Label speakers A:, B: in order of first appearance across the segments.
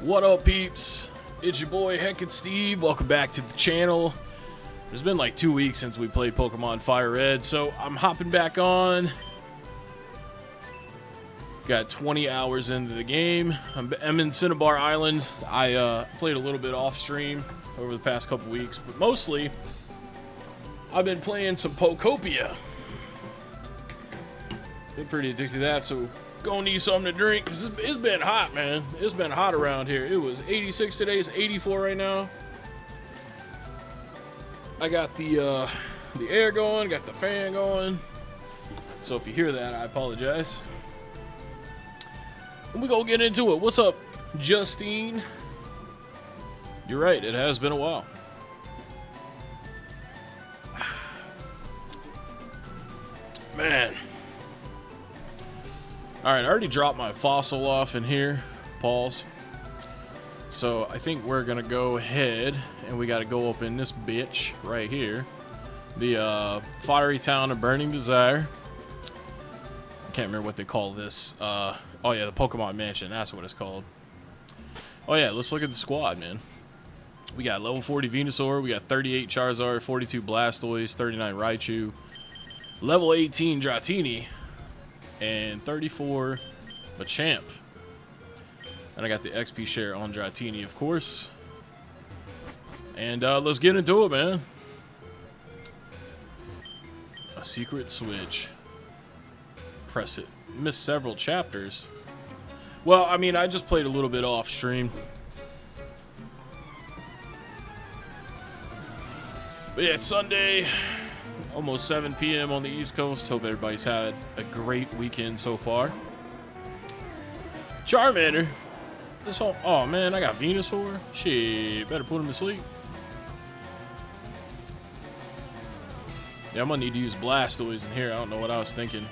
A: What up, peeps? It's your boy Heckin Steve. Welcome back to the channel. It's been like 2 weeks since we played Pokemon Fire Red, so I'm hopping back on. Got 20 hours into the game. I'm in Cinnabar Island. I played a little bit off stream over the past couple weeks, but mostly I've been playing some Pokopia. Been pretty addicted to that, so gonna need something to drink because it's been hot, man. It's been hot around here. It was 86 today. It's 84 right now. I got the air going, got the fan going. So if you hear that, I apologize. And we gonna get into it. What's up, Justine? You're right. It has been a while. Man. Alright, I already dropped my fossil off in here. Pause. So I think we're gonna go ahead and we gotta go up in this bitch right here. The Fiery Town of Burning Desire. I can't remember what they call this. Oh yeah, the Pokemon Mansion. That's what it's called. Oh yeah, let's look at the squad, man. We got level 40 Venusaur. We got 38 Charizard, 42 Blastoise, 39 Raichu, level 18 Dratini, and 34 Machamp. And I got the XP share on Dratini, of course. And let's get into it, man. A secret switch. Press it. Missed several chapters. Well, I mean, I just played a little bit off stream. But yeah, it's Sunday. Almost 7 p.m. on the East Coast. Hope everybody's had a great weekend so far. Charmander. This whole... Oh, man, I got Venusaur. Shit, better put him to sleep. Yeah, I'm gonna need to use Blastoise in here. I don't know what I was thinking.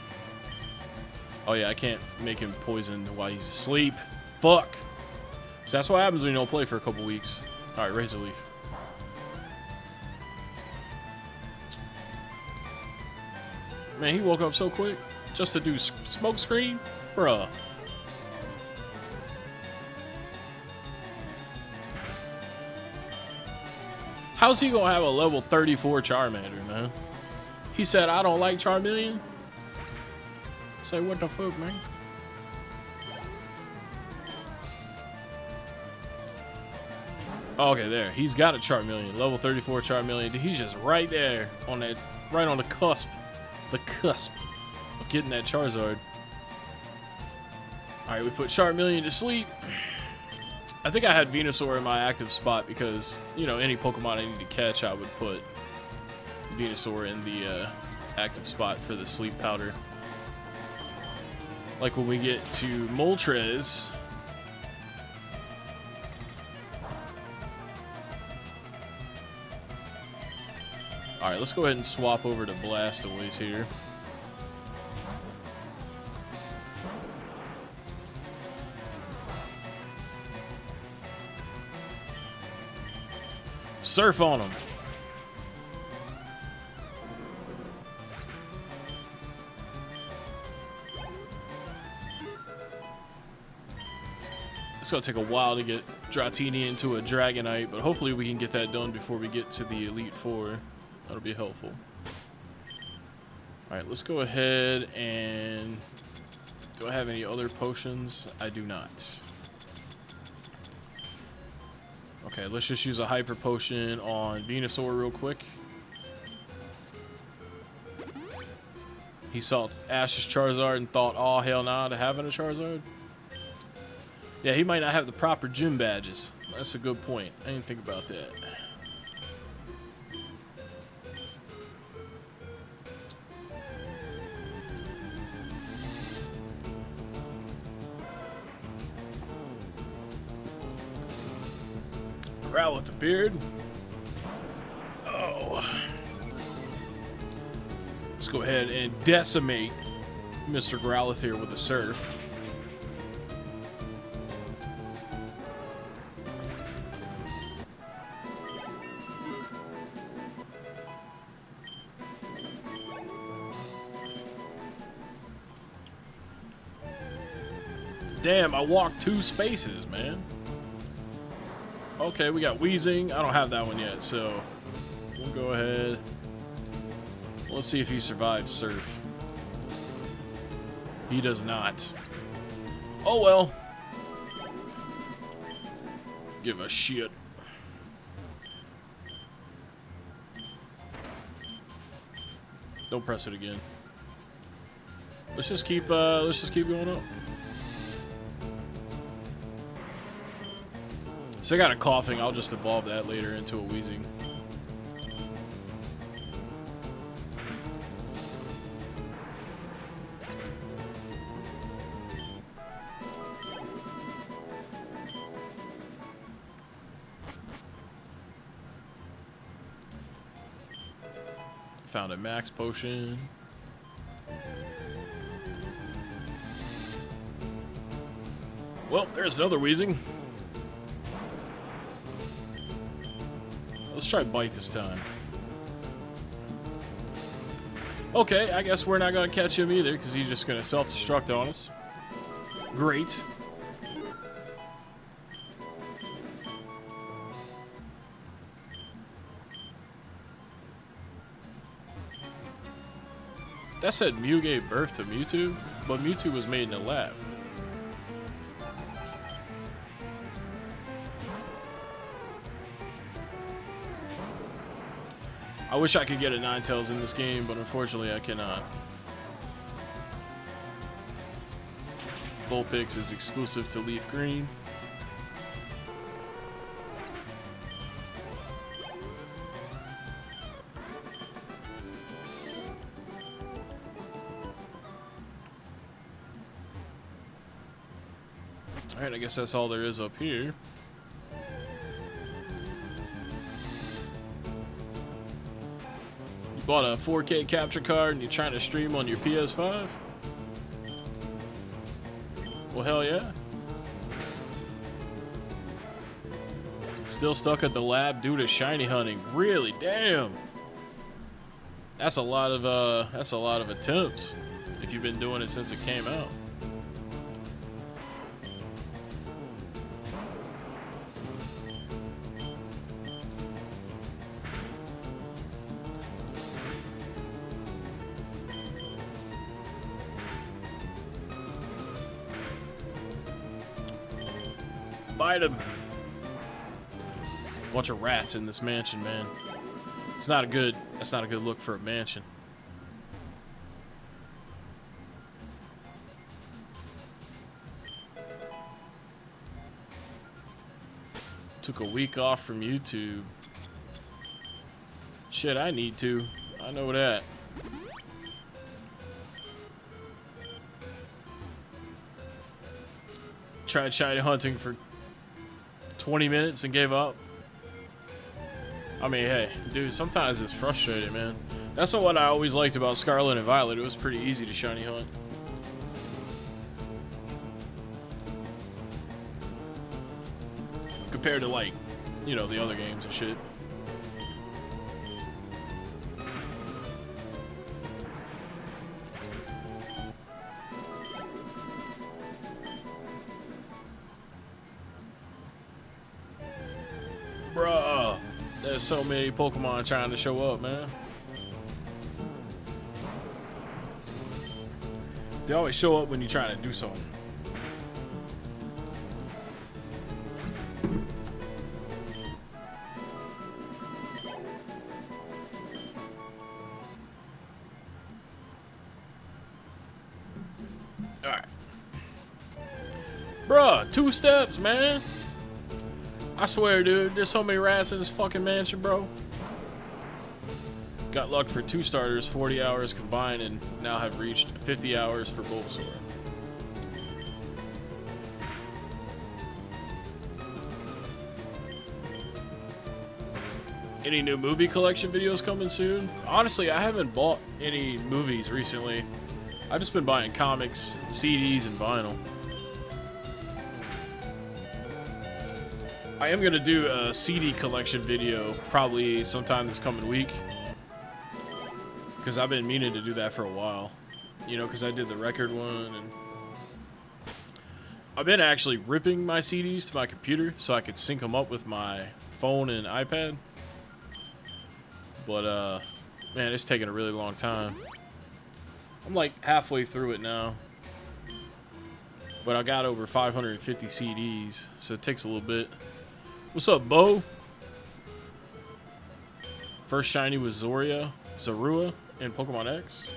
A: Oh, yeah, I can't make him poisoned while he's asleep. Fuck. So that's what happens when you don't play for a couple weeks. All right, Razor Leaf. Man, he woke up so quick just to do smoke screen, bruh. How's he gonna have a level 34 Charmander, man? He said, I don't like Charmeleon. Say, what the fuck, man? Okay, there. He's got a Charmeleon, level 34 Charmeleon. He's just right there on that, right on the cusp. The cusp of getting that Charizard. Alright, we put Charmeleon to sleep. I think I had Venusaur in my active spot because, you know, any Pokemon I need to catch, I would put Venusaur in the active spot for the sleep powder. Like when we get to Moltres. Alright, let's go ahead and swap over to Blastoise here. Surf on him. It's gonna take a while to get Dratini into a Dragonite, but hopefully we can get that done before we get to the Elite Four. That'll be helpful. Alright, let's go ahead and... Do I have any other potions? I do not. Okay, let's just use a Hyper Potion on Venusaur real quick. He saw Ash's Charizard and thought, oh, hell nah, to having a Charizard. Yeah, he might not have the proper gym badges. That's a good point. I didn't think about that. Growlithe the beard. Oh. Let's go ahead and decimate Mr. Growlithe here with a Surf. Damn, I walked 2 spaces, man. Okay, we got Wheezing. I don't have that one yet, so we'll go ahead. Let's see if he survives Surf. He does not. Oh well. Give a shit. Don't press it again. Let's just keep going up. So I got a coughing. I'll just evolve that later into a wheezing. Found a max potion. Well, there's another wheezing. Let's try bite this time. Okay, I guess we're not gonna catch him either because he's just gonna self-destruct on us. Great. That said Mew gave birth to Mewtwo, but Mewtwo was made in a lab. I wish I could get a Ninetales in this game, but unfortunately I cannot. Vulpix is exclusive to Leaf Green. Alright, I guess that's all there is up here. You bought a 4K capture card and you're trying to stream on your PS5? Well, hell yeah. Still stuck at the lab due to shiny hunting. Really? Damn. That's a lot of attempts if you've been doing it since it came out. Bite him. Bunch of rats in this mansion, man. That's not a good look for a mansion. Took a week off from YouTube. Shit, I need to. I know that. Tried shiny hunting for 20 minutes and gave up. I mean, hey, dude, sometimes it's frustrating, man. That's what I always liked about Scarlet and Violet. It was pretty easy to shiny hunt. Compared to, like, you know, the other games and shit. Bruh, there's so many Pokemon trying to show up, man. They always show up when you're trying to do something. Alright. Bruh, 2 steps, man. I swear, dude, there's so many rats in this fucking mansion, bro. Got luck for 2 starters, 40 hours combined, and now have reached 50 hours for Bulbasaur. Any new movie collection videos coming soon? Honestly, I haven't bought any movies recently. I've just been buying comics, CDs, and vinyl. I am going to do a CD collection video probably sometime this coming week. Because I've been meaning to do that for a while. You know, because I did the record one. And I've been actually ripping my CDs to my computer so I could sync them up with my phone and iPad. But, man, it's taking a really long time. I'm like halfway through it now. But I got over 550 CDs, so it takes a little bit. What's up, Bo? First shiny was Zorua in Pokemon X.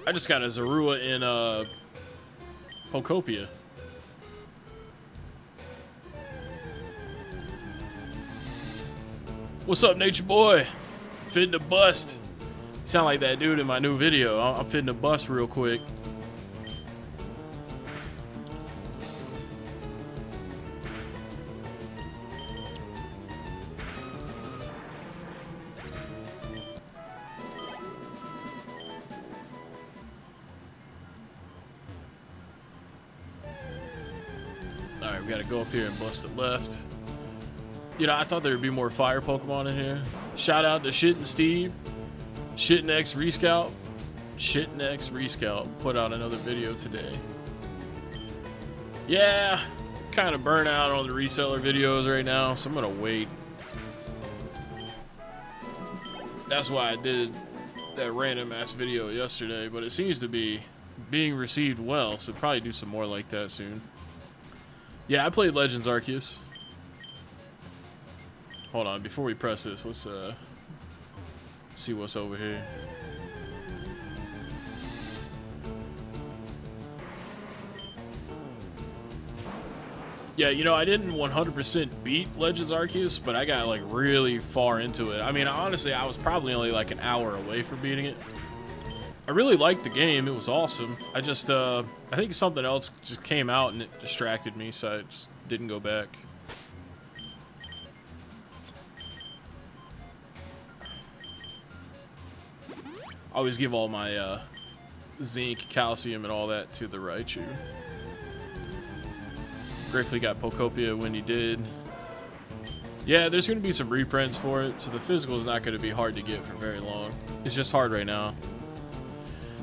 A: I just got a Zorua in Pokopia. What's up, Nature Boy? Fitting to bust. You sound like that dude in my new video. I'm fitting to bust real quick. Alright, we gotta go up here and bust it left. You know, I thought there would be more fire Pokemon in here. Shout out to Shit and Steve. Shit and X Rescout. Shit and X Rescout put out another video today. Yeah, kind of burnt out on the reseller videos right now, so I'm gonna wait. That's why I did that random ass video yesterday, but it seems to be being received well, so probably do some more like that soon. Yeah, I played Legends Arceus. Hold on, before we press this, let's see what's over here. Yeah, you know, I didn't 100% beat Legends Arceus, but I got like really far into it. I mean, honestly, I was probably only like an hour away from beating it. I really liked the game. It was awesome. I just, I think something else just came out and it distracted me, so I just didn't go back. I always give all my zinc, calcium, and all that to the Raichu. Gratefully got Pokopia when he did. Yeah, there's going to be some reprints for it, so the physical is not going to be hard to get for very long. It's just hard right now.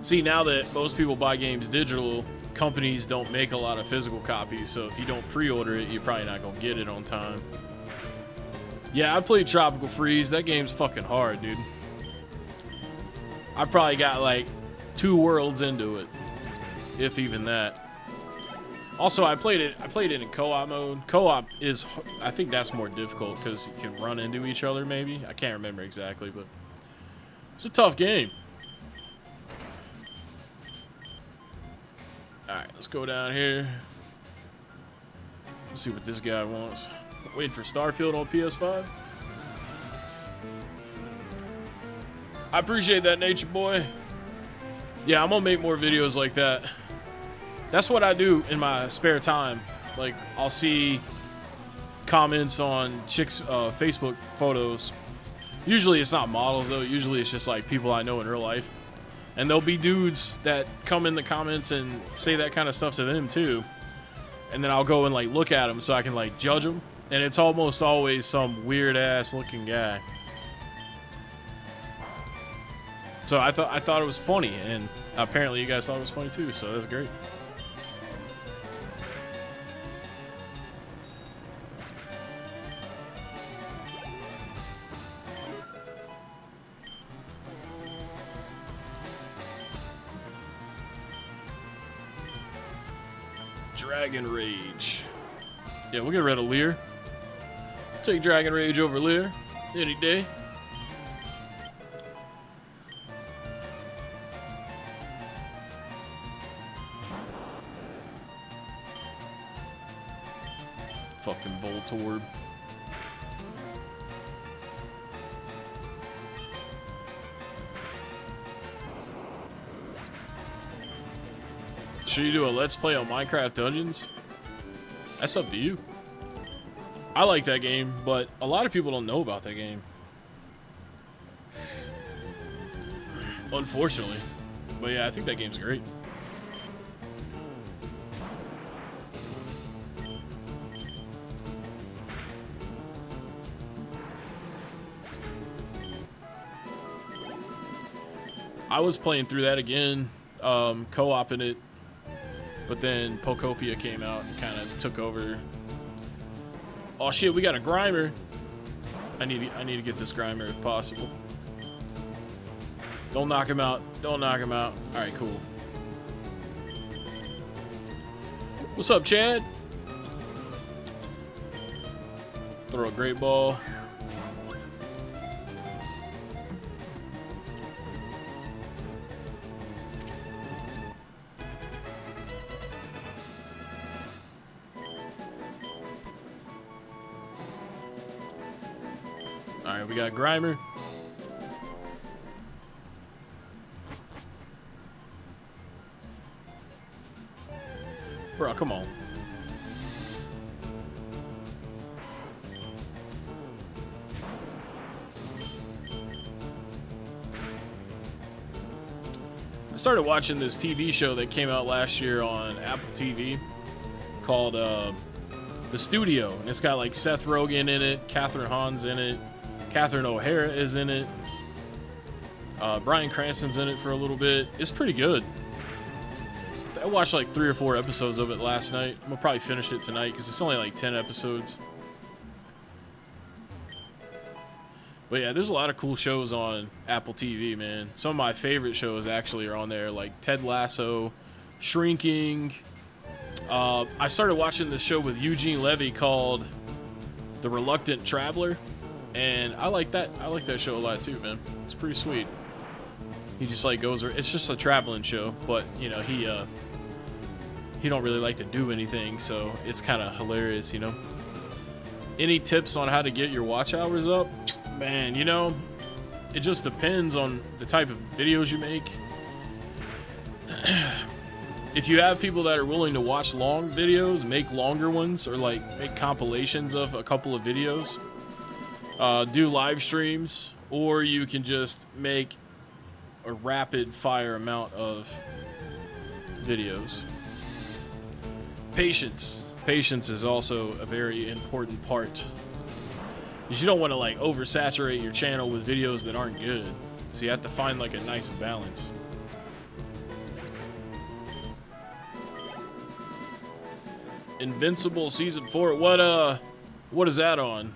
A: See, now that most people buy games digital, companies don't make a lot of physical copies, so if you don't pre-order it, you're probably not going to get it on time. Yeah, I played Tropical Freeze. That game's fucking hard, dude. I probably got like 2 worlds into it, if even that. Also, I played it in co-op mode. Co-op is, I think that's more difficult because you can run into each other maybe. I can't remember exactly, but it's a tough game. Alright, let's go down here. Let's see what this guy wants. Waiting for Starfield on PS5. I appreciate that, Nature Boy. Yeah, I'm gonna make more videos like that. That's what I do in my spare time. Like, I'll see comments on chicks' Facebook photos. Usually it's not models, though. Usually it's just, like, people I know in real life. And there'll be dudes that come in the comments and say that kind of stuff to them, too. And then I'll go and, like, look at them so I can, like, judge them. And it's almost always some weird-ass looking guy. So I thought it was funny, and apparently you guys thought it was funny too, so that's great. Dragon Rage. Yeah, we'll get rid of Leer. Take Dragon Rage over Leer any day. Fucking Voltorb. Should you do a Let's Play on Minecraft Dungeons? That's up to you. I like that game, but a lot of people don't know about that game. Unfortunately. But yeah, I think that game's great. I was playing through that again, co-oping it, but then Pokopia came out and kind of took over. Oh shit, we got a Grimer. I need to get this Grimer if possible. Don't knock him out. Don't knock him out. All right, cool. What's up, Chad? Throw a great ball. All right, we got Grimer. Bro, come on. I started watching this TV show that came out last year on Apple TV called The Studio, and it's got like Seth Rogen in it, Catherine Hahn's in it, Catherine O'Hara is in it, Bryan Cranston's in it for a little bit. It's pretty good. I watched like 3 or 4 episodes of it last night. I'm gonna probably finish it tonight because it's only like 10 episodes. But yeah, there's a lot of cool shows on Apple TV, man. Some of my favorite shows actually are on there, like Ted Lasso, Shrinking. I started watching this show with Eugene Levy called The Reluctant Traveler, and I like that. I like that show a lot too, man. It's pretty sweet. He just like goes. It's just a traveling show, but you know he don't really like to do anything, so it's kind of hilarious, you know. Any tips on how to get your watch hours up? Man, you know, it just depends on the type of videos you make. If you have people that are willing to watch long videos, make longer ones, or like make compilations of a couple of videos, do live streams, or you can just make a rapid fire amount of videos. Patience is also a very important part, because you don't want to like oversaturate your channel with videos that aren't good, so you have to find like a nice balance. Invincible season 4. What is that on?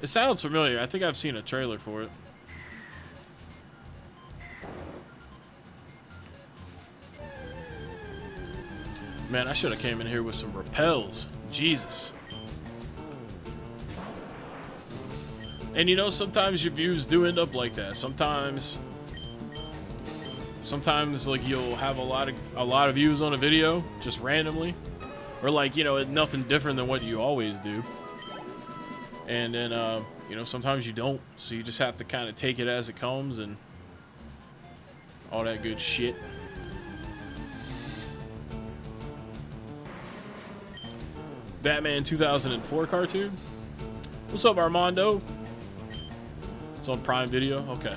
A: It sounds familiar. I think I've seen a trailer for it. Man, I should have came in here with some repels. Jesus. And you know, sometimes your views do end up like that. Sometimes like you'll have a lot of views on a video just randomly, or like, you know, nothing different than what you always do. And then you know, sometimes you don't, so you just have to kind of take it as it comes and all that good shit. Batman 2004 cartoon. What's up, Armando? It's on Prime Video. Okay.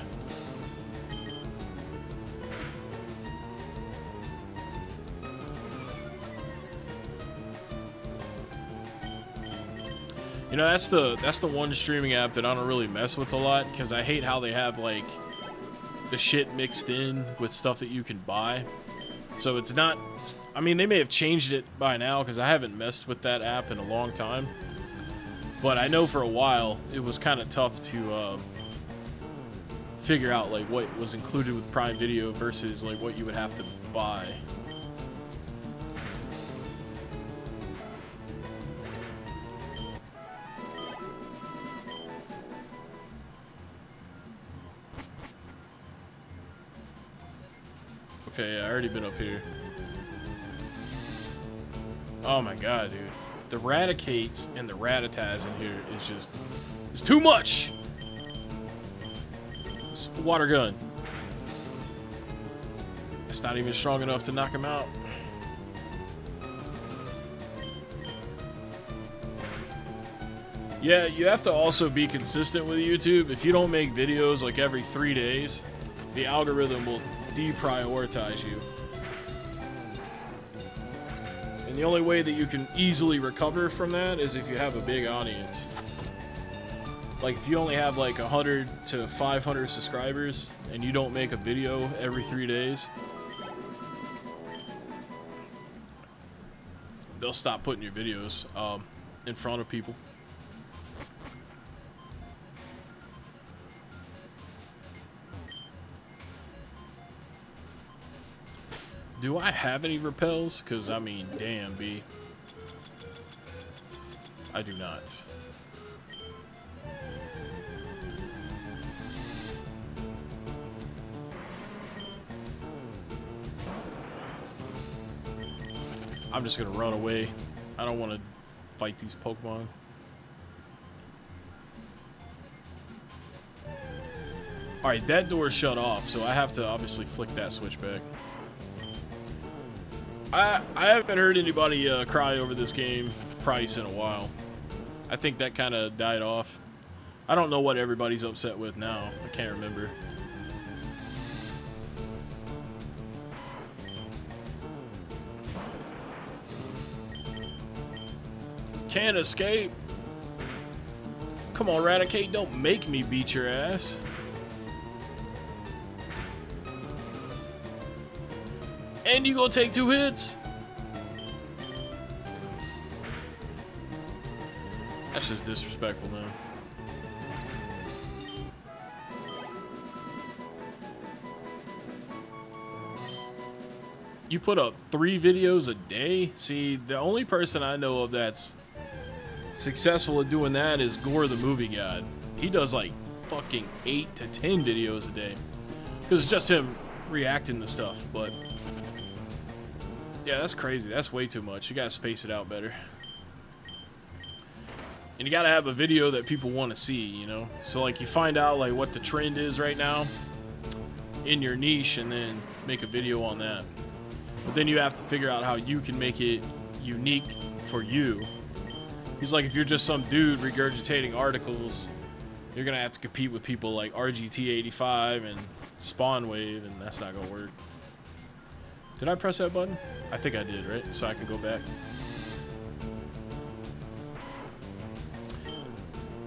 A: You know, that's the one streaming app that I don't really mess with a lot, because I hate how they have like the shit mixed in with stuff that you can buy. So it's not, I mean, they may have changed it by now, because I haven't messed with that app in a long time. But I know for a while it was kind of tough to figure out like what was included with Prime Video versus like what you would have to buy. Okay, yeah, I already been up here. Oh my god, dude. The Raticates and the Rattatas in here is just... it's too much! This water gun. It's not even strong enough to knock him out. Yeah, you have to also be consistent with YouTube. If you don't make videos like every 3 days, the algorithm will deprioritize you. And the only way that you can easily recover from that is if you have a big audience. Like if you only have like 100 to 500 subscribers, and you don't make a video every 3 days, they'll stop putting your videos in front of people. Do I have any repels? Because, I mean, damn, B. I do not. I'm just gonna run away. I don't want to fight these Pokemon. Alright, that door's shut off, so I have to obviously flick that switch back. I haven't heard anybody cry over this game price in a while. I think that kind of died off. I don't know what everybody's upset with now. I can't remember. Can't escape. Come on, Raticate, don't make me beat your ass. And you gonna take 2 hits? That's just disrespectful, man. You put up 3 videos a day? See, the only person I know of that's successful at doing that is Gore the Movie God. He does like fucking 8 to 10 videos a day. Because it's just him reacting to stuff, but yeah, that's crazy. That's way too much. You gotta space it out better. And you gotta have a video that people want to see, you know? So like you find out like what the trend is right now in your niche and then make a video on that. But then you have to figure out how you can make it unique for you. Because like if you're just some dude regurgitating articles, you're gonna have to compete with people like RGT85 and Spawnwave, and that's not gonna work. Did I press that button? I think I did, right? So I can go back.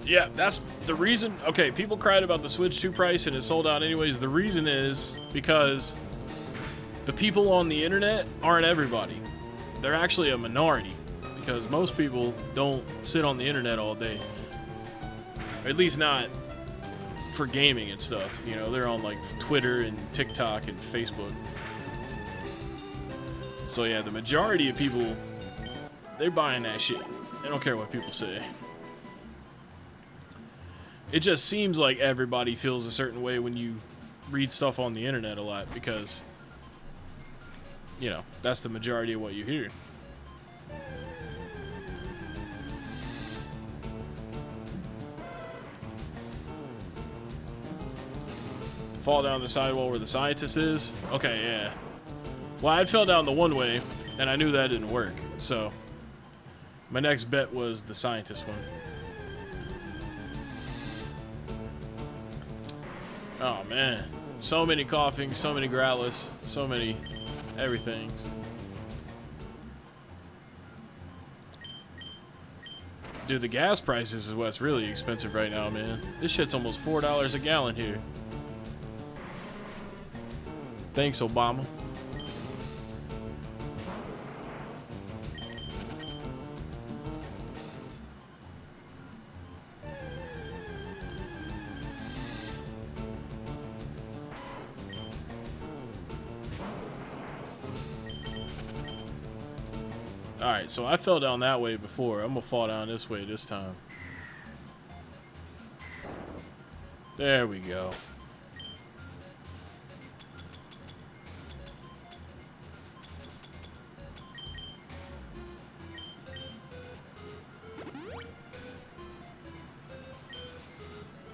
A: Yeah, that's the reason. Okay, people cried about the Switch 2 price and it sold out anyways. The reason is because the people on the internet aren't everybody. They're actually a minority because most people don't sit on the internet all day. Or at least not for gaming and stuff. You know, they're on like Twitter and TikTok and Facebook. So yeah, the majority of people, they're buying that shit. They don't care what people say. It just seems like everybody feels a certain way when you read stuff on the internet a lot because, you know, that's the majority of what you hear. Fall down the sidewall where the scientist is? Okay, yeah. Well, I fell down the one way, and I knew that didn't work. So, my next bet was the scientist one. Oh, man. So many coughing, so many Growlers, so many everythings. Dude, the gas prices is what's really expensive right now, man. This shit's almost $4 a gallon here. Thanks, Obama. Alright, so I fell down that way before. I'm gonna fall down this way this time. There we go.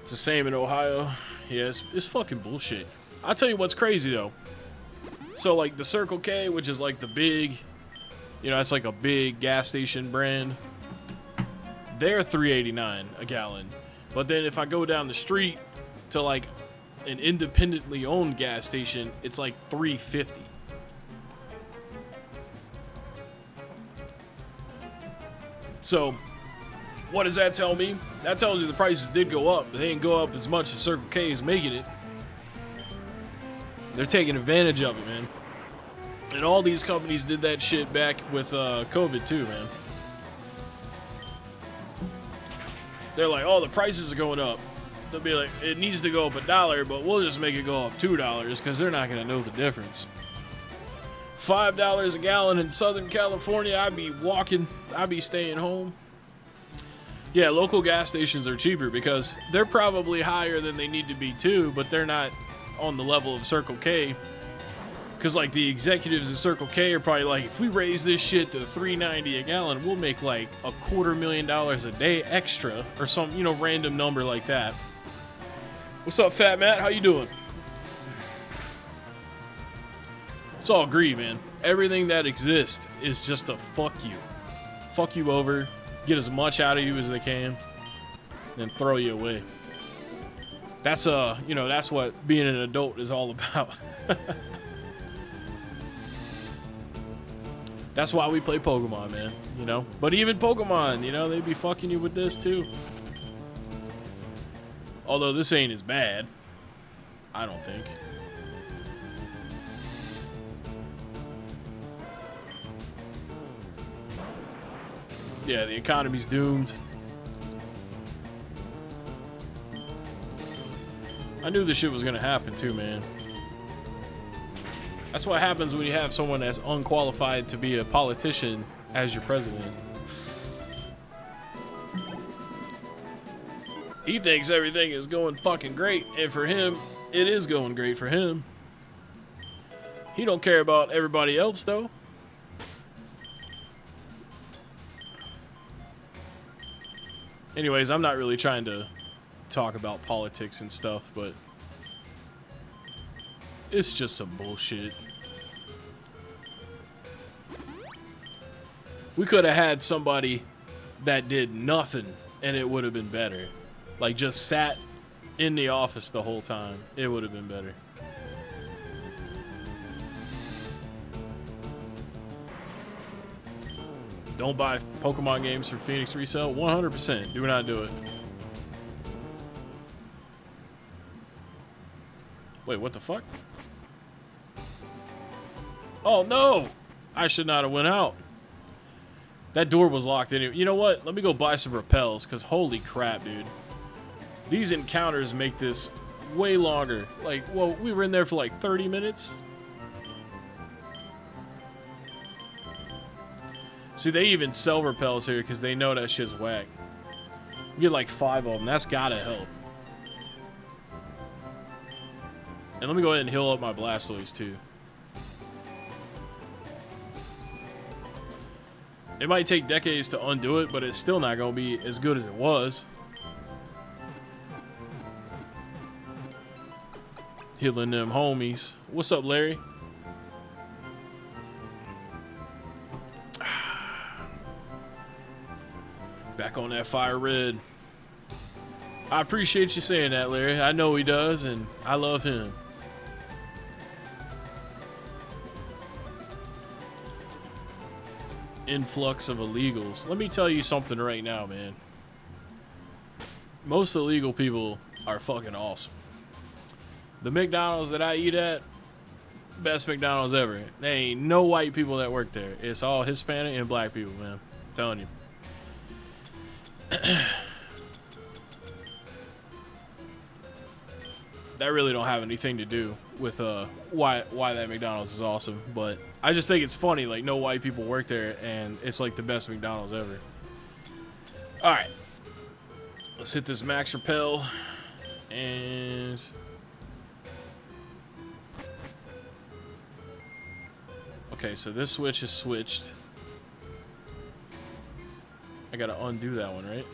A: It's the same in Ohio. Yeah, it's fucking bullshit. I'll tell you what's crazy though. So like the Circle K, which is like the big, you know, it's like a big gas station brand. They're $3.89 a gallon. But then if I go down the street to like an independently owned gas station, it's like $3.50. So what does that tell me? That tells you the prices did go up, but they didn't go up as much as Circle K is making it. They're taking advantage of it, man. And all these companies did that shit back with COVID too, man. They're like, oh, the prices are going up. They'll be like, it needs to go up $1, but we'll just make it go up $2 because they're not going to know the difference. $5 a gallon in Southern California, I'd be walking, I'd be staying home. Yeah, local gas stations are cheaper because they're probably higher than they need to be too, but they're not on the level of Circle K. Because, like, the executives at Circle K are probably like, if we raise this shit to $3.90 a gallon, we'll make, like, $250,000 a day extra or some, you know, random number like that. What's up, Fat Matt? How you doing? It's all greed, man. Everything that exists is just a fuck you. Fuck you over, get as much out of you as they can, then throw you away. That's, you know, that's what being an adult is all about. That's why we play Pokemon, man, you know? But even Pokemon, you know, they be fucking you with this, too. Although this ain't as bad. I don't think. Yeah, the economy's doomed. I knew this shit was gonna happen, too, man. That's what happens when you have someone that's unqualified to be a politician as your president. He thinks everything is going fucking great, and for him, it is going great for him. He don't care about everybody else, though. Anyways, I'm not really trying to talk about politics and stuff, but it's just some bullshit. We could have had somebody that did nothing and it would have been better. Like, just sat in the office the whole time. It would have been better. Don't buy Pokemon games for Phoenix resale. 100%. Do not do it. Wait, what the fuck? Oh, no! I should not have went out. That door was locked anyway. You know what? Let me go buy some repels, because holy crap, dude. These encounters make this way longer. Like, well, we were in there for like 30 minutes. See, they even sell repels here because they know that shit's whack. You get like 5 of them. That's gotta help. And let me go ahead and heal up my Blastoise too. It might take decades to undo it, but it's still not gonna be as good as it was. Healing them homies. What's up, Larry? Back on that Fire Red. I appreciate you saying that, Larry. I know he does, and I love him. Influx of illegals. Let me tell you something right now, man. Most illegal people are fucking awesome. The McDonald's that I eat at, best McDonald's ever. There ain't no white people that work there. It's all Hispanic and black people, man. I'm telling you. That really don't have anything to do with why that McDonald's is awesome, but I just think it's funny, like, no white people work there and it's like the best McDonald's ever. Alright, let's hit this max repel. And okay, so this switch is switched. I gotta undo that one, right?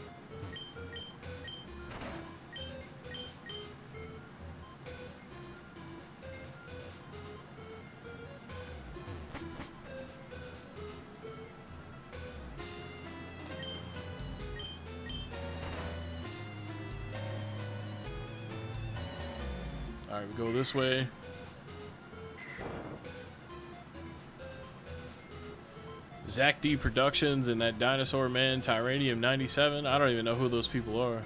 A: Alright, we go this way. Zach D Productions and that Dinosaur Man Tyranium 97. I don't even know who those people are.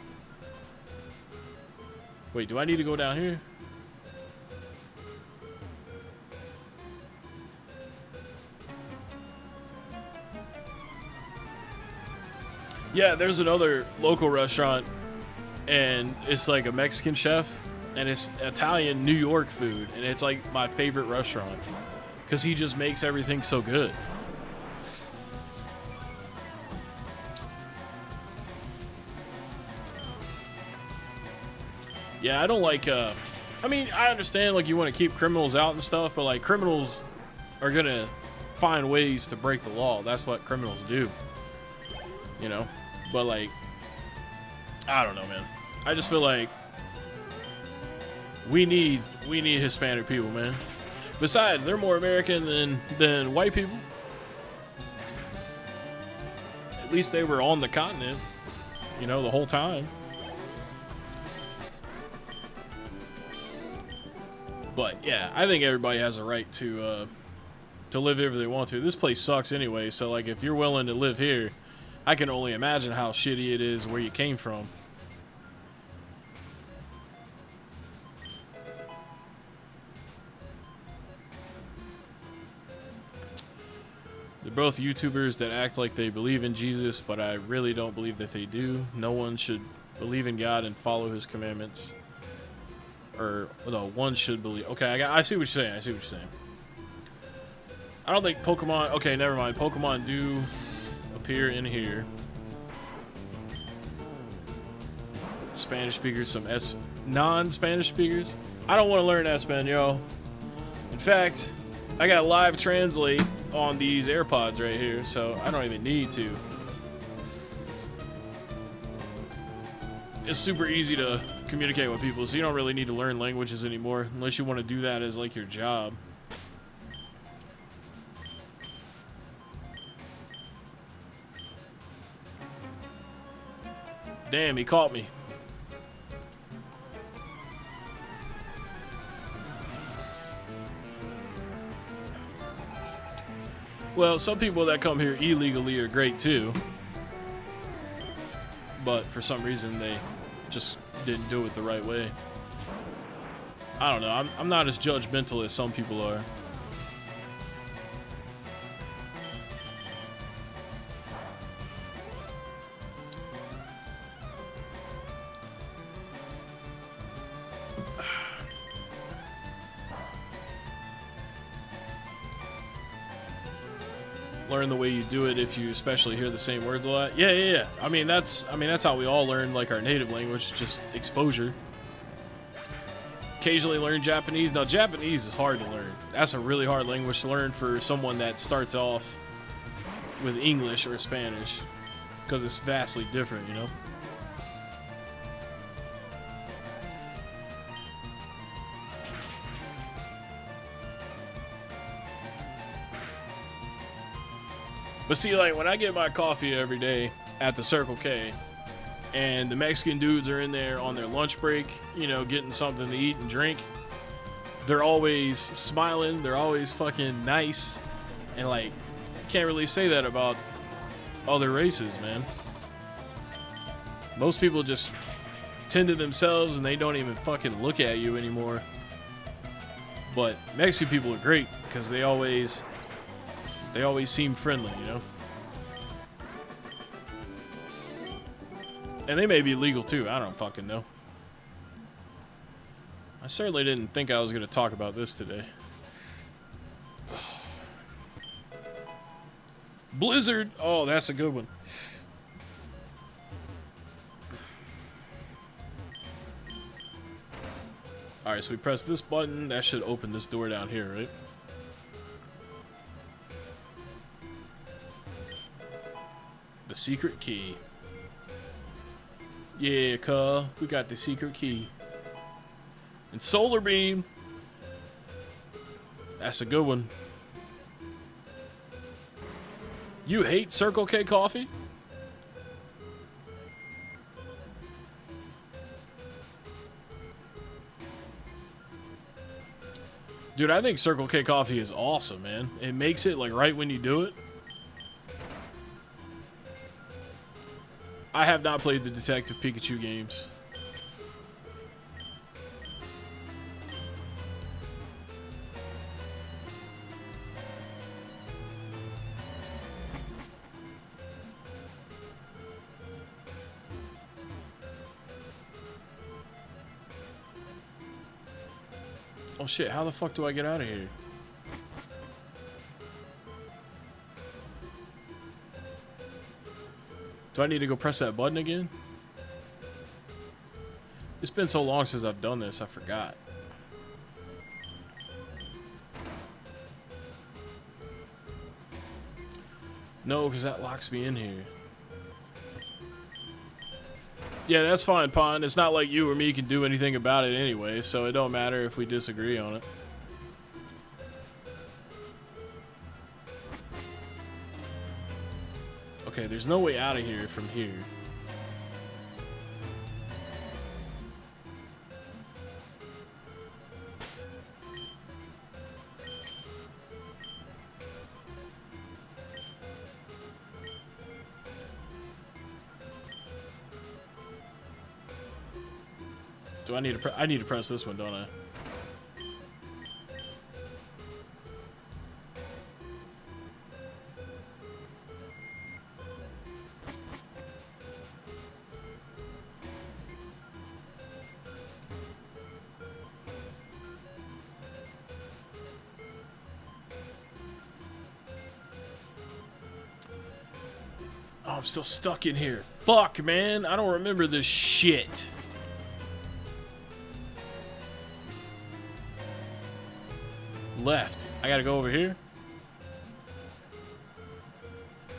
A: Wait, do I need to go down here? Yeah, there's another local restaurant, and it's like a Mexican chef, and it's Italian New York food, and it's like my favorite restaurant because he just makes everything so good. Yeah, I don't like, I mean, I understand, like, you want to keep criminals out and stuff, but, like, criminals are gonna find ways to break the law. That's what criminals do, you know? But, like, I don't know, man. I just feel like we need Hispanic people, man. Besides, they're more American than white people. At least they were on the continent, you know, the whole time. But yeah, I think everybody has a right to live wherever they want to. This place sucks anyway, so like if you're willing to live here, I can only imagine how shitty it is where you came from. They're both YouTubers that act like they believe in Jesus, but I really don't believe that they do. No one should believe in God and follow his commandments. Or, no, one should believe. Okay, I see what you're saying. I see what you're saying. I don't think Pokemon... Okay, never mind. Pokemon do appear in here. Spanish speakers, some non-Spanish speakers. I don't want to learn Espanol. In fact, I got live translate on these AirPods right here, so I don't even need to. It's super easy to communicate with people, so you don't really need to learn languages anymore unless you want to do that as like your job. Damn, he caught me. Well, some people that come here illegally are great too, but for some reason they just didn't do it the right way. I don't know. I'm not as judgmental as some people are. Learn the way you do it if you especially hear the same words a lot. Yeah. I mean that's how we all learn like our native language, just exposure. Occasionally learn Japanese. Now Japanese is hard to learn. That's a really hard language to learn for someone that starts off with English or Spanish, because it's vastly different, you know. But see, like, when I get my coffee every day at the Circle K, and the Mexican dudes are in there on their lunch break, you know, getting something to eat and drink, they're always smiling, they're always fucking nice, and, like, can't really say that about other races, man. Most people just tend to themselves, and they don't even fucking look at you anymore. But Mexican people are great, because they always seem friendly, you know? And they may be legal too, I don't fucking know. I certainly didn't think I was going to talk about this today. Blizzard! Oh, that's a good one. Alright, so we press this button, that should open this door down here, right? The secret key. Yeah, cuh. We got the secret key. And solar beam. That's a good one. You hate Circle K coffee? Dude, I think Circle K coffee is awesome, man. It makes it like right when you do it. I have not played the Detective Pikachu games. Oh shit, how the fuck do I get out of here? Do I need to go press that button again? It's been so long since I've done this, I forgot. No, because that locks me in here. Yeah, that's fine, Pon. It's not like you or me can do anything about it anyway, so it don't matter if we disagree on it. Okay, there's no way out of here from here. Do I need to? I need to press this one, don't I? Oh, I'm still stuck in here. Fuck, man. I don't remember this shit. Left. I gotta go over here.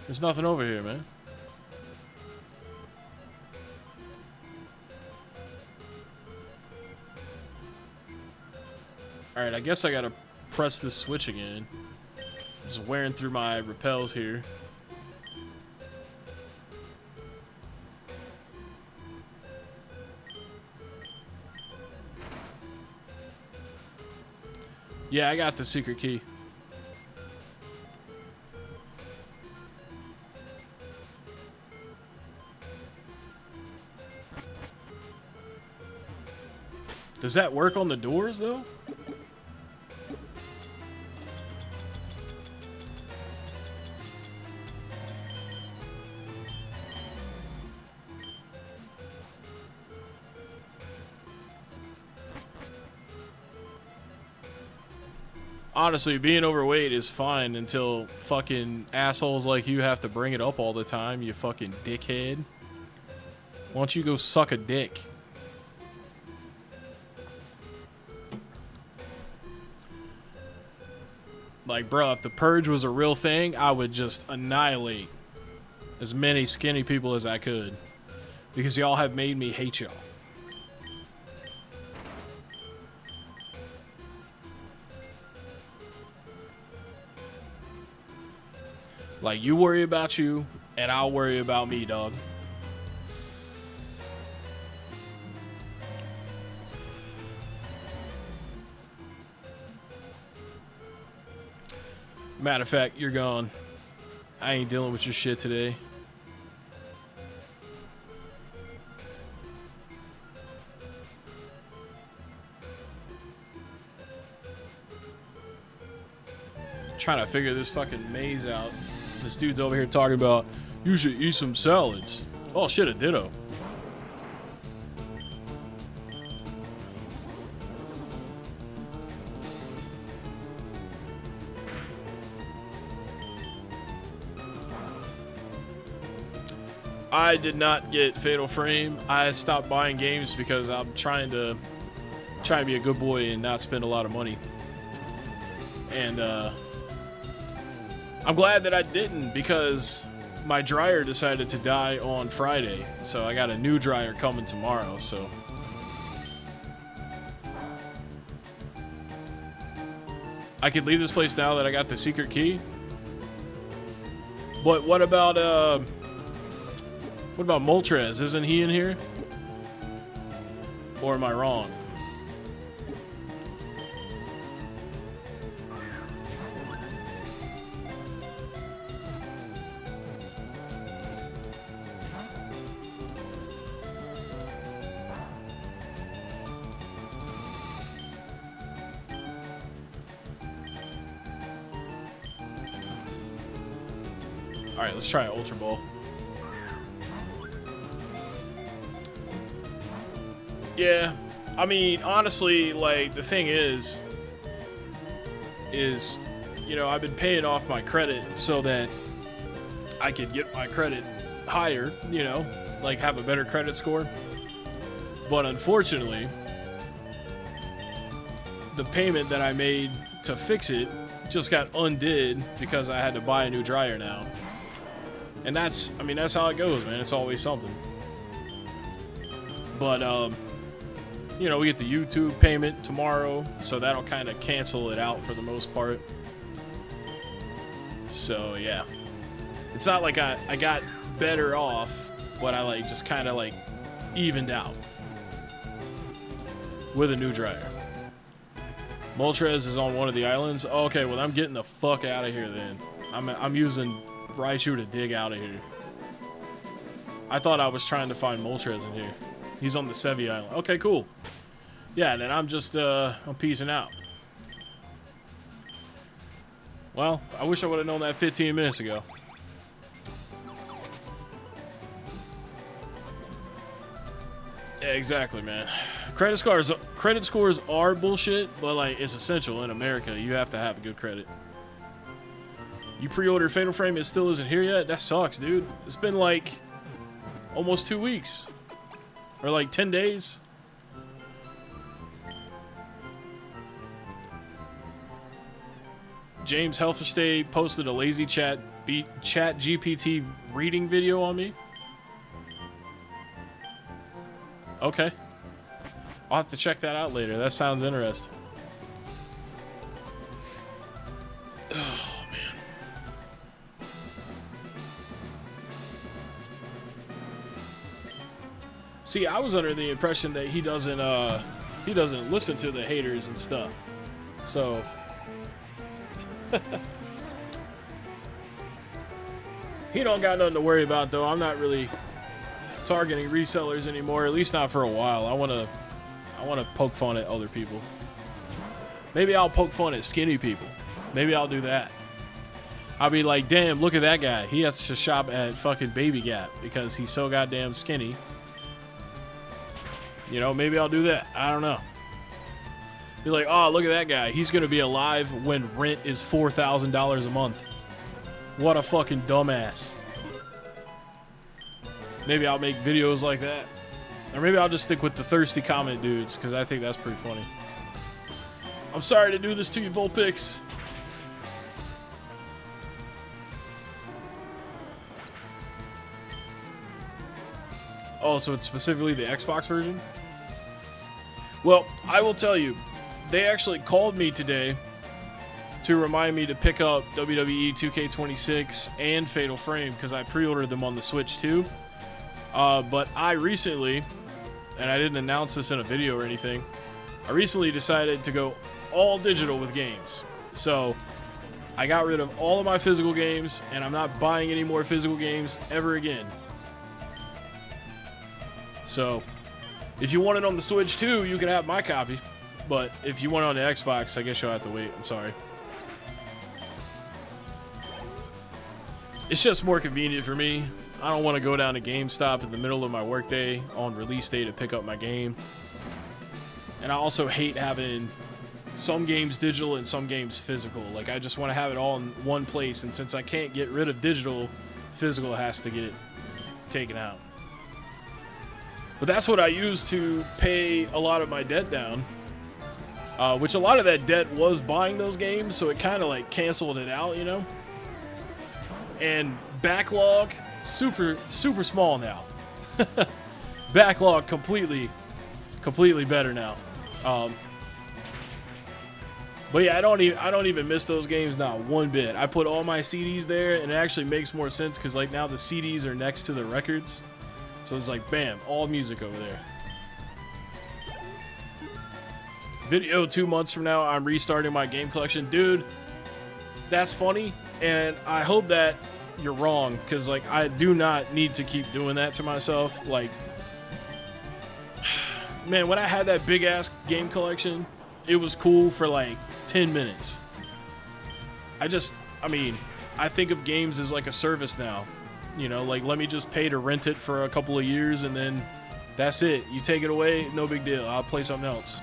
A: There's nothing over here, man. Alright, I guess I gotta press this switch again. Just wearing through my repels here. Yeah, I got the secret key. Does that work on the doors, though? Honestly, being overweight is fine until fucking assholes like you have to bring it up all the time, you fucking dickhead. Why don't you go suck a dick? Like, bro, if the purge was a real thing, I would just annihilate as many skinny people as I could. Because y'all have made me hate y'all. Like, you worry about you, and I'll worry about me, dog. Matter of fact, you're gone. I ain't dealing with your shit today. Trying to figure this fucking maze out. This dude's over here talking about, you should eat some salads. Oh shit, a ditto. I did not get Fatal Frame. I stopped buying games because I'm trying to be a good boy and not spend a lot of money. And I'm glad that I didn't, because my dryer decided to die on Friday. So I got a new dryer coming tomorrow, so. I could leave this place now that I got the secret key. But what about Moltres? Isn't he in here? Or am I wrong? Alright, let's try an Ultra Ball. Yeah, I mean, honestly, like, the thing is, is, you know, I've been paying off my credit so that I could get my credit higher, you know, like have a better credit score. But unfortunately, the payment that I made to fix it just got undid because I had to buy a new dryer now. And that's, I mean, that's how it goes, man. It's always something. But, you know, we get the YouTube payment tomorrow, so that'll kind of cancel it out for the most part. So, yeah. It's not like I got better off, but I, like, just kind of, like, evened out with a new dryer. Moltres is on one of the islands. Oh, okay, well, I'm getting the fuck out of here then. I'm using Raichu to dig out of here. I thought I was trying to find Moltres in here. He's on the Sevy island. Okay, cool. Yeah, then I'm just, I'm peacing out. Well, I wish I would have known that 15 minutes ago. Yeah, exactly, man. Credit scores are bullshit, but, like, it's essential in America. You have to have a good credit. You pre-ordered Fatal Frame, it still isn't here yet? That sucks, dude. It's been, like, almost 2 weeks. Or, like, 10 days. James Helferstay posted a lazy chat GPT reading video on me. Okay. I'll have to check that out later. That sounds interesting. Oh, man. See, I was under the impression that he doesn't listen to the haters and stuff. So he don't got nothing to worry about, though. I'm not really targeting resellers anymore, at least not for a while. I want to poke fun at other people. Maybe I'll poke fun at skinny people. Maybe I'll do that. I'll be like, damn, look at that guy. He has to shop at fucking Baby Gap because he's so goddamn skinny. You know, maybe I'll do that. I don't know. Be like, oh, look at that guy. He's going to be alive when rent is $4,000 a month. What a fucking dumbass. Maybe I'll make videos like that. Or maybe I'll just stick with the thirsty comment dudes, because I think that's pretty funny. I'm sorry to do this to you, Volpix. Oh, so it's specifically the Xbox version? Well, I will tell you, they actually called me today to remind me to pick up WWE 2K26 and Fatal Frame, because I pre-ordered them on the Switch too. But I recently, and I didn't announce this in a video or anything, I recently decided to go all digital with games. So I got rid of all of my physical games, and I'm not buying any more physical games ever again. So if you want it on the Switch too, you can have my copy. But if you want it on the Xbox, I guess you'll have to wait. I'm sorry. It's just more convenient for me. I don't want to go down to GameStop in the middle of my workday on release day to pick up my game. And I also hate having some games digital and some games physical. Like, I just want to have it all in one place. And since I can't get rid of digital, physical has to get taken out. But that's what I use to pay a lot of my debt down. Which a lot of that debt was buying those games, so it kind of like canceled it out, you know? And backlog, super small now. Backlog completely better now. But yeah, I don't even miss those games, not one bit. I put all my CDs there, and it actually makes more sense because like now the CDs are next to the records, so it's like bam, all music over there. Video 2 months from now, I'm restarting my game collection, dude. That's funny, and I hope that you're wrong, because like I do not need to keep doing that to myself. Like, man, when I had that big ass game collection, it was cool for like 10 minutes. I mean, I think of games as like a service now. You know, like let me just pay to rent it for a couple of years and then that's it. You take it away, no big deal. I'll play something else.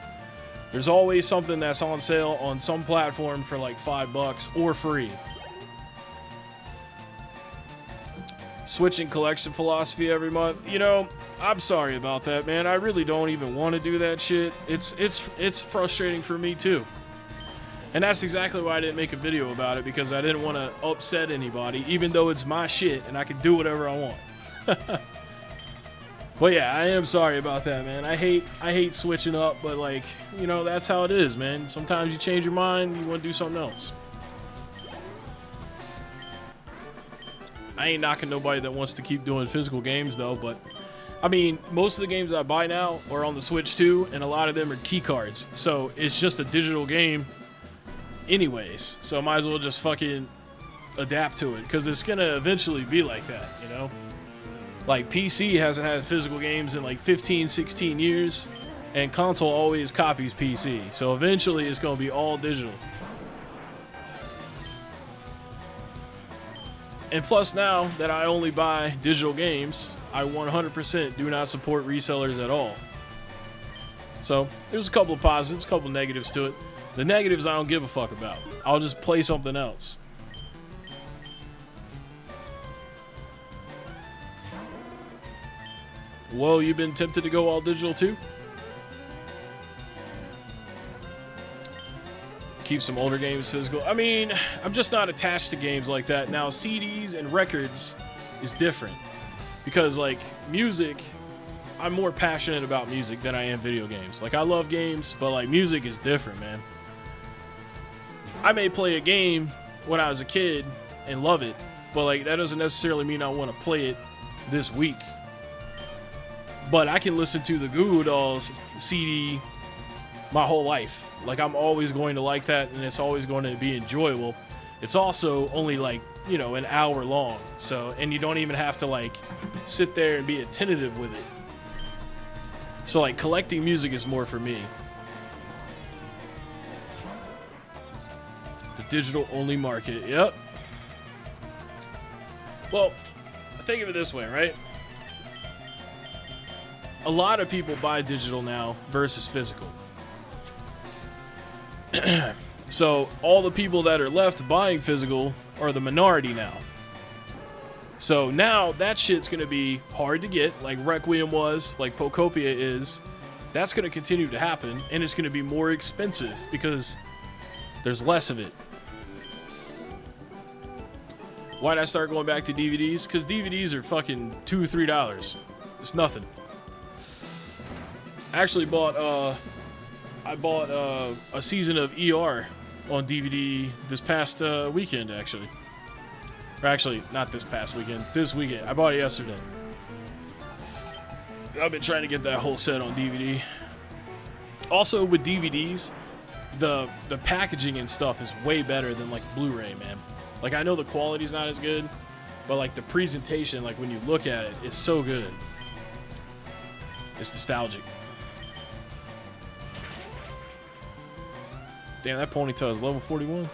A: There's always something that's on sale on some platform for like $5 or free. Switching collection philosophy every month. You know, I'm sorry about that, man. I really don't even want to do that shit. It's frustrating for me too. And that's exactly why I didn't make a video about it, because I didn't want to upset anybody, even though it's my shit and I can do whatever I want. But yeah, I am sorry about that, man. I hate switching up, but like, you know, that's how it is, man. Sometimes you change your mind, you want to do something else. I ain't knocking nobody that wants to keep doing physical games though, but I mean, most of the games I buy now are on the Switch too, and a lot of them are key cards. So it's just a digital game anyways. So I might as well just fucking adapt to it, because it's gonna eventually be like that, you know? Like, PC hasn't had physical games in like 15, 16 years, and console always copies PC. So eventually it's going to be all digital. And plus, now that I only buy digital games, I 100% do not support resellers at all. So there's a couple of positives, a couple of negatives to it. The negatives I don't give a fuck about. I'll just play something else. Whoa, you've been tempted to go all digital too? Keep some older games physical. I mean, I'm just not attached to games like that. Now, CDs and records is different, because like music, I'm more passionate about music than I am video games. Like, I love games, but like music is different, man. I may play a game when I was a kid and love it, but like that doesn't necessarily mean I want to play it this week. But I can listen to the Goo Goo Dolls CD my whole life. Like, I'm always going to like that, and it's always going to be enjoyable. It's also only like, you know, an hour long. So, and you don't even have to like sit there and be attentive with it. So like, collecting music is more for me. The digital only market. Yep. Well, think of it this way, right? A lot of people buy digital now versus physical. So all the people that are left buying physical are the minority now. So now that shit's going to be hard to get, like Requiem was, like Pocopia is. That's going to continue to happen, and it's going to be more expensive because there's less of it. Why'd I start going back to DVDs? Because DVDs are fucking $2 or $3. It's nothing. I actually bought a season of ER on DVD this past weekend, actually. Or actually, not this past weekend. This weekend. I bought it yesterday. I've been trying to get that whole set on DVD. Also, with DVDs, the packaging and stuff is way better than like Blu-ray, man. Like, I know the quality's not as good, but like the presentation, like when you look at it, is so good. It's nostalgic. Damn, that ponytail is level 41.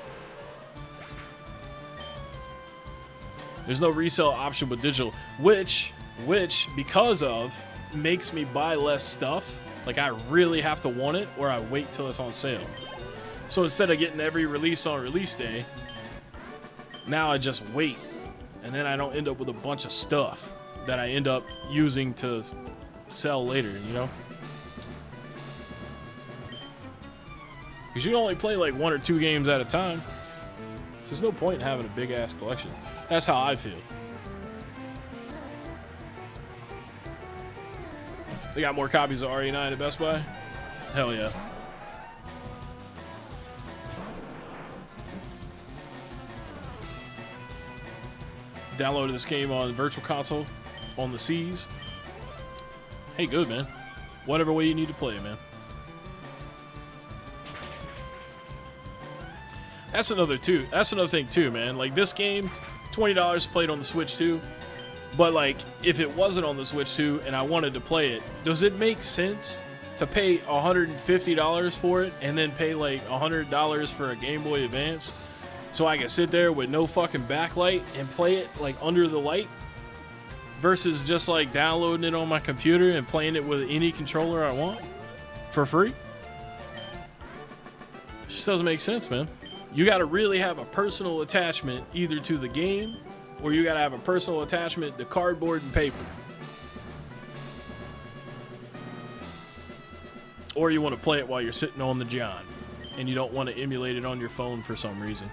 A: There's no resale option with digital, which because of makes me buy less stuff. Like, I really have to want it, or I wait till it's on sale. So instead of getting every release on release day, now I just wait, and then I don't end up with a bunch of stuff that I end up using to sell later, you know? Because you can only play like 1 or 2 games at a time. So there's no point in having a big ass collection. That's how I feel. They got more copies of RE9 at Best Buy? Hell yeah. Downloaded this game on Virtual Console on the C's. Hey, good, man. Whatever way you need to play it, man. That's another thing too, man. Like, this game, $20 played on the Switch too. But like, if it wasn't on the Switch too and I wanted to play it, does it make sense to pay $150 for it and then pay like $100 for a Game Boy Advance so I can sit there with no fucking backlight and play it like under the light, versus just like downloading it on my computer and playing it with any controller I want for free? Just doesn't make sense, man. You got to really have a personal attachment either to the game or you got to have a personal attachment to cardboard and paper. Or you want to play it while you're sitting on the john and you don't want to emulate it on your phone for some reason.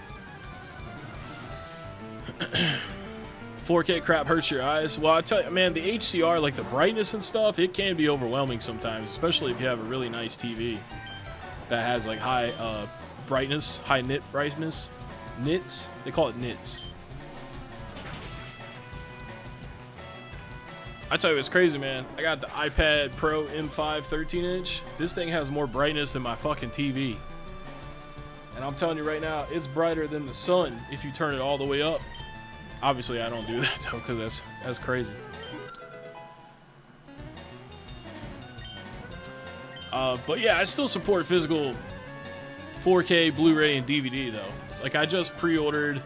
A: 4K crap hurts your eyes. Well, I tell you, man, the HDR, like the brightness and stuff, it can be overwhelming sometimes, especially if you have a really nice TV that has like high brightness, high nit brightness. Nits? They call it nits. I tell you, it's crazy, man. I got the iPad Pro M5 13-inch. This thing has more brightness than my fucking TV. And I'm telling you right now, it's brighter than the sun if you turn it all the way up. Obviously, I don't do that, though, because that's crazy. But yeah, I still support physical 4K, Blu-ray, and DVD, though. Like, I just pre-ordered...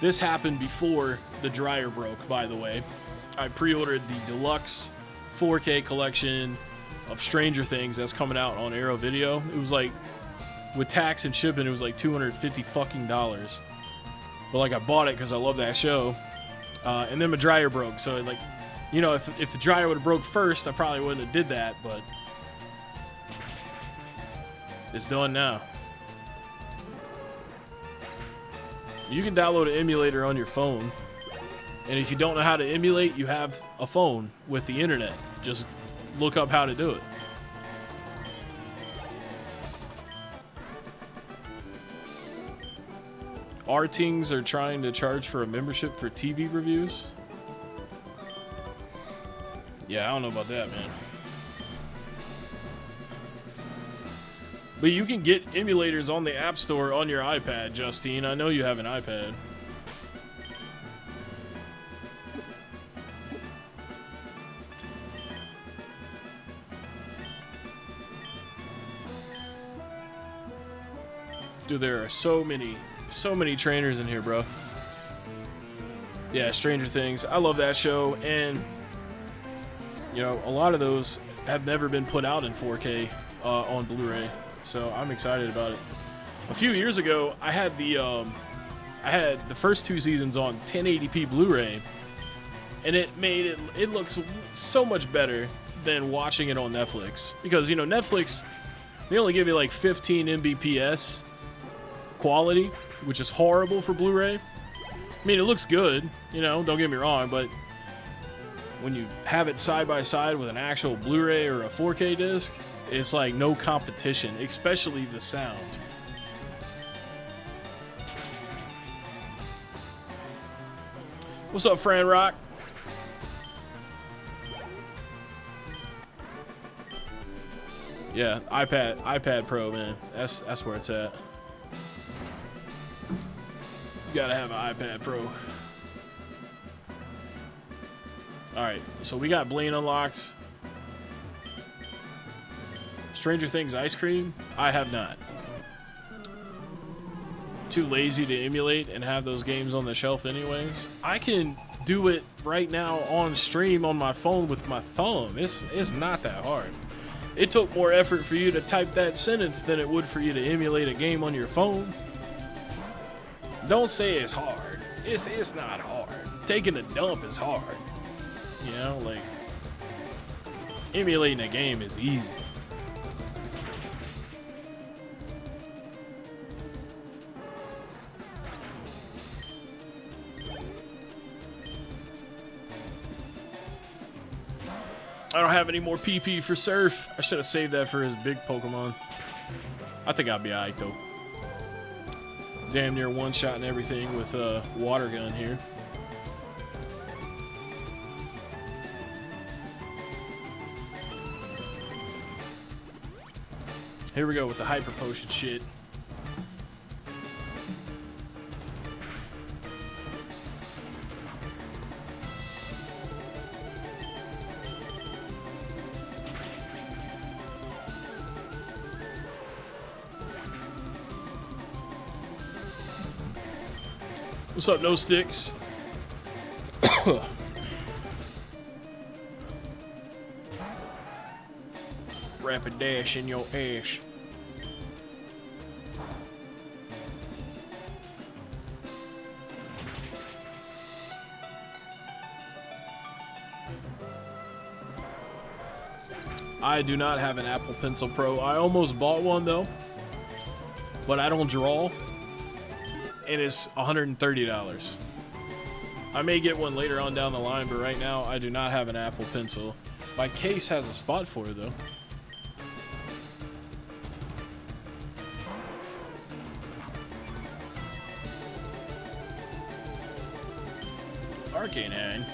A: This happened before the dryer broke, by the way. I pre-ordered the deluxe 4K collection of Stranger Things that's coming out on Arrow Video. It was like, with tax and shipping, it was like $250 fucking dollars. But like, I bought it because I love that show. And then my dryer broke. So like, you know, if the dryer would have broke first, I probably wouldn't have did that, but it's done now. You can download an emulator on your phone. And if you don't know how to emulate, you have a phone with the internet. Just look up how to do it. Artings are trying to charge for a membership for TV reviews. Yeah, I don't know about that, man. But you can get emulators on the App Store on your iPad, Justine. I know you have an iPad. Dude, there are so many trainers in here, bro. Yeah, Stranger Things. I love that show, and you know, a lot of those have never been put out in 4K on Blu-ray, so I'm excited about it. A few years ago, I had the first 2 seasons on 1080p Blu-ray, and it looks so much better than watching it on Netflix, because you know, Netflix, they only give you like 15 Mbps quality, which is horrible for Blu-ray. I mean, it looks good, you know, don't get me wrong, but when you have it side by side with an actual Blu-ray or a 4K disc, it's like no competition, especially the sound. What's up, Fran Rock? Yeah, iPad Pro, man. That's where it's at. You gotta have an iPad Pro. Alright, so we got Blaine unlocked. Stranger Things Ice Cream? I have not. Too lazy to emulate and have those games on the shelf anyways. I can do it right now on stream on my phone with my thumb. It's not that hard. It took more effort for you to type that sentence than it would for you to emulate a game on your phone. Don't say it's hard. It's not hard. Taking a dump is hard. You know, like, emulating a game is easy. I don't have any more PP for Surf. I should have saved that for his big Pokemon. I think I'll be alright though. Damn near one-shot and everything with a water gun here. Here we go with the Hyper Potion shit. What's up, No Sticks? Rapid dash in your ass. I do not have an Apple Pencil Pro. I almost bought one though, but I don't draw. It is $130. I may get one later on down the line, but right now I do not have an Apple Pencil. My case has a spot for it though. Arcanine.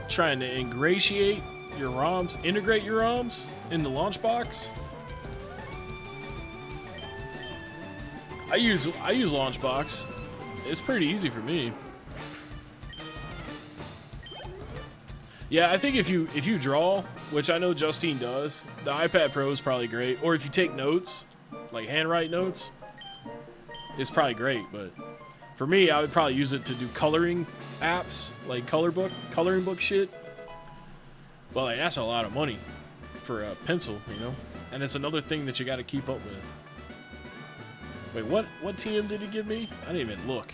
A: Trying to integrate your ROMs in the launch box. I use Launchbox. It's pretty easy for me. Yeah, I think if you draw, which I know Justine does, the iPad Pro is probably great. Or if you take notes, like handwrite notes, it's probably great. But for me, I would probably use it to do coloring apps, like coloring book shit. But like, that's a lot of money for a pencil, you know? And it's another thing that you got to keep up with. Wait, what TM did he give me? I didn't even look.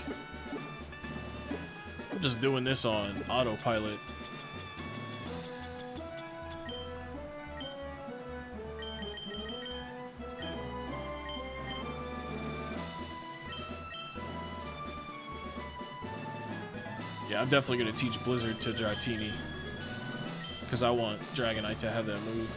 A: I'm just doing this on autopilot. Yeah, I'm definitely going to teach Blizzard to Dratini. Because I want Dragonite to have that move.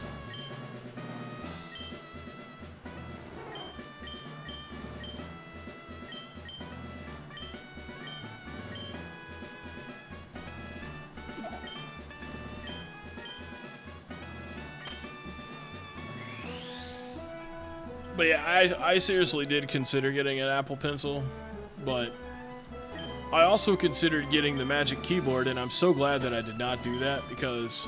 A: But yeah, I seriously did consider getting an Apple Pencil, but I also considered getting the Magic Keyboard, and I'm so glad that I did not do that, because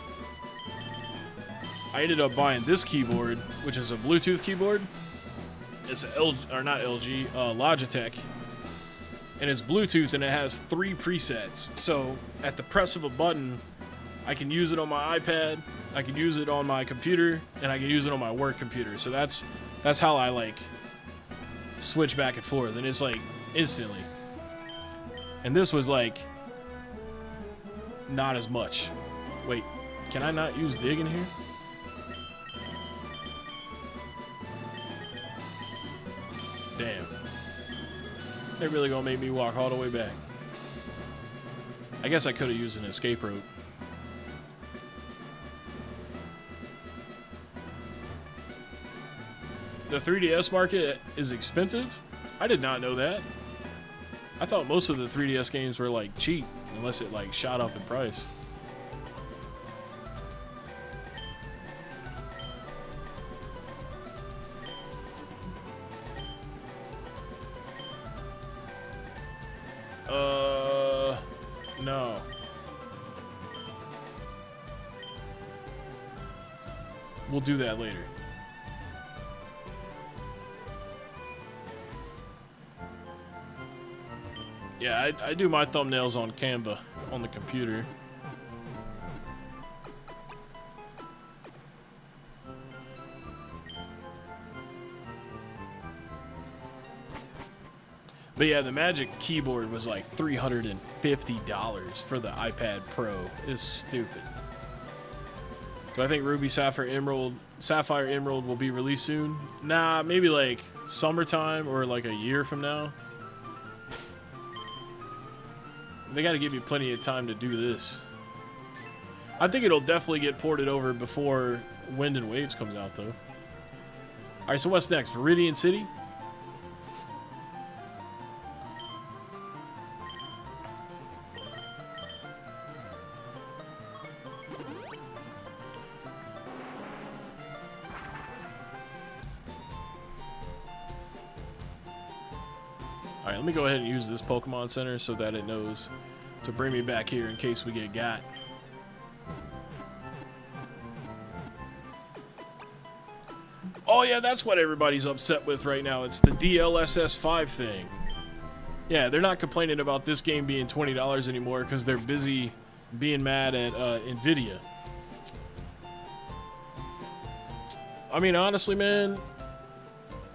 A: I ended up buying this keyboard, which is a Bluetooth keyboard. It's a Logitech, and it's Bluetooth, and it has 3 presets. So at the press of a button, I can use it on my iPad, I can use it on my computer, and I can use it on my work computer. So that's how I like switch back and forth, and it's like instantly. And this was like not as much. Wait, can I not use dig in here? Damn. They really gonna make me walk all the way back. I guess I could have used an escape rope. The 3DS market is expensive? I did not know that. I thought most of the 3DS games were like cheap, unless it like shot up in price. No. We'll do that later. Yeah, I do my thumbnails on Canva on the computer. But yeah, the Magic Keyboard was like $350 for the iPad Pro. It's stupid. Do I think Ruby Sapphire Emerald will be released soon? Nah, maybe like summertime or like a year from now. They got to give you plenty of time to do this. I think it'll definitely get ported over before Wind and Waves comes out, though. All right, so what's next? Viridian City? Alright, let me go ahead and use this Pokemon Center so that it knows to bring me back here in case we get got. Oh yeah, that's what everybody's upset with right now. It's the DLSS 5 thing. Yeah, they're not complaining about this game being $20 anymore because they're busy being mad at Nvidia. I mean, honestly, man,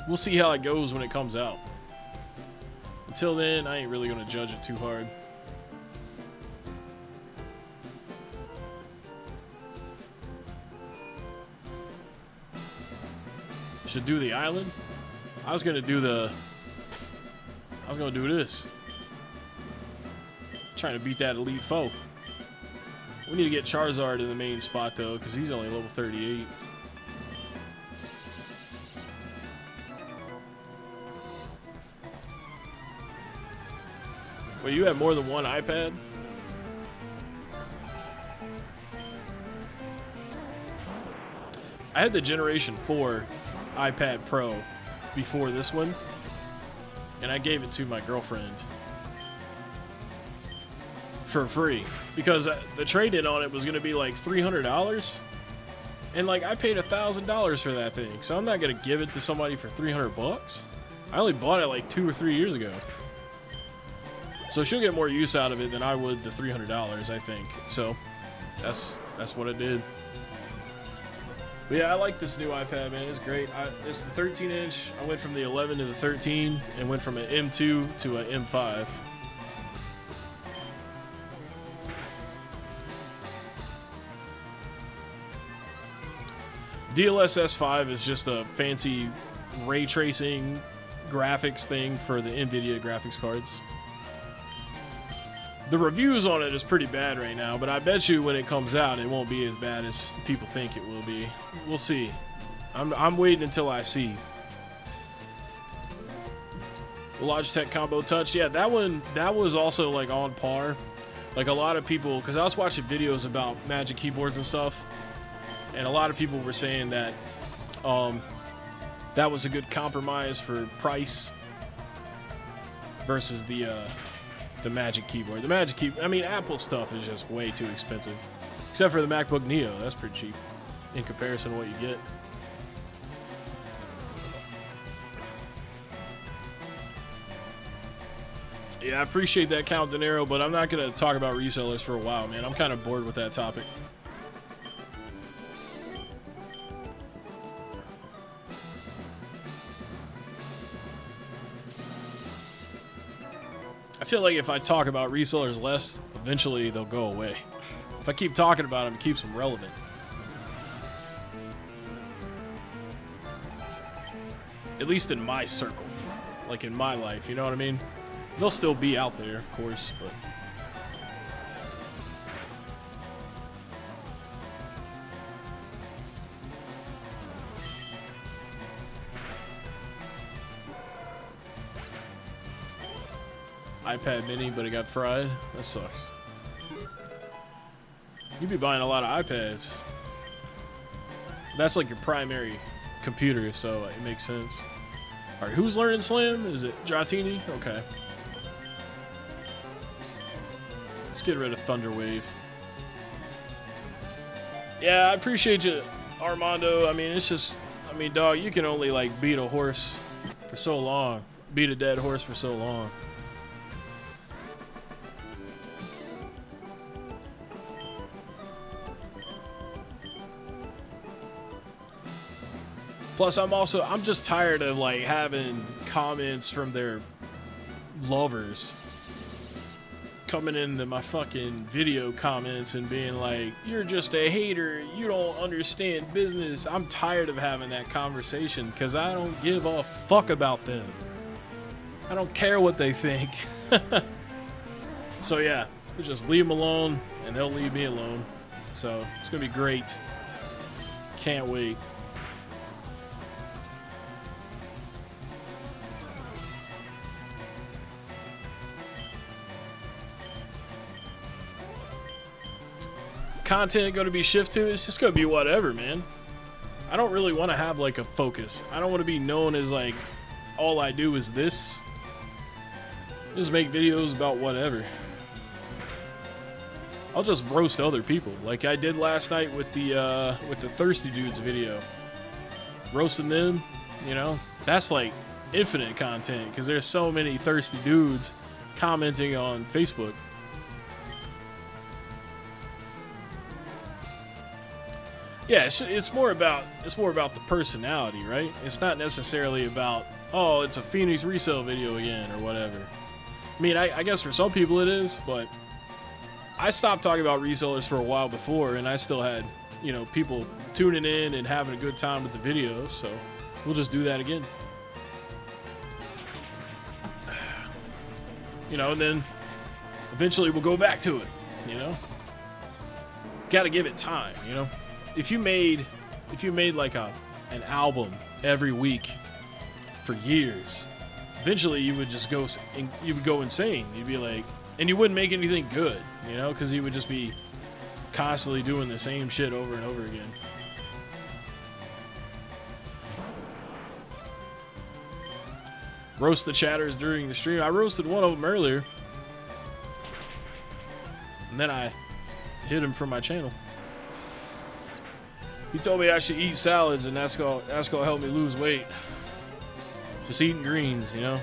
A: we'll see how it goes when it comes out. Until then, I ain't really gonna judge it too hard. Should do the island. I was gonna do this. Trying to beat that elite foe. We need to get Charizard in the main spot though, because he's only level 38. Wait, you have more than one iPad? I had the Generation 4 iPad Pro before this one, and I gave it to my girlfriend for free because the trade-in on it was going to be like $300, and like I paid $1,000 for that thing, so I'm not going to give it to somebody for 300 bucks. I only bought it like 2 or 3 years ago, so she'll get more use out of it than I would the $300, I think. So that's what I did. But yeah, I like this new iPad, man. It's great. It's the 13-inch. I went from the 11 to the 13 and went from an M2 to an M5. DLSS 5 is just a fancy ray tracing graphics thing for the NVIDIA graphics cards. The reviews on it is pretty bad right now, but I bet you when it comes out, it won't be as bad as people think it will be. We'll see. I'm waiting until I see. The Logitech Combo Touch, yeah, that was also like on par. Like a lot of people, because I was watching videos about Magic keyboards and stuff, and a lot of people were saying that that was a good compromise for price versus the Magic keyboard. The Magic keyboard, I mean, Apple stuff is just way too expensive. Except for the MacBook Neo, that's pretty cheap in comparison to what you get. Yeah, I appreciate that, Count De Niro, but I'm not going to talk about resellers for a while, man. I'm kind of bored with that topic. I feel like if I talk about resellers less, eventually they'll go away. If I keep talking about them, it keeps them relevant. At least in my circle. Like in my life, you know what I mean? They'll still be out there, of course, but... iPad mini, but it got fried. That sucks. You'd be buying a lot of iPads. That's like your primary computer, so it makes sense. Alright, who's learning Slam? Is it Dratini? Okay. Let's get rid of Thunderwave. Yeah, I appreciate you, Armando. I mean, it's just... I mean, dog, you can only, like, beat a horse for so long. Beat a dead horse for so long. Plus, I'm just tired of, like, having comments from their lovers coming into my fucking video comments and being like, you're just a hater, you don't understand business. I'm tired of having that conversation because I don't give a fuck about them. I don't care what they think. So yeah, we just leave them alone and they'll leave me alone. So it's gonna be great. Can't wait. Content going to be shift to? It's just going to be whatever, man. I don't really want to have like a focus. I don't want to be known as like all I do is this. Just make videos about whatever. I'll just roast other people like I did last night with the Thirsty Dudes video. roasting them, you know, that's like infinite content because there's so many thirsty dudes commenting on Facebook. Yeah, it's more about the personality, right? It's not necessarily about, oh, it's a Phoenix resale video again or whatever. I mean, I guess for some people it is, but I stopped talking about resellers for a while before, and I still had, you know, people tuning in and having a good time with the videos, so we'll just do that again. You know, and then eventually we'll go back to it, you know? Got to give it time, you know? If you made like an album every week for years, eventually you would just go insane. You'd be like, and you wouldn't make anything good, you know, because you would just be constantly doing the same shit over and over again. Roast the chatters during the stream. I roasted one of them earlier, and then I hid him from my channel. He told me I should eat salads, and that's gonna help me lose weight. Just eating greens, you know.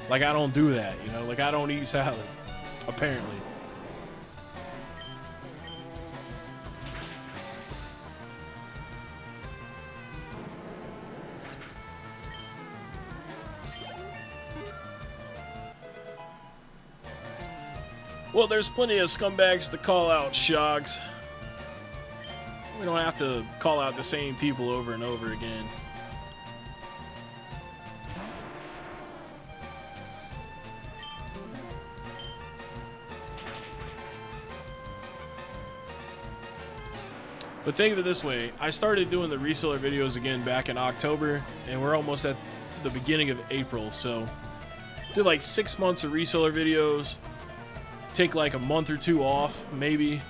A: Like I don't do that, you know. Like I don't eat salad, apparently. Well, there's plenty of scumbags to call out, Shogs. We don't have to call out the same people over and over again. But think of it this way. I started doing the reseller videos again back in October, and we're almost at the beginning of April. So did like 6 months of reseller videos. Take like a month or two off, maybe.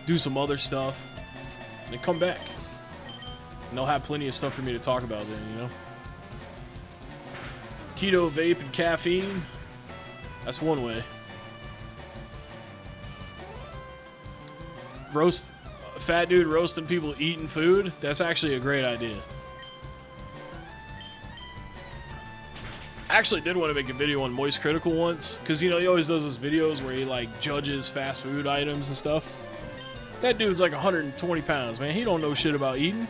A: Do some other stuff. And then come back. And they'll have plenty of stuff for me to talk about then, you know? Keto, vape, and caffeine. That's one way. Roast... Fat dude roasting people eating food. That's actually a great idea. I actually did want to make a video on Moist Critical once, because, you know, he always does those videos where he, like, judges fast food items and stuff. That dude's like 120 pounds, man. He don't know shit about eating.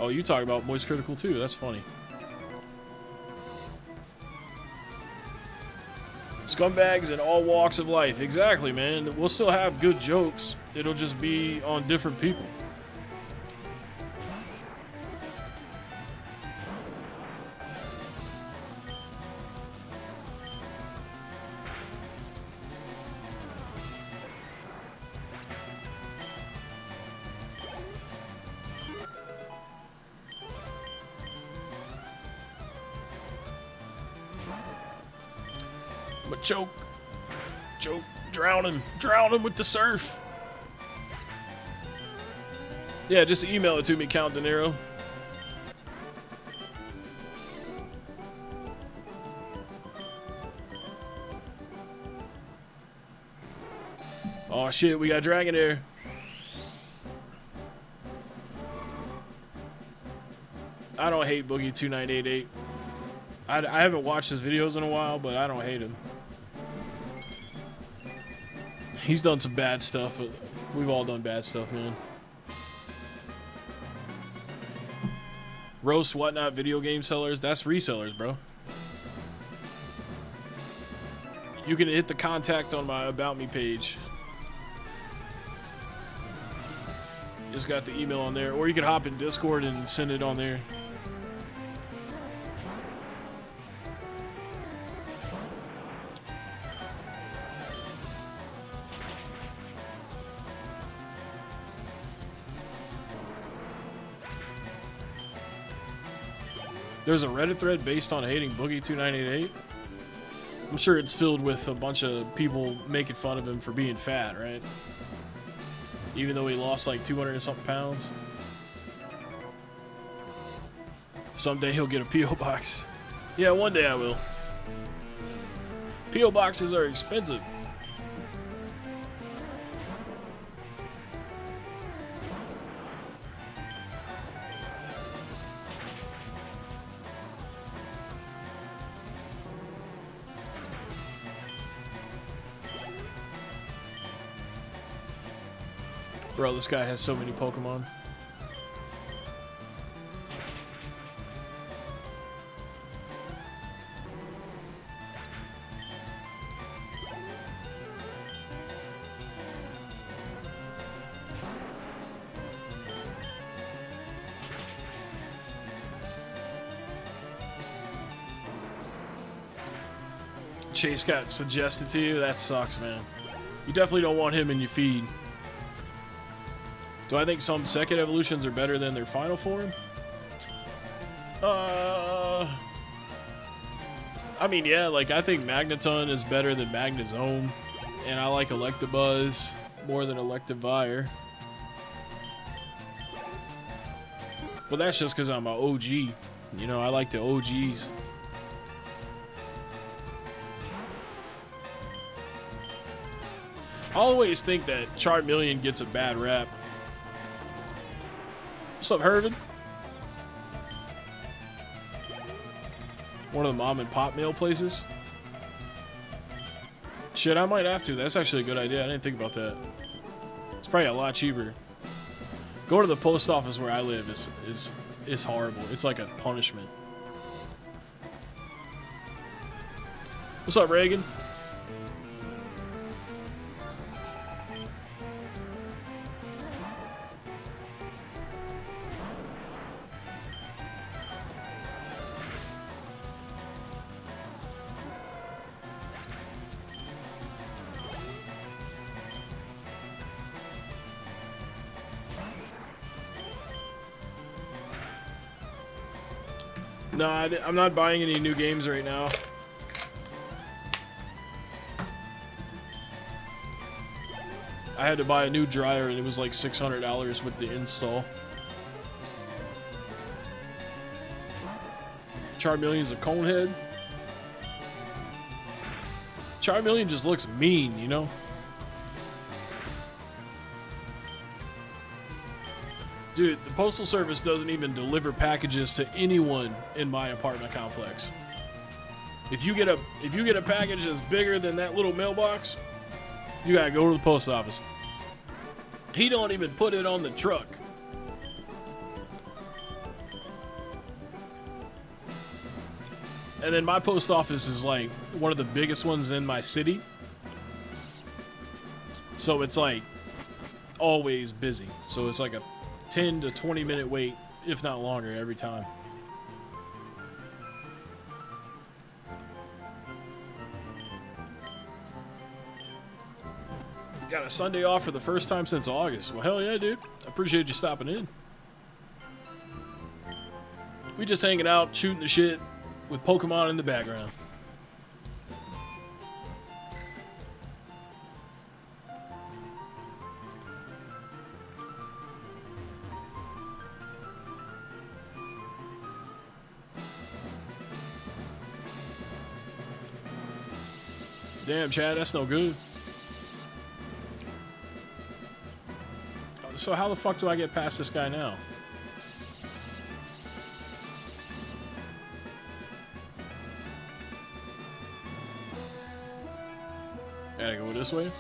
A: Oh, you talk about Moist Critical too. That's funny. Scumbags in all walks of life. Exactly, man. We'll still have good jokes. It'll just be on different people. But choke, drown him with the surf. Yeah, just email it to me, Count De Niro. Oh shit, we got Dragonair. I don't hate Boogie 2988. I haven't watched his videos in a while, but I don't hate him. He's done some bad stuff, but we've all done bad stuff, man. Roast whatnot video game sellers. That's resellers, bro. You can hit the contact on my About Me page. Just got the email on there. Or you can hop in Discord and send it on there. There's a Reddit thread based on hating Boogie 2988. I'm sure it's filled with a bunch of people making fun of him for being fat, right? Even though he lost like 200 and something pounds. Someday he'll get a P.O. box. Yeah, one day I will. P.O. boxes are expensive. Bro, this guy has so many Pokemon. Chase got suggested to you? That sucks, man. You definitely don't want him in your feed. Do I think some second evolutions are better than their final form? I mean, yeah, like, I think Magneton is better than Magnezone, and I like Electabuzz more than Electivire. But that's just because I'm an OG. You know, I like the OGs. I always think that Charmeleon gets a bad rap. What's up, Hervin? One of the mom and pop meal places. Shit, I might have to. That's actually a good idea. I didn't think about that. It's probably a lot cheaper. Go to the post office where I live is horrible. It's like a punishment. What's up, Reagan? No, I'm not buying any new games right now. I had to buy a new dryer and it was like $600 with the install. Charmeleon's a conehead. Charmeleon just looks mean, you know? Dude, the Postal Service doesn't even deliver packages to anyone in my apartment complex. If you get a package that's bigger than that little mailbox, you gotta go to the post office. He don't even put it on the truck. And then my post office is like one of the biggest ones in my city. So it's like always busy. So it's like a 10 to 20 minute wait, if not longer, every time. Got a Sunday off for the first time since August. Well, hell yeah, dude. I appreciate you stopping in. We just hanging out, shooting the shit with Pokemon in the background. Damn, Chad, that's no good. So how the fuck do I get past this guy now? Gotta go this way?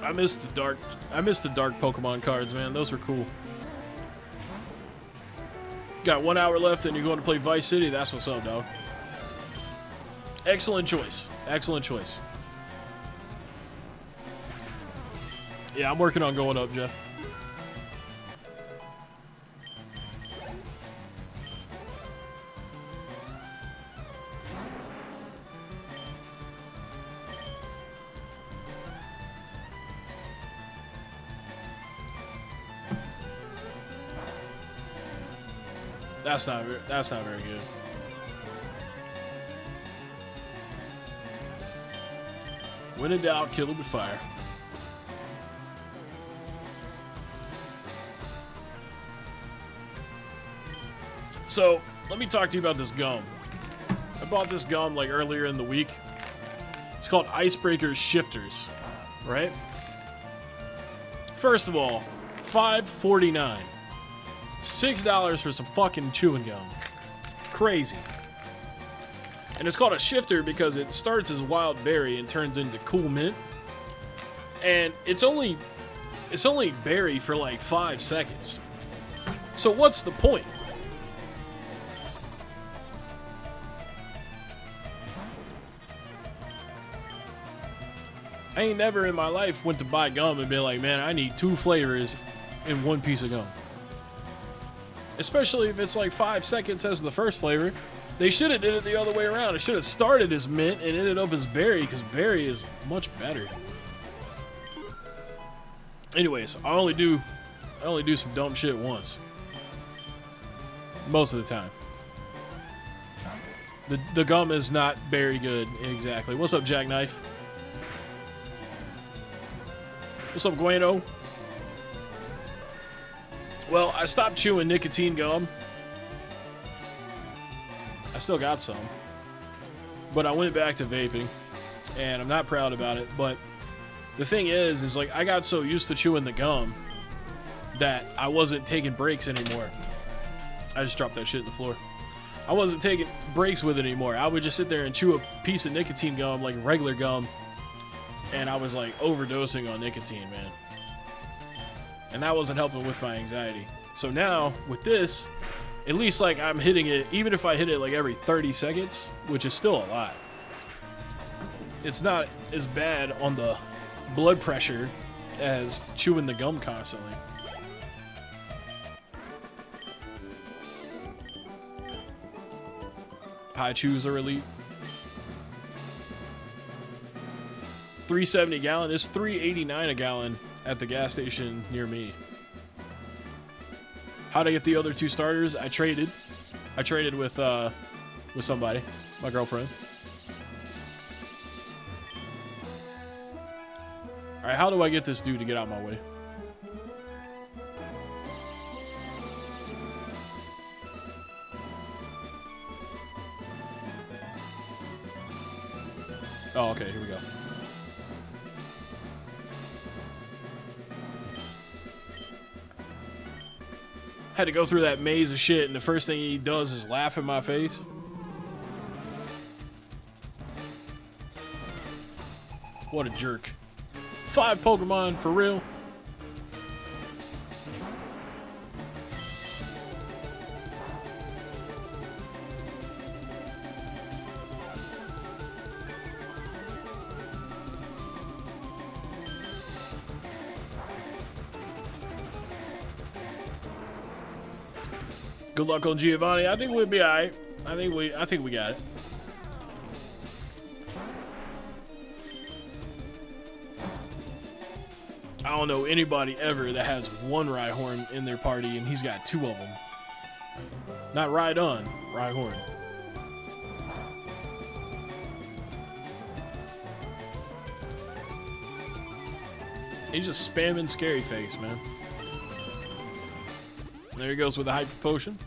A: I missed the dark Pokemon cards, man. Those were cool. Got 1 hour left and you're going to play Vice City. That's what's up, dog. Excellent choice. Excellent choice. Yeah, I'm working on going up, Jeff. That's not very good. When in doubt, kill it with fire. So, let me talk to you about this gum. I bought this gum like earlier in the week. It's called Icebreaker Shifters, right? First of all, $5.49. $6 for some fucking chewing gum. Crazy. And it's called a shifter because it starts as wild berry and turns into cool mint. And it's only berry for like 5 seconds. So what's the point? I ain't never in my life went to buy gum and be like, man, I need 2 flavors in 1 piece of gum. Especially if it's like 5 seconds as the first flavor. They should have did it the other way around. It should have started as mint and ended up as berry, because berry is much better. Anyways, I only do some dumb shit once. Most of the time. The gum is not very good, exactly. What's up, Jackknife? What's up, Guano? Well, I stopped chewing nicotine gum. I still got some. But I went back to vaping. And I'm not proud about it. But the thing is like I got so used to chewing the gum that I wasn't taking breaks anymore. I just dropped that shit in the floor. I wasn't taking breaks with it anymore. I would just sit there and chew a piece of nicotine gum, like regular gum. And I was like overdosing on nicotine, man. And that wasn't helping with my anxiety. So now, with this, at least like I'm hitting it, even if I hit it like every 30 seconds, which is still a lot. It's not as bad on the blood pressure as chewing the gum constantly. High chews are elite. 370 a gallon. It's $3.89 a gallon at the gas station near me. How'd I get the other 2 starters? I traded with somebody, my girlfriend. All right, how do I get this dude to get out of my way? Oh, okay, here we go. Had to go through that maze of shit, and the first thing he does is laugh in my face. What a jerk. 5 Pokemon, for real? Good luck on Giovanni. I think we'll be alright. I think we got it. I don't know anybody ever that has 1 Rhyhorn in their party and he's got 2 of them. Not Rhydon, Rhyhorn. He's just spamming Scary Face, man. There he goes with the Hyper Potion.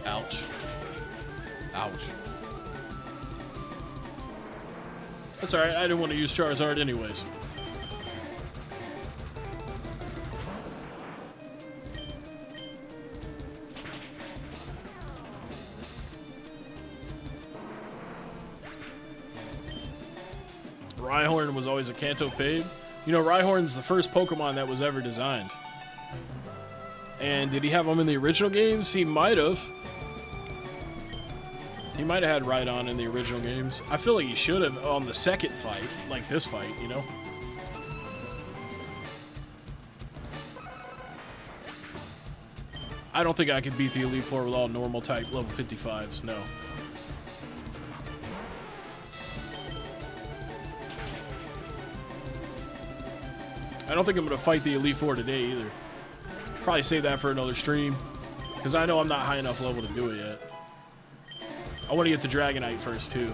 A: Ouch. Ouch. That's alright, I didn't want to use Charizard anyways. Rhyhorn was always a Kanto fave. You know, Rhyhorn's the first Pokemon that was ever designed. And did he have them in the original games? He might have. He might have had Rhydon in the original games. I feel like he should have on the second fight, like this fight, you know? I don't think I could beat the Elite Four with all normal type level 55s, no. I don't think I'm going to fight the Elite Four today either. Probably save that for another stream. Because I know I'm not high enough level to do it yet. I want to get the Dragonite first, too.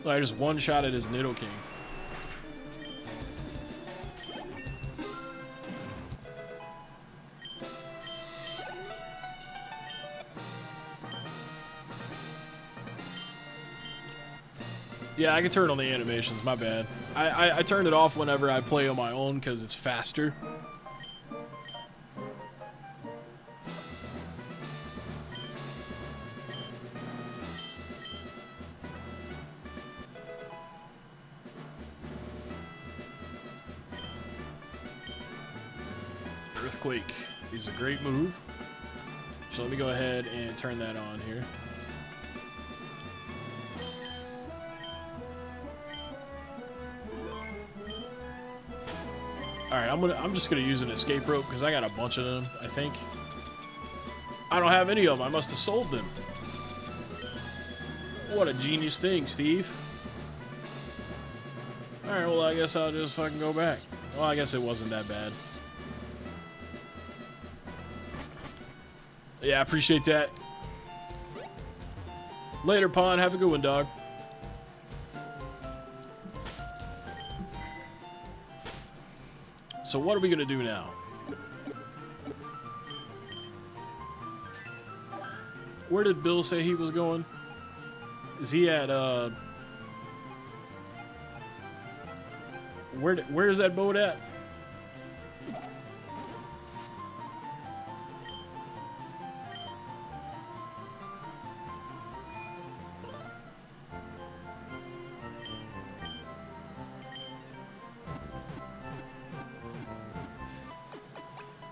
A: I just one-shot at his Nidoking. Yeah, I can turn on the animations, my bad. I turned it off whenever I play on my own because it's faster. Earthquake is a great move. So let me go ahead and turn that on here. Alright, I'm just gonna use an escape rope because I got a bunch of them, I think. I don't have any of them. I must have sold them. What a genius thing, Steve. Alright, well, I guess I'll just fucking go back. Well, I guess it wasn't that bad. Yeah, I appreciate that. Later, Pond. Have a good one, dog. So what are we going to do now? Where did Bill say he was going? Is he at, where is that boat at?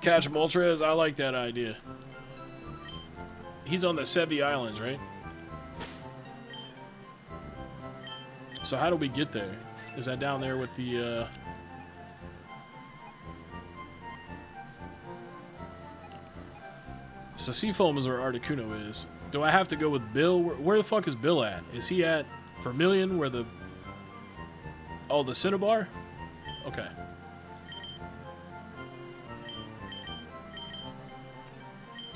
A: Catch Moltres, I like that idea. He's on the Sevy Islands, right? So how do we get there? Is that down there with the, So Seafoam is where Articuno is. Do I have to go with Bill? Where the fuck is Bill at? Is he at Vermilion where the... Oh, the Cinnabar? Okay.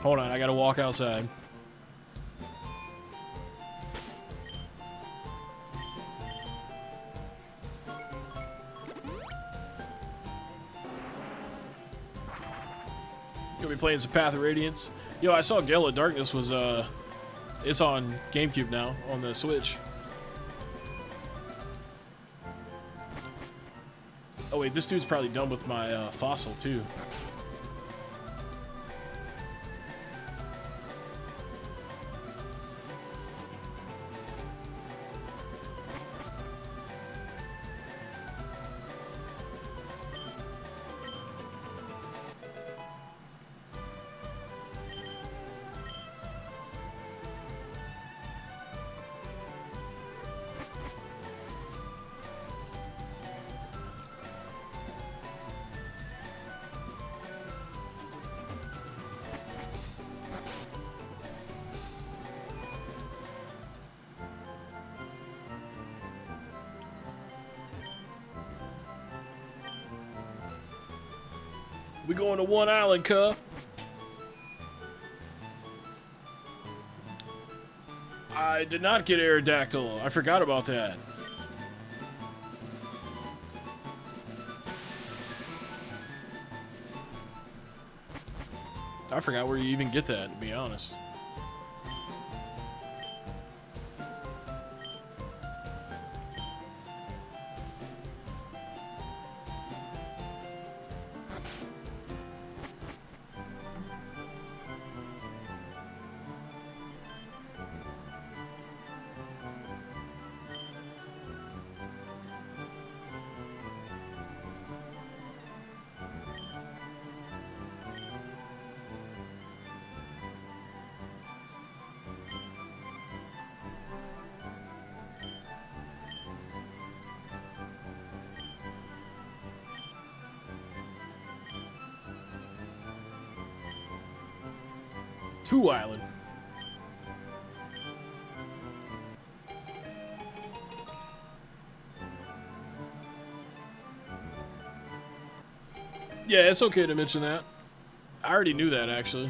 A: Hold on, I gotta walk outside. Gonna be playing some Path of Radiance. Yo, I saw Gale of Darkness was, it's on GameCube now, on the Switch. Oh wait, this dude's probably done with my, fossil, too. We going to one island, cuh. I did not get Aerodactyl. I forgot about that. I forgot where you even get that, to be honest. Two island. Yeah, it's okay to mention that. I already knew that, actually.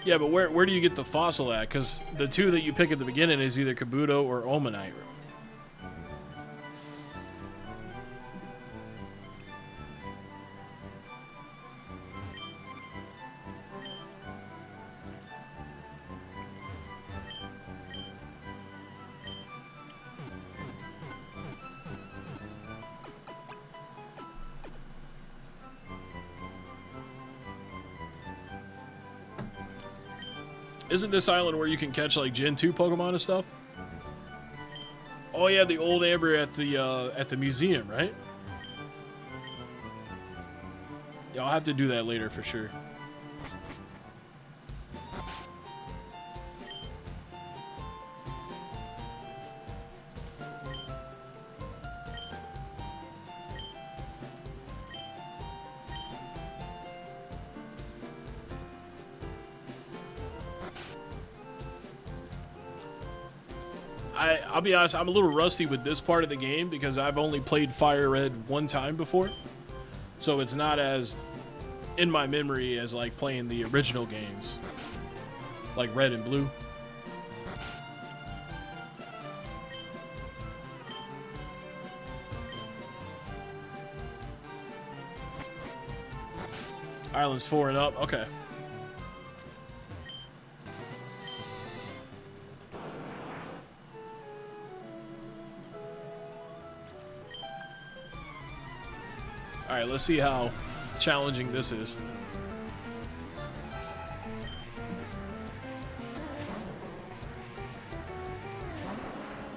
A: Yeah, but where do you get the fossil at? Because the two that you pick at the beginning is either Kabuto or Omanite. Isn't this island where you can catch like Gen 2 Pokemon and stuff? Oh yeah, the old Amber at the museum, right? Yeah, I'll have to do that later for sure. I'll be honest, I'm a little rusty with this part of the game because I've only played Fire Red one time before. So it's not as in my memory as like playing the original games. Like Red and Blue. Islands 4 and up, okay. Alright, let's see how challenging this is.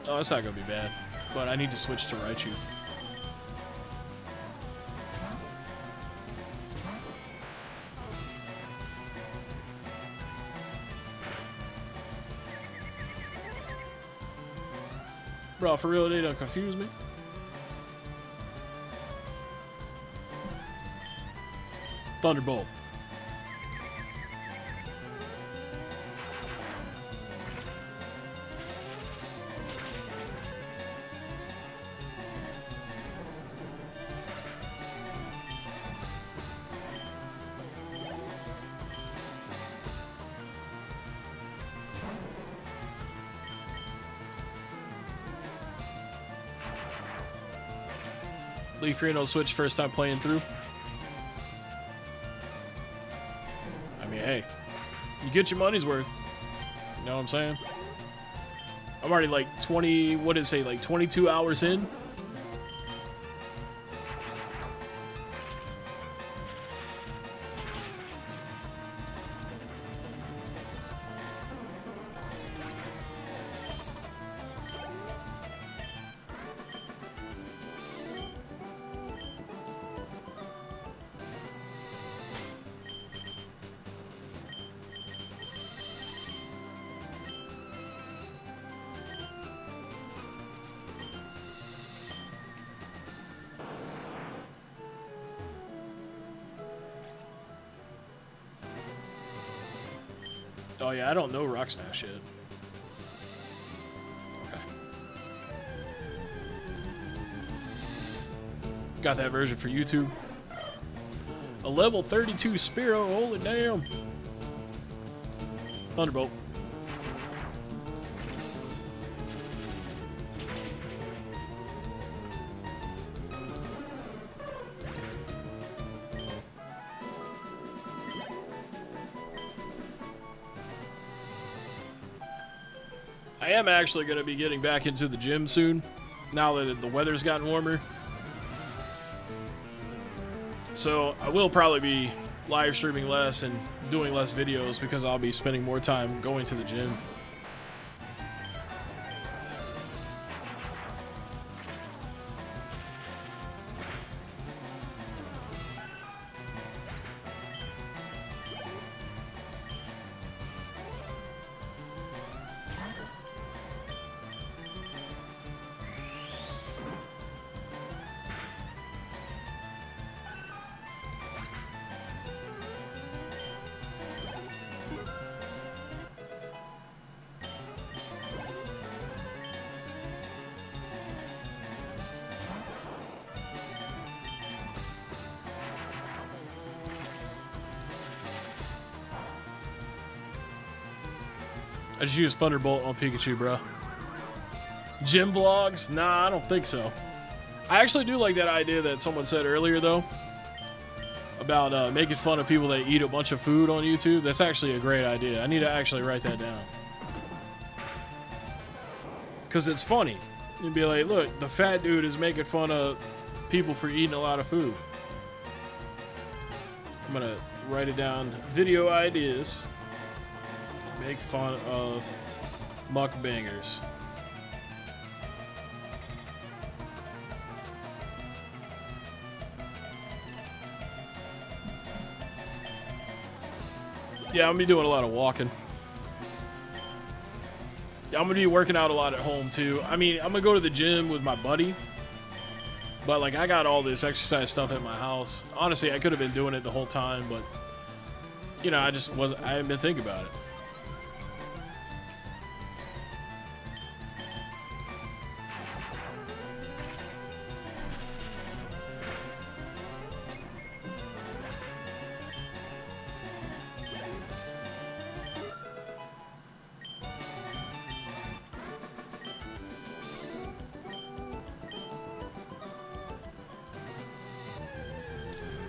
A: Oh, that's not gonna be bad. But I need to switch to Raichu. Bro, for real, they don't confuse me. Thunderbolt. Leaf Green will switch first time playing through. I mean, hey, you get your money's worth. You know what I'm saying? I'm already like 20, what did it say, like 22 hours in? Oh yeah, I don't know Rock Smash yet. Okay. Got that version for YouTube. A level 32 Spearow, holy damn. Thunderbolt. I am actually going to be getting back into the gym soon, now that the weather's gotten warmer. So I will probably be live streaming less and doing less videos because I'll be spending more time going to the gym. I just use Thunderbolt on Pikachu, bro. Gym vlogs? Nah, I don't think so. I actually do like that idea that someone said earlier, though, about making fun of people that eat a bunch of food on YouTube. That's actually a great idea. I need to actually write that down. Because it's funny. You'd be like, look, the fat dude is making fun of people for eating a lot of food. I'm going to write it down. Video ideas. Make fun of mukbangers. Yeah, I'm going to be doing a lot of walking. Yeah, I'm going to be working out a lot at home, too. I mean, I'm going to go to the gym with my buddy. But, like, I got all this exercise stuff at my house. Honestly, I could have been doing it the whole time, but, you know, I haven't been thinking about it.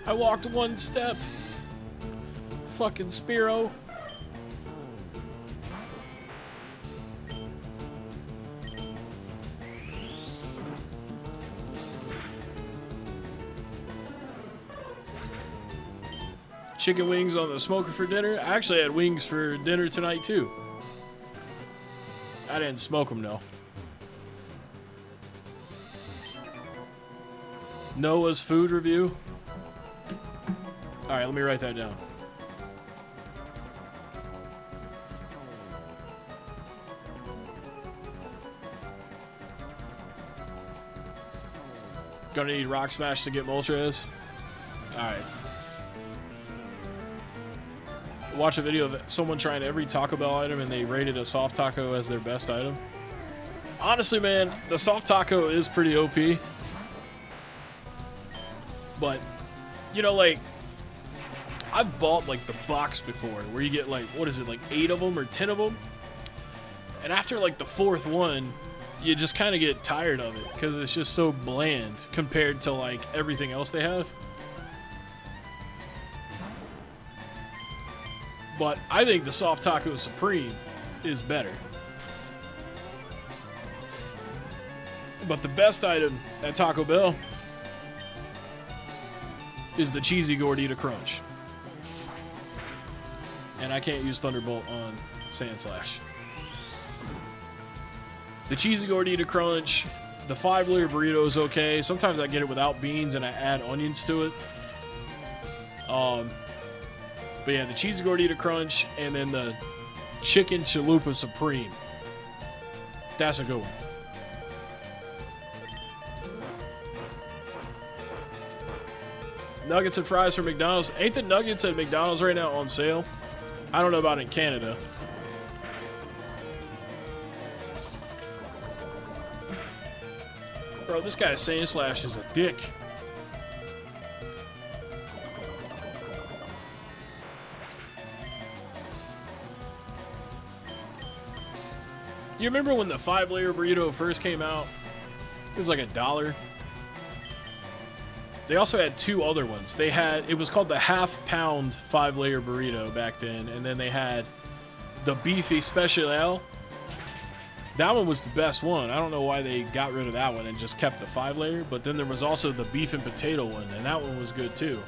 A: I walked one step. Fucking Spiro. Chicken wings on the smoker for dinner. I actually had wings for dinner tonight too. I didn't smoke them though. Noah's food review. Alright, let me write that down. Gonna need Rock Smash to get Moltres. Alright. Watch a video of someone trying every Taco Bell item and they rated a soft taco as their best item. Honestly, man, the soft taco is pretty OP. But, you know, like, I've bought, like, the box before, where you get, like, what is it, like 8 of them or 10 of them? And after, like, the 4th one, you just kind of get tired of it, because it's just so bland compared to, like, everything else they have. But I think the Soft Taco Supreme is better. But the best item at Taco Bell is the Cheesy Gordita Crunch. And I can't use Thunderbolt on Sand Slash. The Cheesy Gordita Crunch, the 5-layer burrito is okay. Sometimes I get it without beans and I add onions to it. But yeah, the Cheesy Gordita Crunch and then the Chicken Chalupa Supreme. That's a good one. Nuggets and fries from McDonald's. Ain't the nuggets at McDonald's right now on sale? I don't know about in Canada. Bro, this guy Sand Slash is a dick. You remember when the 5-layer burrito first came out? It was like $1. They also had 2 other ones. They had, it was called the half-pound 5-layer burrito back then, and then they had the beefy special. That one was the best one. I don't know why they got rid of that one and just kept the 5-layer, but then there was also the beef and potato one, and that one was good too.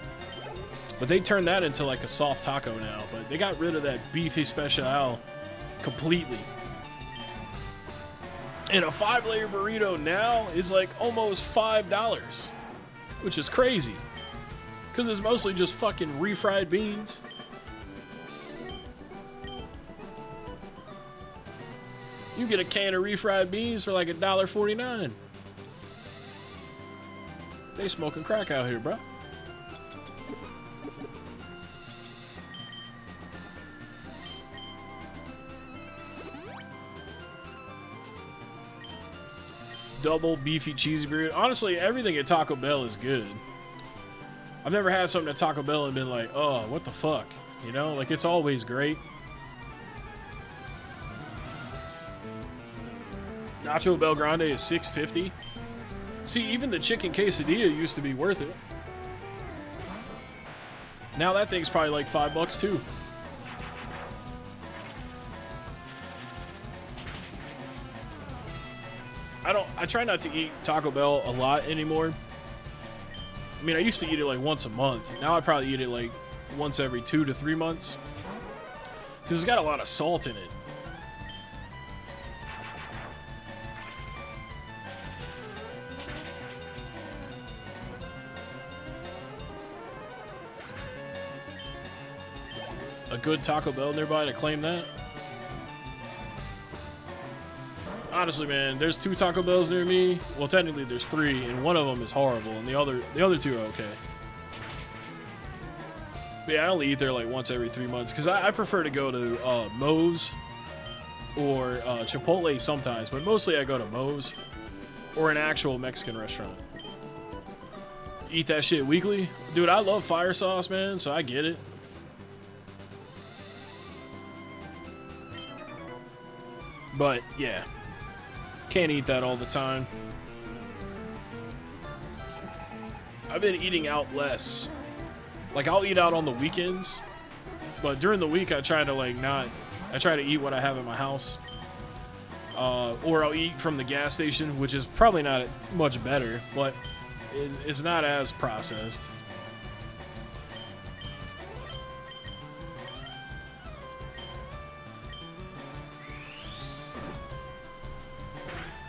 A: But they turned that into like a soft taco now, but they got rid of that beefy special completely. And a 5-layer burrito now is like almost $5. Which is crazy. Because it's mostly just fucking refried beans. You get a can of refried beans for like $1.49. They smoking crack out here, bro. Double beefy cheesy burrito. Honestly, everything at Taco Bell is good. I've never had something at Taco Bell and been like, oh, what the fuck? You know, like, it's always great. Nacho Bel Grande is $6.50. See, even the chicken quesadilla used to be worth it. Now that thing's probably like $5 too. I try not to eat Taco Bell a lot anymore. I mean, I used to eat it like once a month. Now I probably eat it like once every 2 to 3 months. Because it's got a lot of salt in it. A good Taco Bell nearby to claim that? Honestly, man, there's 2 Taco Bells near me. Well, technically there's 3, and one of them is horrible, and the other 2 are okay. But yeah, I only eat there like once every 3 months, because I prefer to go to Moe's or Chipotle sometimes, but mostly I go to Moe's or an actual Mexican restaurant. Eat that shit weekly? Dude, I love fire sauce, man, so I get it. But, yeah. Can't eat that all the time. I've been eating out less. Like, I'll eat out on the weekends. But during the week, I try to eat what I have in my house. Or I'll eat from the gas station, which is probably not much better. But it's not as processed.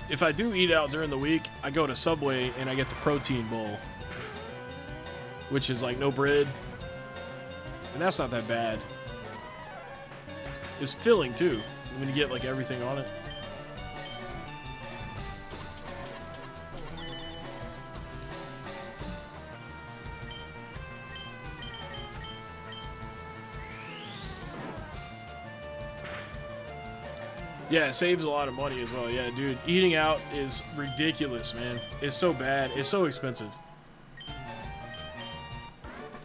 A: If I do eat out during the week, I go to Subway and I get the protein bowl, which is like no bread, and that's not that bad. It's filling too when you get like everything on it. Yeah, it saves a lot of money as well. Yeah, dude, eating out is ridiculous, man. It's so bad. It's so expensive.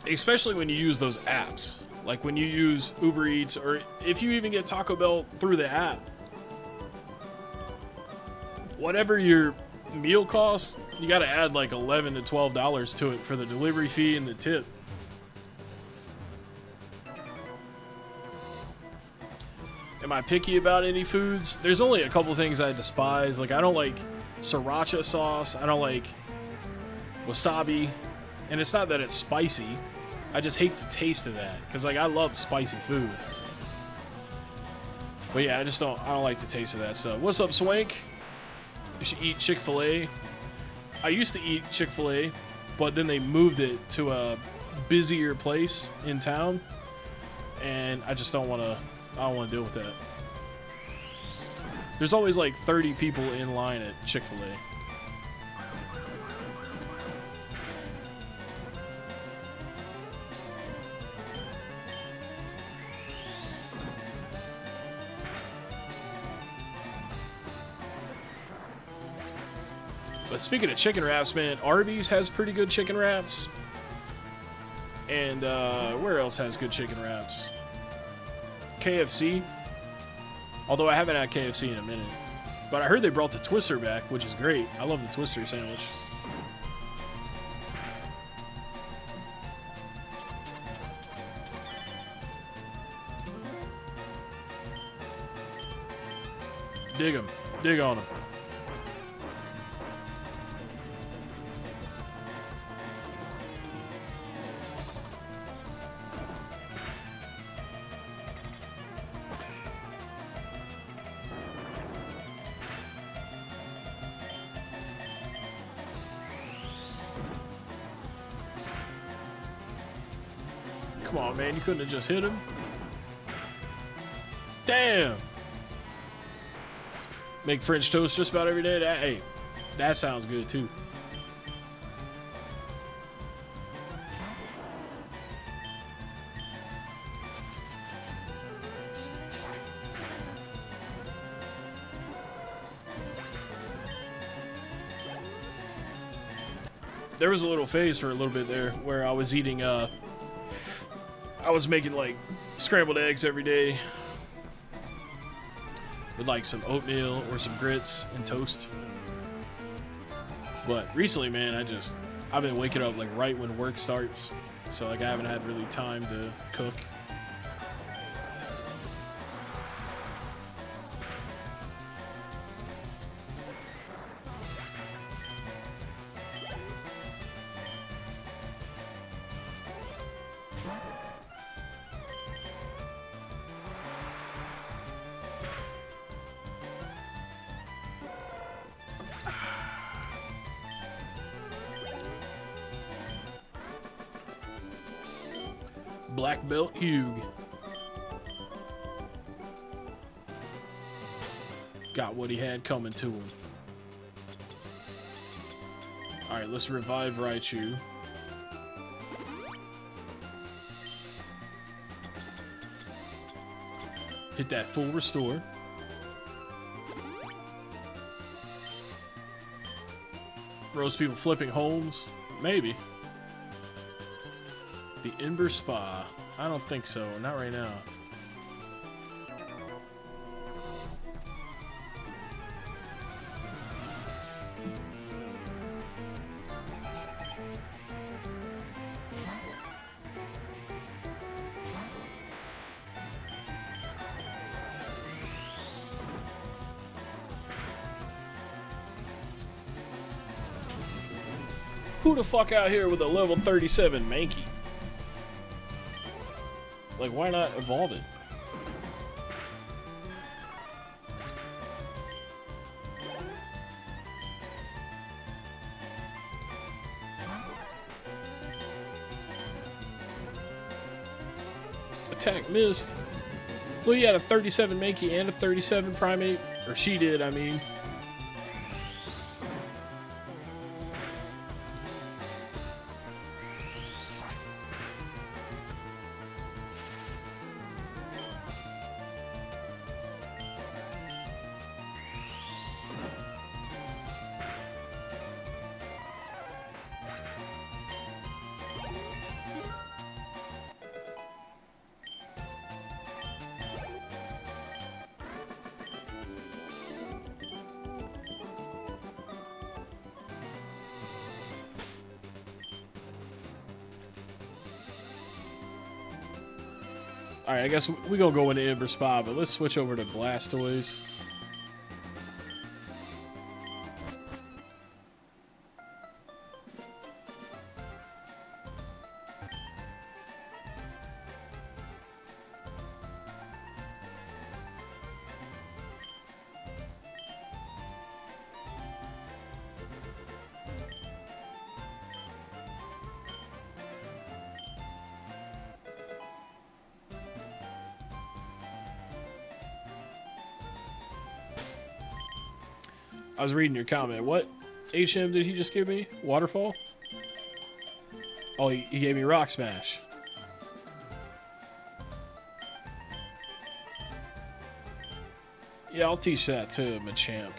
A: Especially when you use those apps. Like when you use Uber Eats, or if you even get Taco Bell through the app. Whatever your meal costs, you got to add like $11 to $12 to it for the delivery fee and the tip. Am I picky about any foods? There's only a couple things I despise. Like, I don't like sriracha sauce. I don't like wasabi. And it's not that it's spicy. I just hate the taste of that. Because, like, I love spicy food. But, yeah, I don't like the taste of that stuff. What's up, Swank? You should eat Chick-fil-A. I used to eat Chick-fil-A, but then they moved it to a busier place in town. And I just don't want to deal with that. There's always like 30 people in line at Chick-fil-A. But speaking of chicken wraps, man, Arby's has pretty good chicken wraps. And where else has good chicken wraps? KFC. Although I haven't had KFC in a minute. But I heard they brought the Twister back, which is great. I love the Twister sandwich. Dig him. Dig on him. Come on, man. You couldn't have just hit him. Damn. Make French toast just about every day. Hey, that sounds good too. There was a little phase for a little bit there where I was eating I was making like scrambled eggs every day. with like some oatmeal or some grits and toast. But recently, man, I've been waking up like right when work starts, so like I haven't had really time to cook. Black Belt Hugh got what he had coming to him. Alright, let's revive Raichu. Hit that full restore. Rose people flipping homes? Maybe. The Ember Spa. I don't think so. Not right now. Who the fuck out here with a level 37 Mankey? Like, why not evolve it? Attack missed. Well, you had a 37 Mankey and a 37 Primate. Or she did, I mean. Alright, I guess we gonna go into Ember Spa, but let's switch over to Blastoise. I was reading your comment. What HM did he just give me? Waterfall? Oh, he gave me Rock Smash. Yeah, I'll teach that to Machamp.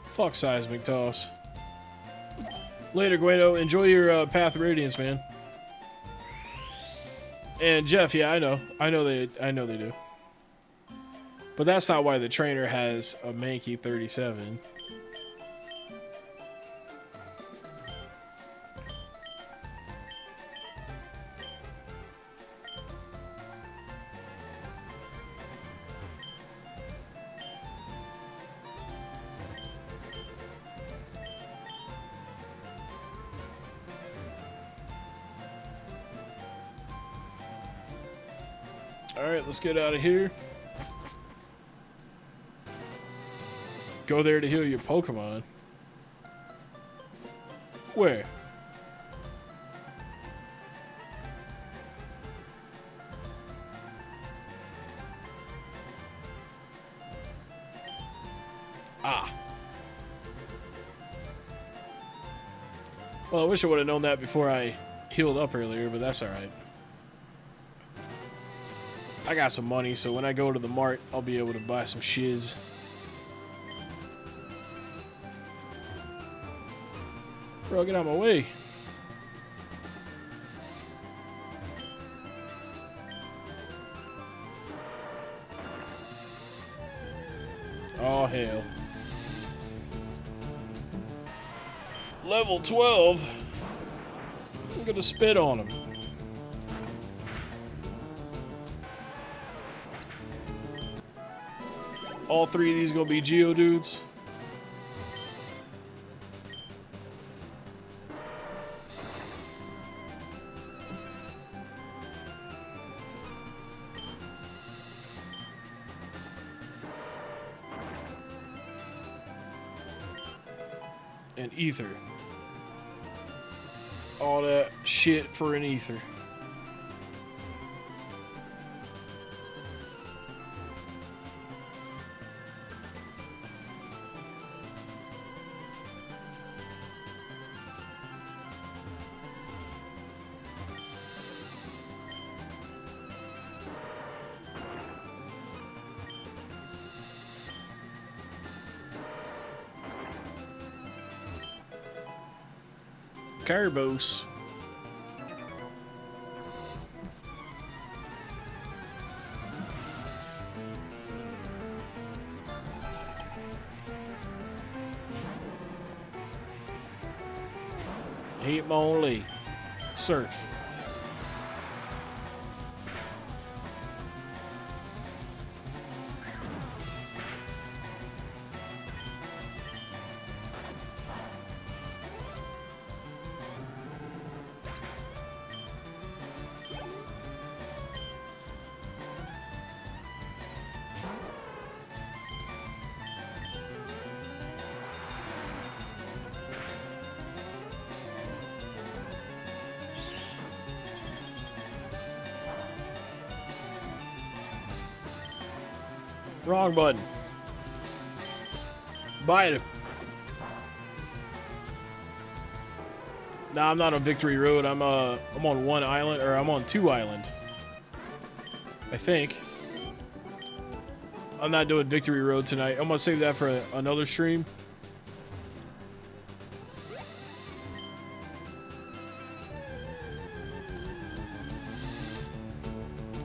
A: Fuck Seismic Toss. Later, Guido. Enjoy your Path of Radiance, man. And Jeff, yeah, I know they do. But that's not why the trainer has a Mankey 37. Alright, let's get out of here. Go there to heal your Pokemon. Where? Ah. Well, I wish I would have known that before I healed up earlier, but that's alright. I got some money, so when I go to the mart, I'll be able to buy some shiz. Bro, get out of my way. Oh, hell. Level 12? I'm gonna spit on him. All three of these gonna be Geodudes. And Ether. All that shit for an Ether. Carbos. Hitmonlee. Surf. Wrong button. Bite him. Nah, I'm not on Victory Road. I'm on one island, or I'm on 2 island. I think. I'm not doing Victory Road tonight. I'm gonna save that for another stream.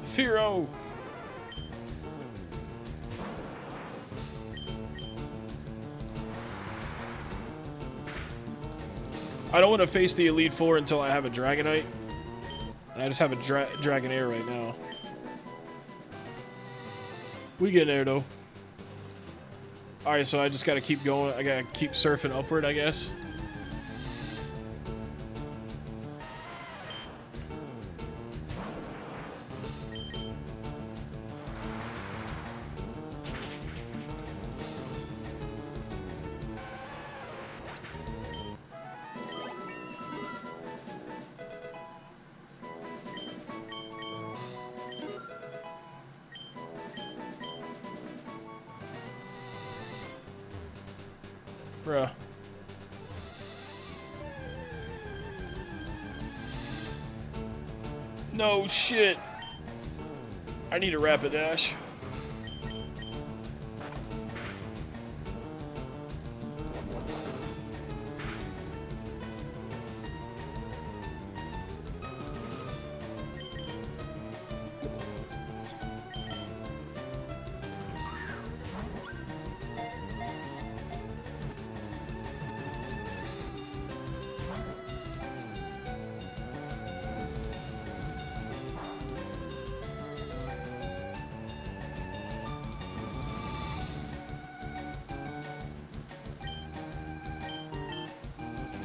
A: Firo. I don't want to face the Elite Four until I have a Dragonite. And I just have a Dragonair right now. We get there, though. Alright, so I just gotta keep going. I gotta keep surfing upward, I guess. Bruh. No shit. I need a Rapidash.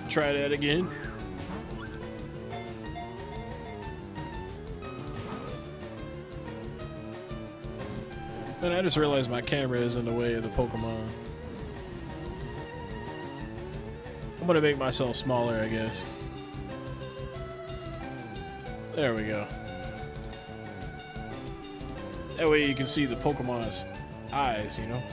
A: Try that again. And I just realized my camera is in the way of the Pokemon. I'm gonna make myself smaller, I guess. There we go. That way you can see the Pokemon's eyes, you know?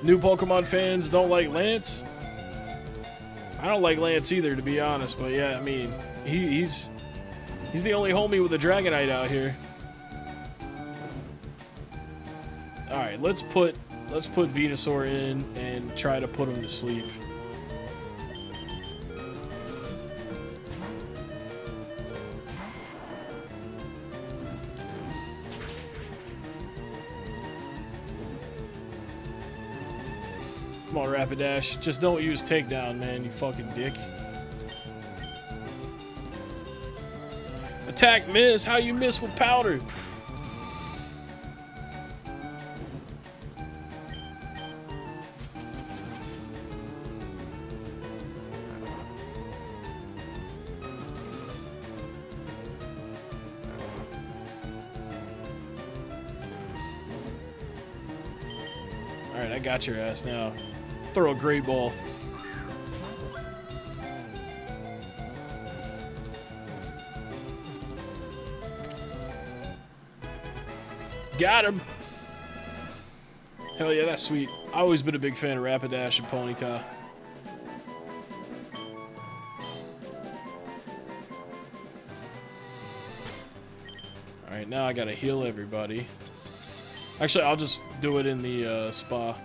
A: New Pokemon fans don't like Lance? I don't like Lance either, to be honest. But yeah, I mean, he's the only homie with a Dragonite out here. All right, let's put Venusaur in and try to put him to sleep. Come on, Rapidash. Just don't use takedown, man, you fucking dick. Attack miss. How you miss with powder? Alright, I got your ass now. Throw a great ball. Got him. Hell yeah, that's sweet. I've always been a big fan of Rapidash and Ponyta. Alright, now I gotta heal everybody. Actually, I'll just do it in the spa.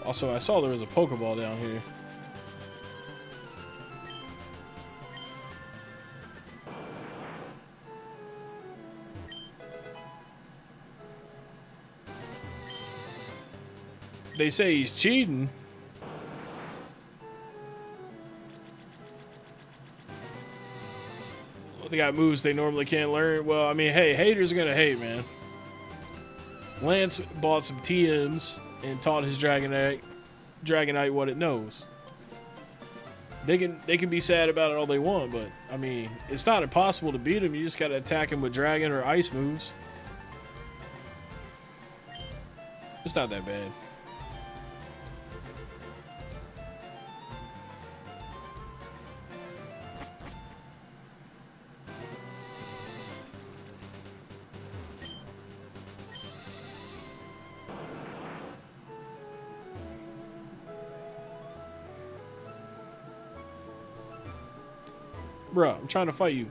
A: Also, I saw there was a Pokeball down here. They say he's cheating. Well, they got moves they normally can't learn. Well, I mean, hey, haters are gonna hate, man. Lance bought some TMs and taught his Dragonite what it knows. They can be sad about it all they want, but I mean, it's not impossible to beat him. You just gotta attack him with Dragon or Ice moves. It's not that bad. Bruh, I'm trying to fight you.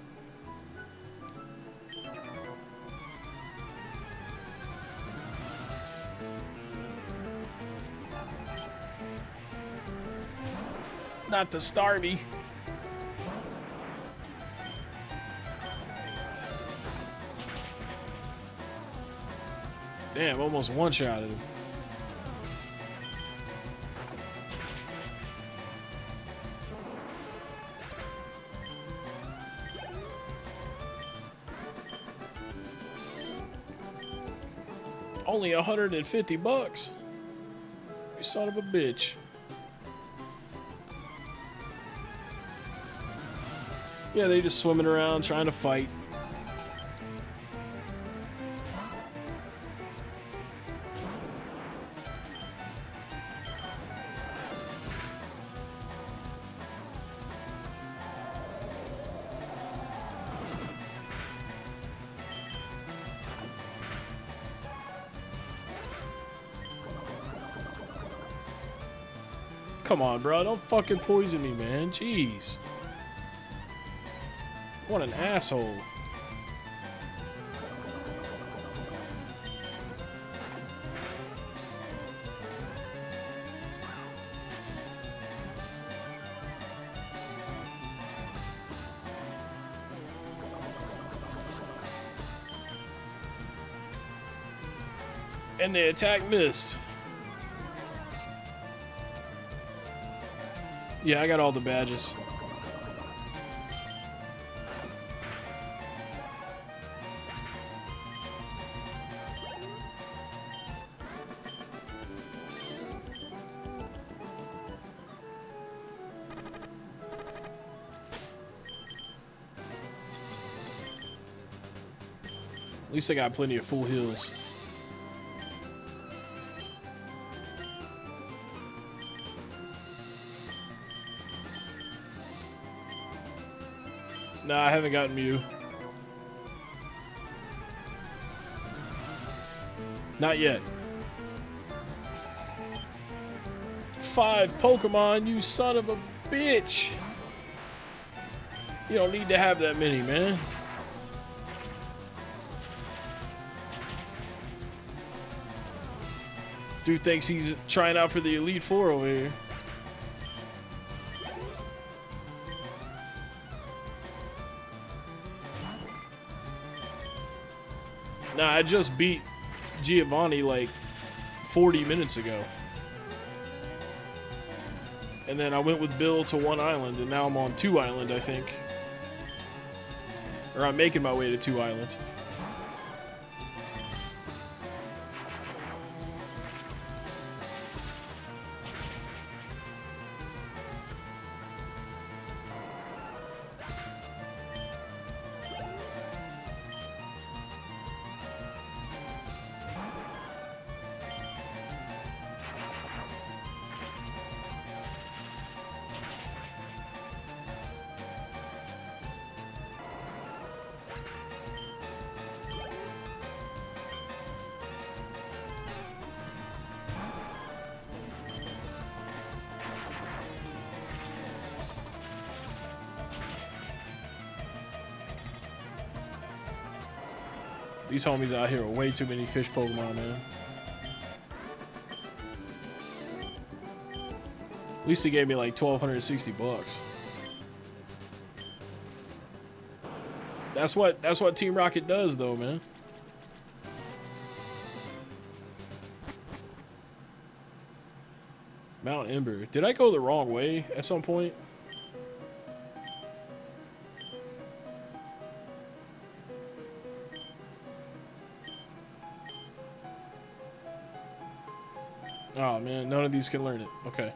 A: Not the Starmie. Damn, almost one-shotted him. Only $150. You son of a bitch. Yeah, they just swimming around trying to fight. Come on, bro. Don't fucking poison me, man. Jeez. What an asshole. And the attack missed. Yeah, I got all the badges. At least I got plenty of full heals. Nah, I haven't gotten Mew. Not yet. 5 Pokemon, you son of a bitch. You don't need to have that many, man. Dude thinks he's trying out for the Elite Four over here. Nah, I just beat Giovanni like 40 minutes ago. And then I went with Bill to 1 island, and now I'm on 2 island, I think. Or I'm making my way to 2 island. These homies out here are way too many fish Pokemon, man. At least they gave me like 1,260 bucks. That's what Team Rocket does, though, man. Mount Ember. Did I go the wrong way at some point? Oh man, none of these can learn it. Okay.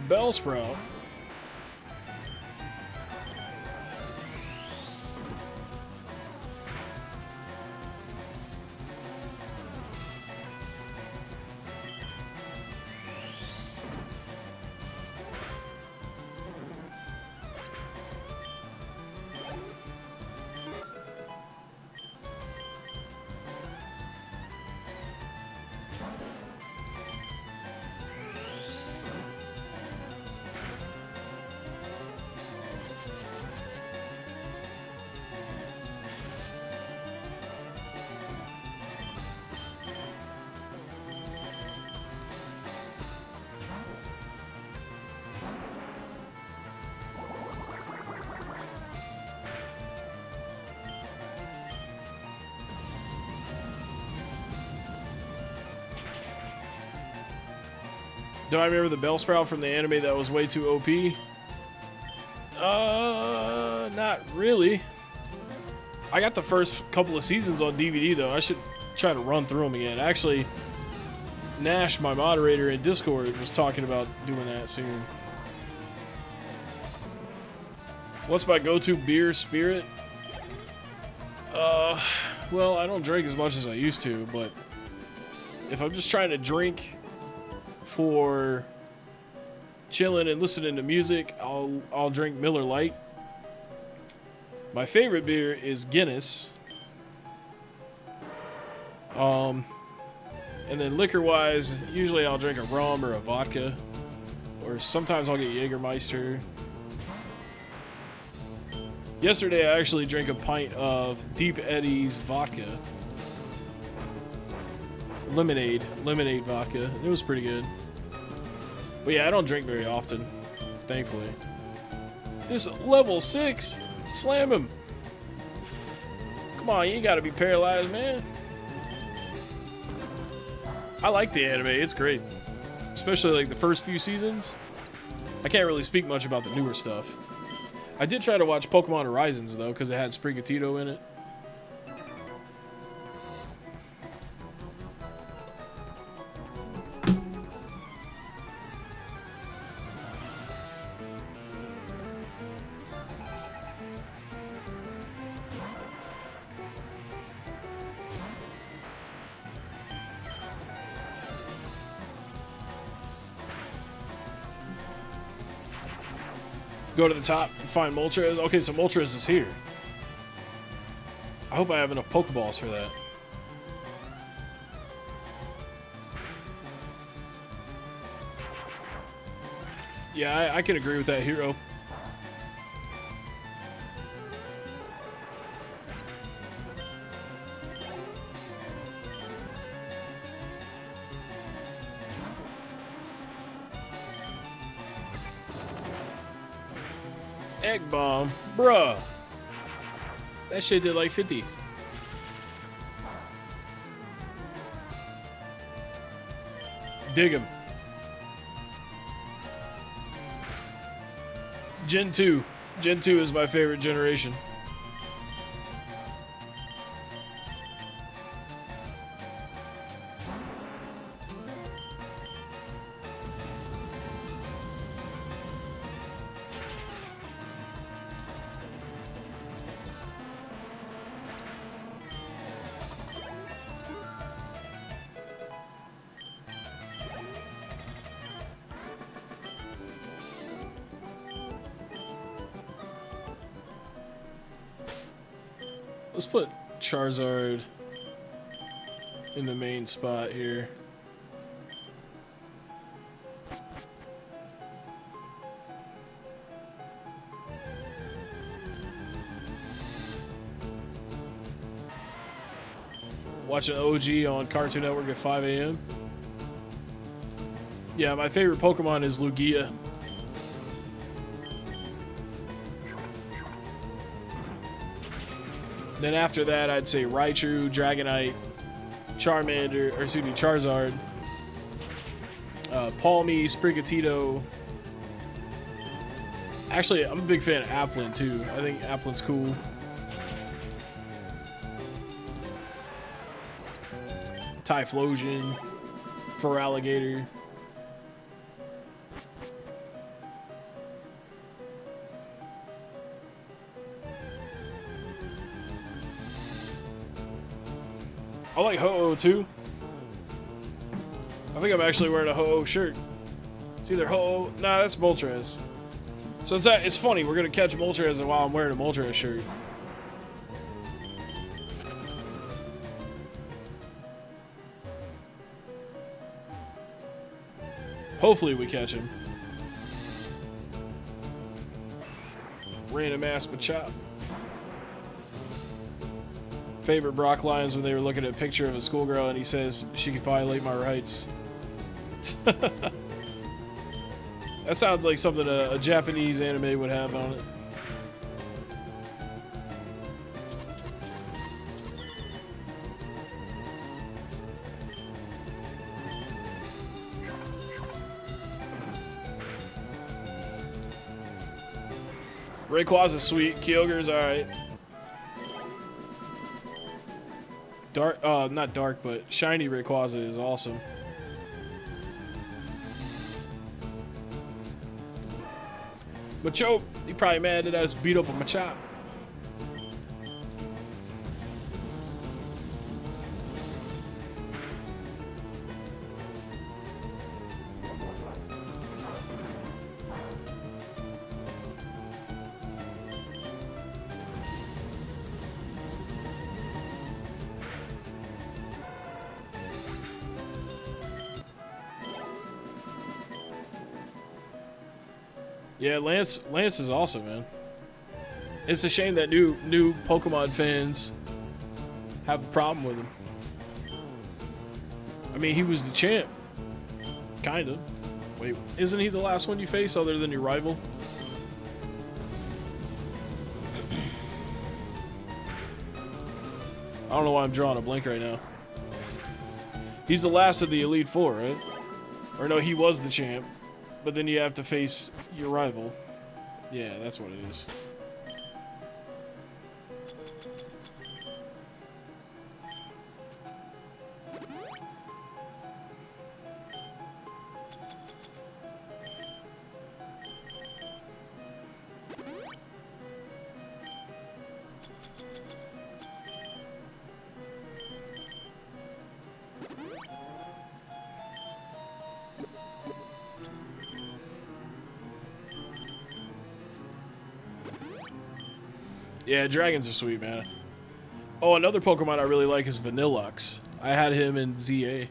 A: Bellsprout. Do I remember the Bellsprout from the anime that was way too OP? Not really. I got the first couple of seasons on DVD, though. I should try to run through them again. Actually, Nash, my moderator in Discord, was talking about doing that soon. What's my go-to beer spirit? Well, I don't drink as much as I used to, but if I'm just trying to drink for chilling and listening to music, I'll drink Miller Lite. My favorite beer is Guinness. And then liquor-wise, usually I'll drink a rum or a vodka, or sometimes I'll get Jägermeister. Yesterday, I actually drank a pint of Deep Eddy's vodka. Lemonade vodka. It was pretty good. But yeah, I don't drink very often, thankfully. This level 6, slam him. Come on, you ain't gotta be paralyzed, man. I like the anime, it's great. Especially like the first few seasons. I can't really speak much about the newer stuff. I did try to watch Pokemon Horizons, though, because it had Sprigatito in it. Go to the top and find Moltres. Okay, so Moltres is here. I hope I have enough Pokeballs for that. Yeah, I can agree with that hero. Egg bomb, bruh. That shit did like 50. Dig him. Gen 2. Gen 2 is my favorite generation. Let's put Charizard in the main spot here. Watching OG on Cartoon Network at 5 a.m. Yeah, my favorite Pokemon is Lugia. Then after that, I'd say Raichu, Dragonite, Charmander, or excuse me, Charizard, Palmy, Sprigatito. Actually, I'm a big fan of Applin too. I think Applin's cool. Typhlosion, Feraligatr. I like Ho-Oh too. I think I'm actually wearing a Ho-Oh shirt. It's either Ho-Oh. Nah, that's Moltres. So it's funny. We're gonna catch Moltres while I'm wearing a Moltres shirt. Hopefully we catch him. Random ass Machop. Favorite Brock lines when they were looking at a picture of a schoolgirl and he says, "She can violate my rights." That sounds like something a Japanese anime would have on it. Rayquaza's sweet. Kyogre's alright. Dark, not dark, but shiny Rayquaza is awesome. Machoke, he probably mad that I just beat up a Machop. Yeah, Lance is awesome, man. It's a shame that new Pokemon fans have a problem with him. I mean, he was the champ. Kind of. Wait, isn't he the last one you face other than your rival? I don't know why I'm drawing a blank right now. He's the last of the Elite Four, right? Or no, he was the champ. But then you have to face your rival. Yeah, that's what it is. Yeah, dragons are sweet, man. Oh, another Pokemon I really like is Vanillux. I had him in ZA.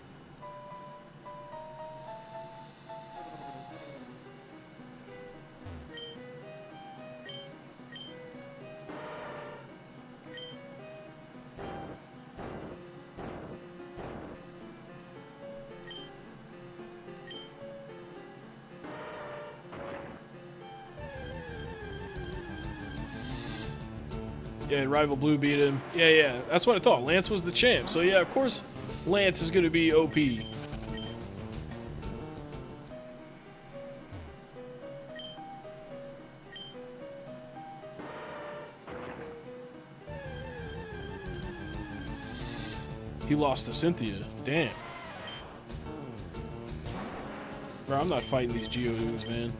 A: Yeah, Rival Blue beat him. Yeah, that's what I thought. Lance was the champ. So yeah, of course Lance is going to be OP. He lost to Cynthia. Damn. Bro, I'm not fighting these Geodudes, man.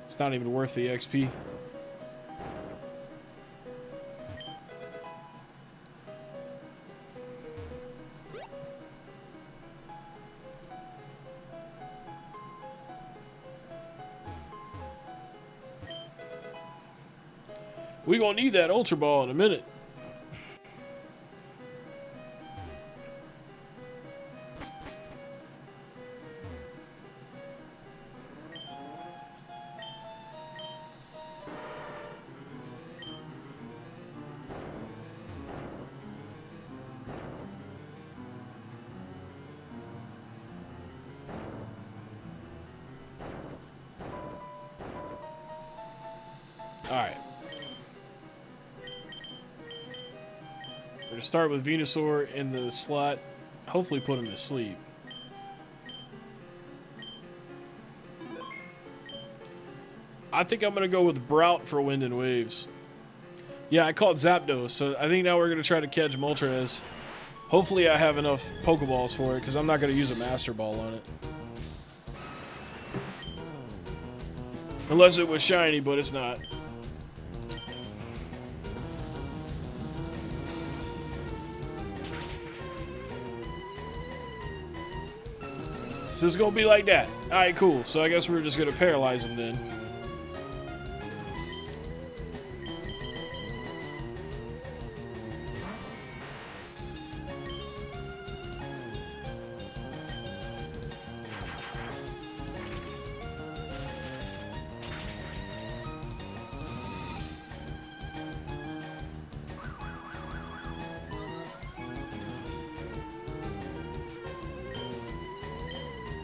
A: It's not even worth the XP. We gonna need that Ultra Ball in a minute. Alright. We're going to start with Venusaur in the slot. Hopefully put him to sleep. I think I'm going to go with Brout for Wind and Waves. Yeah, I called Zapdos, so I think now we're going to try to catch Moltres. Hopefully I have enough Pokeballs for it, because I'm not going to use a Master Ball on it. Unless it was shiny, but it's not. So it's gonna be like that. Alright, cool. So I guess we're just gonna paralyze him then.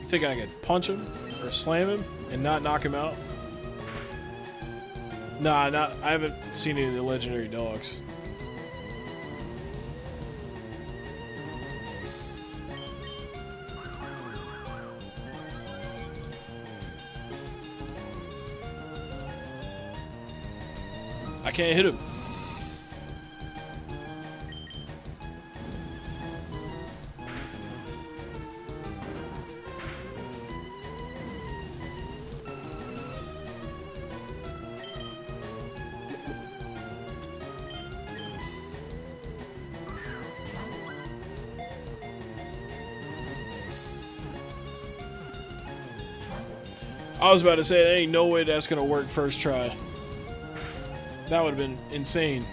A: Think I could punch him or slam him and not knock him out? Nah, I haven't seen any of the legendary dogs. I can't hit him. I was about to say, there ain't no way that's gonna work first try. That would have been insane.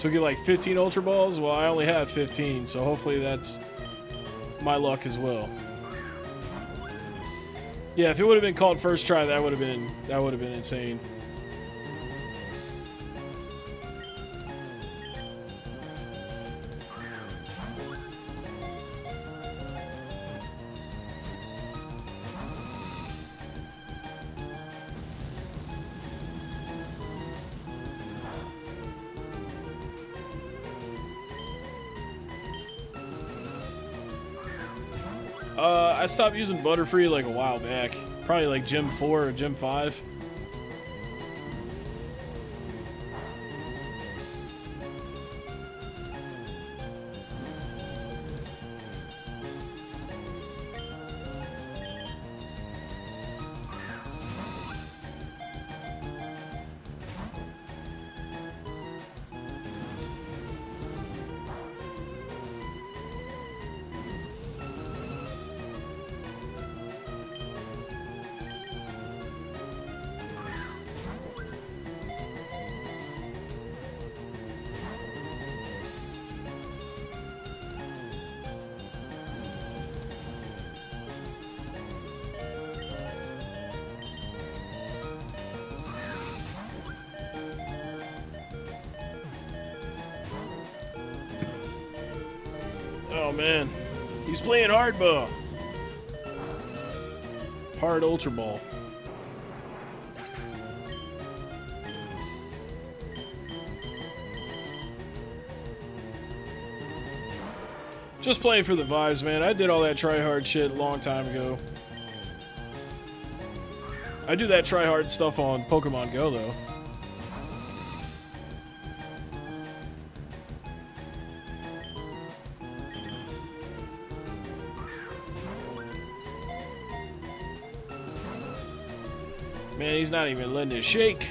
A: Took you like 15 Ultra Balls? Well, I only had 15, so hopefully that's my luck as well. Yeah, if it would have been called first try, that would have been insane. I stopped using Butterfree like a while back. Probably like Gym 4 or Gym 5. Oh man, he's playing hardball. Hard Ultra Ball. Just playing for the vibes, man. I did all that try-hard shit a long time ago. I do that try-hard stuff on Pokemon Go, though. Man, he's not even letting it shake.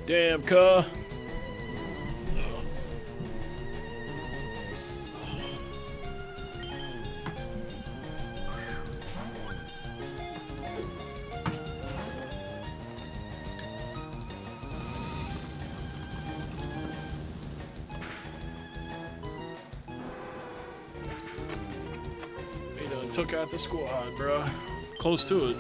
A: Damn, cuh. He done took out the squad, bro. Close to it.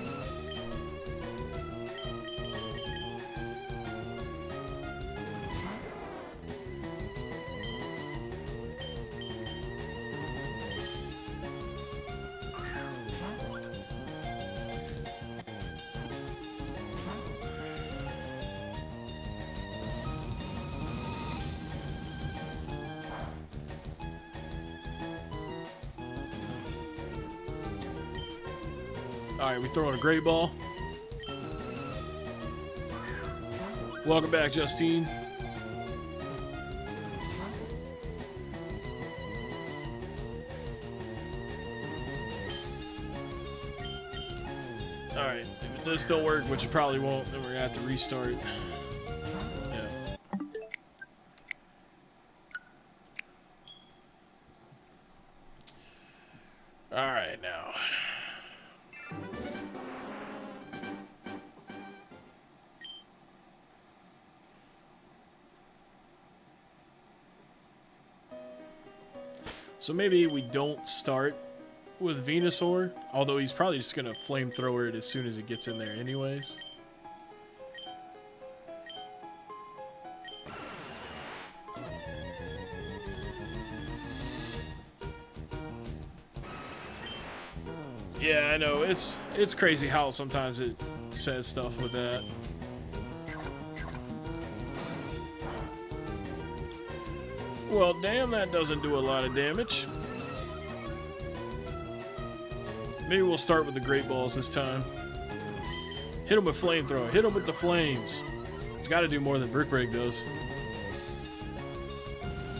A: Alright, we throwing a great ball. Welcome back, Justine. Alright, if it does still work, which it probably won't, then we're gonna have to restart. Yeah. Alright, now. So maybe we don't start with Venusaur, although he's probably just going to flamethrower it as soon as it gets in there anyways. Yeah, I know, it's crazy how sometimes it says stuff with that. Well, damn, that doesn't do a lot of damage. Maybe we'll start with the Great Balls this time. Hit him with flamethrower. Hit him with the flames. It's got to do more than Brick Break does.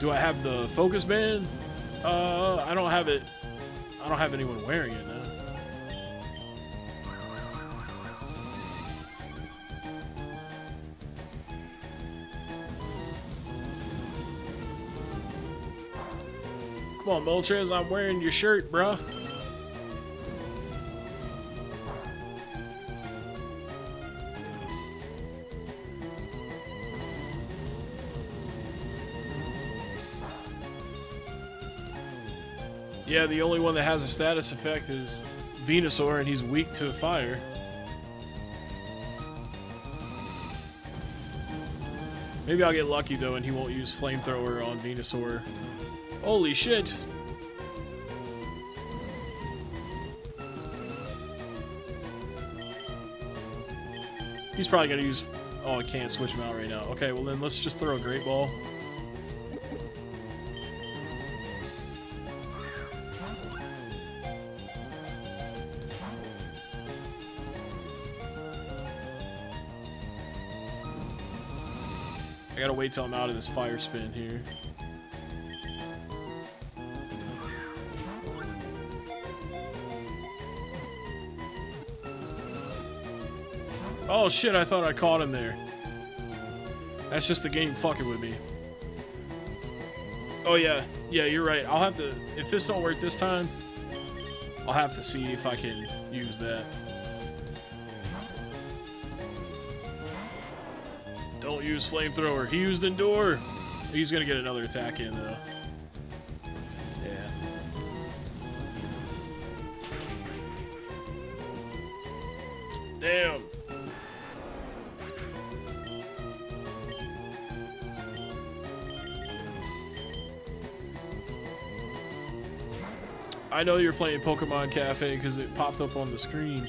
A: Do I have the focus band? I don't have it. I don't have anyone wearing it now. Come on, Moltres, I'm wearing your shirt, bruh. Yeah, the only one that has a status effect is Venusaur, and he's weak to fire. Maybe I'll get lucky, though, and he won't use Flamethrower on Venusaur. Holy shit! He's probably gonna use... Oh, I can't switch him out right now. Okay, well then let's just throw a Great Ball. I gotta wait till I'm out of this fire spin here. Oh shit, I thought I caught him there. That's just the game fucking with me. Oh yeah, yeah, you're right. I'll have to, if this don't work this time, I'll have to see if I can use that. Don't use Flamethrower. He used Endure. He's gonna get another attack in though. Yeah. Damn. I know you're playing Pokemon Cafe because it popped up on the screen.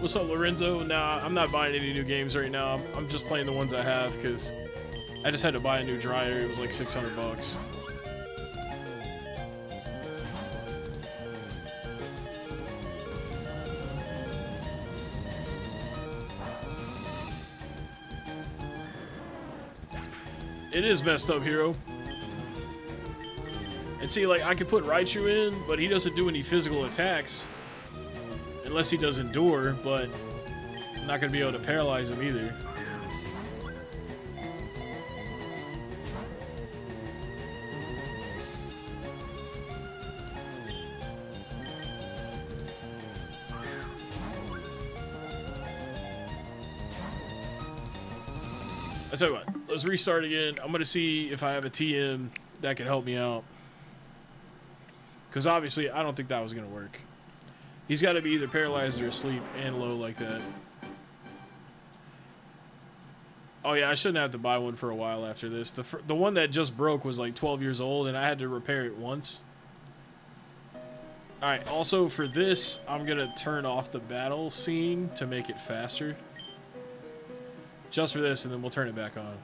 A: What's up, Lorenzo? Nah, I'm not buying any new games right now. I'm just playing the ones I have because I just had to buy a new dryer. It was like 600 bucks. It is messed up, Hero. And see, like, I could put Raichu in, but he doesn't do any physical attacks. Unless he does Endure, but I'm not going to be able to paralyze him either. I tell you what, let's restart again. I'm going to see if I have a TM that can help me out. Because obviously, I don't think that was going to work. He's got to be either paralyzed or asleep and low like that. Oh yeah, I shouldn't have to buy one for a while after this. The one that just broke was like 12 years old and I had to repair it once. Alright, also for this, I'm going to turn off the battle scene to make it faster. Just for this, and then we'll turn it back on.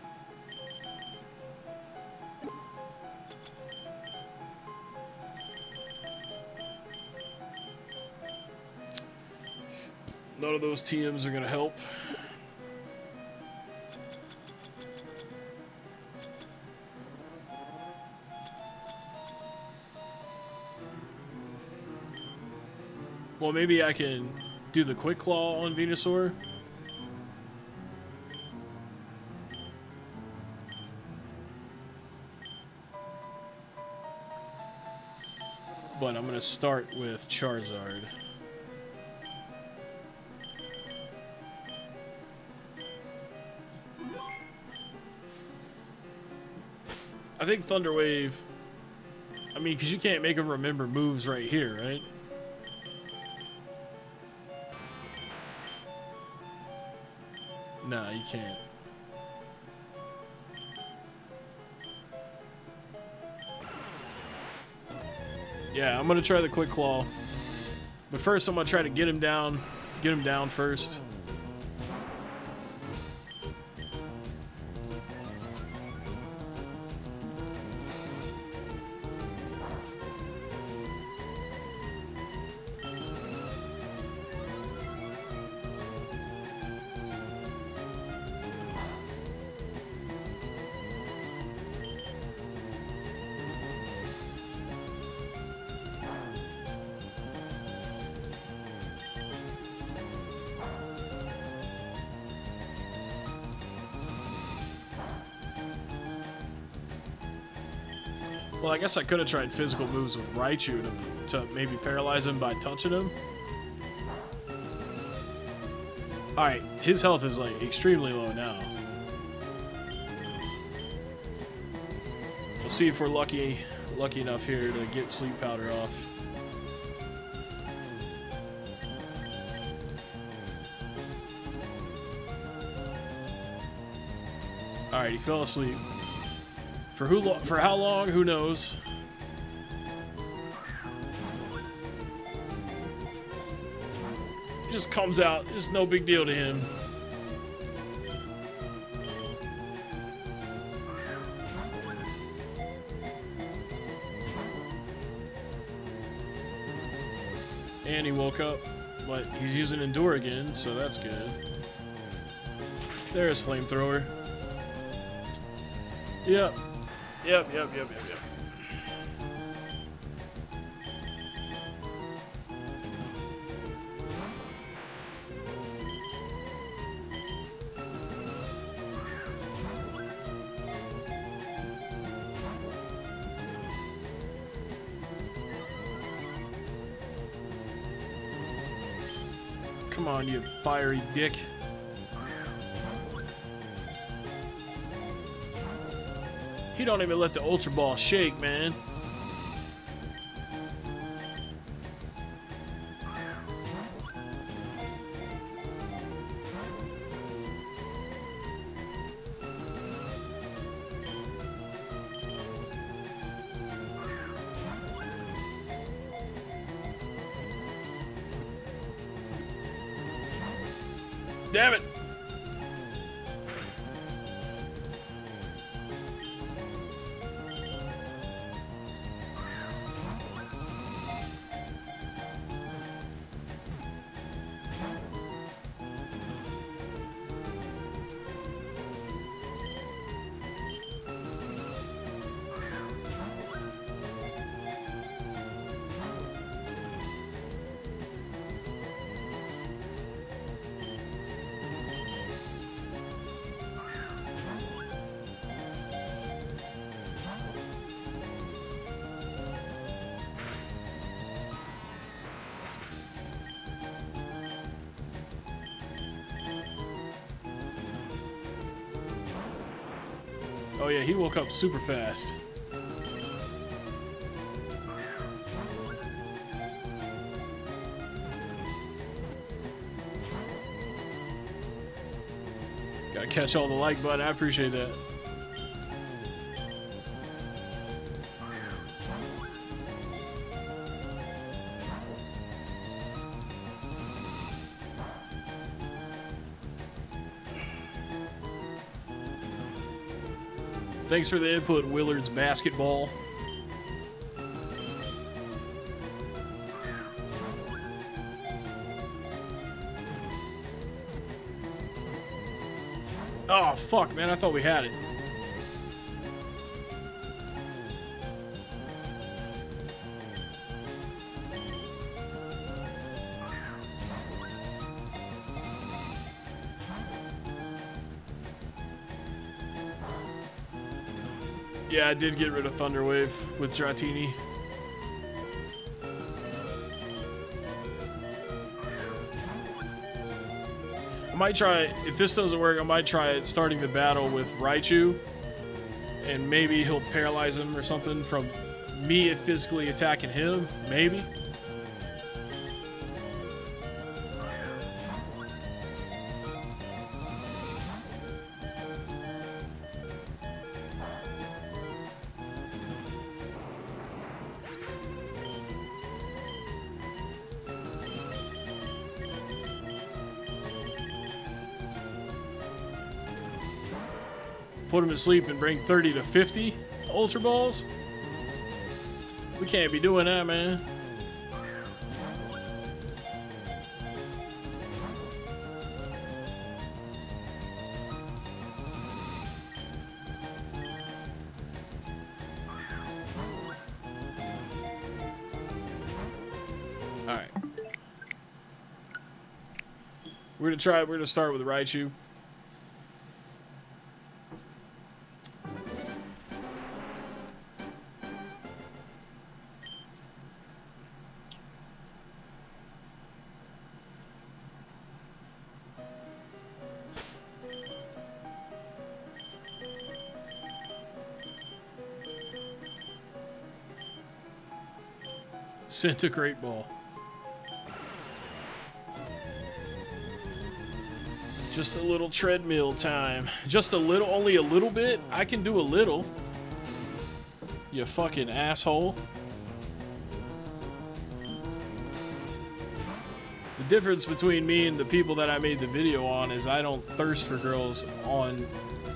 A: None of those TMs are going to help. Well, maybe I can do the Quick Claw on Venusaur. but I'm gonna start with Charizard. I think Thunder Wave. I mean, because you can't make him remember moves right here, right? Nah, you can't. Yeah, I'm gonna try the Quick Claw. But first I'm gonna try to get him down. Get him down first. Well, I guess I could have tried physical moves with Raichu to maybe paralyze him by touching him. Alright, his health is like extremely low now. We'll see if we're lucky enough here to get Sleep Powder off. Alright, he fell asleep. For how long? Who knows? He just comes out. It's no big deal to him. And he woke up, but he's using Endure again, so that's good. There's Flamethrower. Yep. Yep. Come on, you fiery dick. He don't even let the Ultra Ball shake, man. Damn it. Oh yeah, he woke up super fast. Gotta catch all the like button. I appreciate that. Thanks for the input, Willard's Basketball. Oh, fuck, man. I thought we had it. Yeah, I did get rid of Thunder Wave with Dratini. might try, if this doesn't work, I might try starting the battle with Raichu. And maybe he'll paralyze him or something from me physically attacking him. Maybe. Put him to sleep and bring 30 to 50 Ultra Balls? We can't be doing that, man. Alright. We're gonna start with Raichu. Sent a great ball. Just a little treadmill time. Just a little, only a little bit? I can do a little. You fucking asshole. The difference between me and the people that I made the video on is I don't thirst for girls on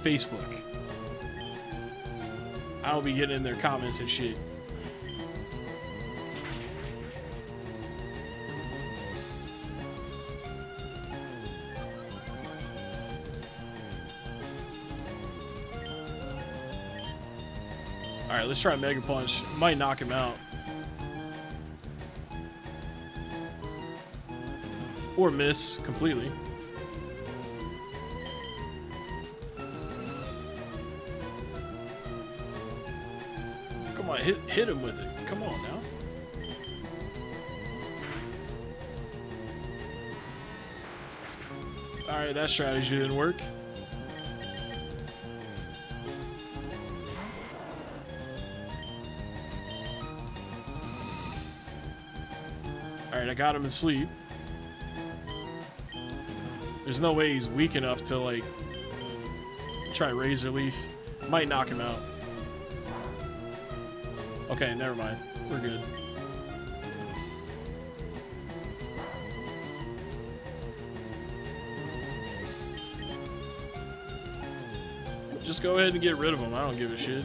A: Facebook. I don't be getting in their comments and shit. Alright, let's try Mega Punch. Might knock him out. Or miss completely. Come on, hit him with it. Come on now. Alright, that strategy didn't work. Alright, I got him in sleep. There's no way he's weak enough to, like, try Razor Leaf. Might knock him out. Okay, never mind. We're good. Just go ahead and get rid of him. I don't give a shit.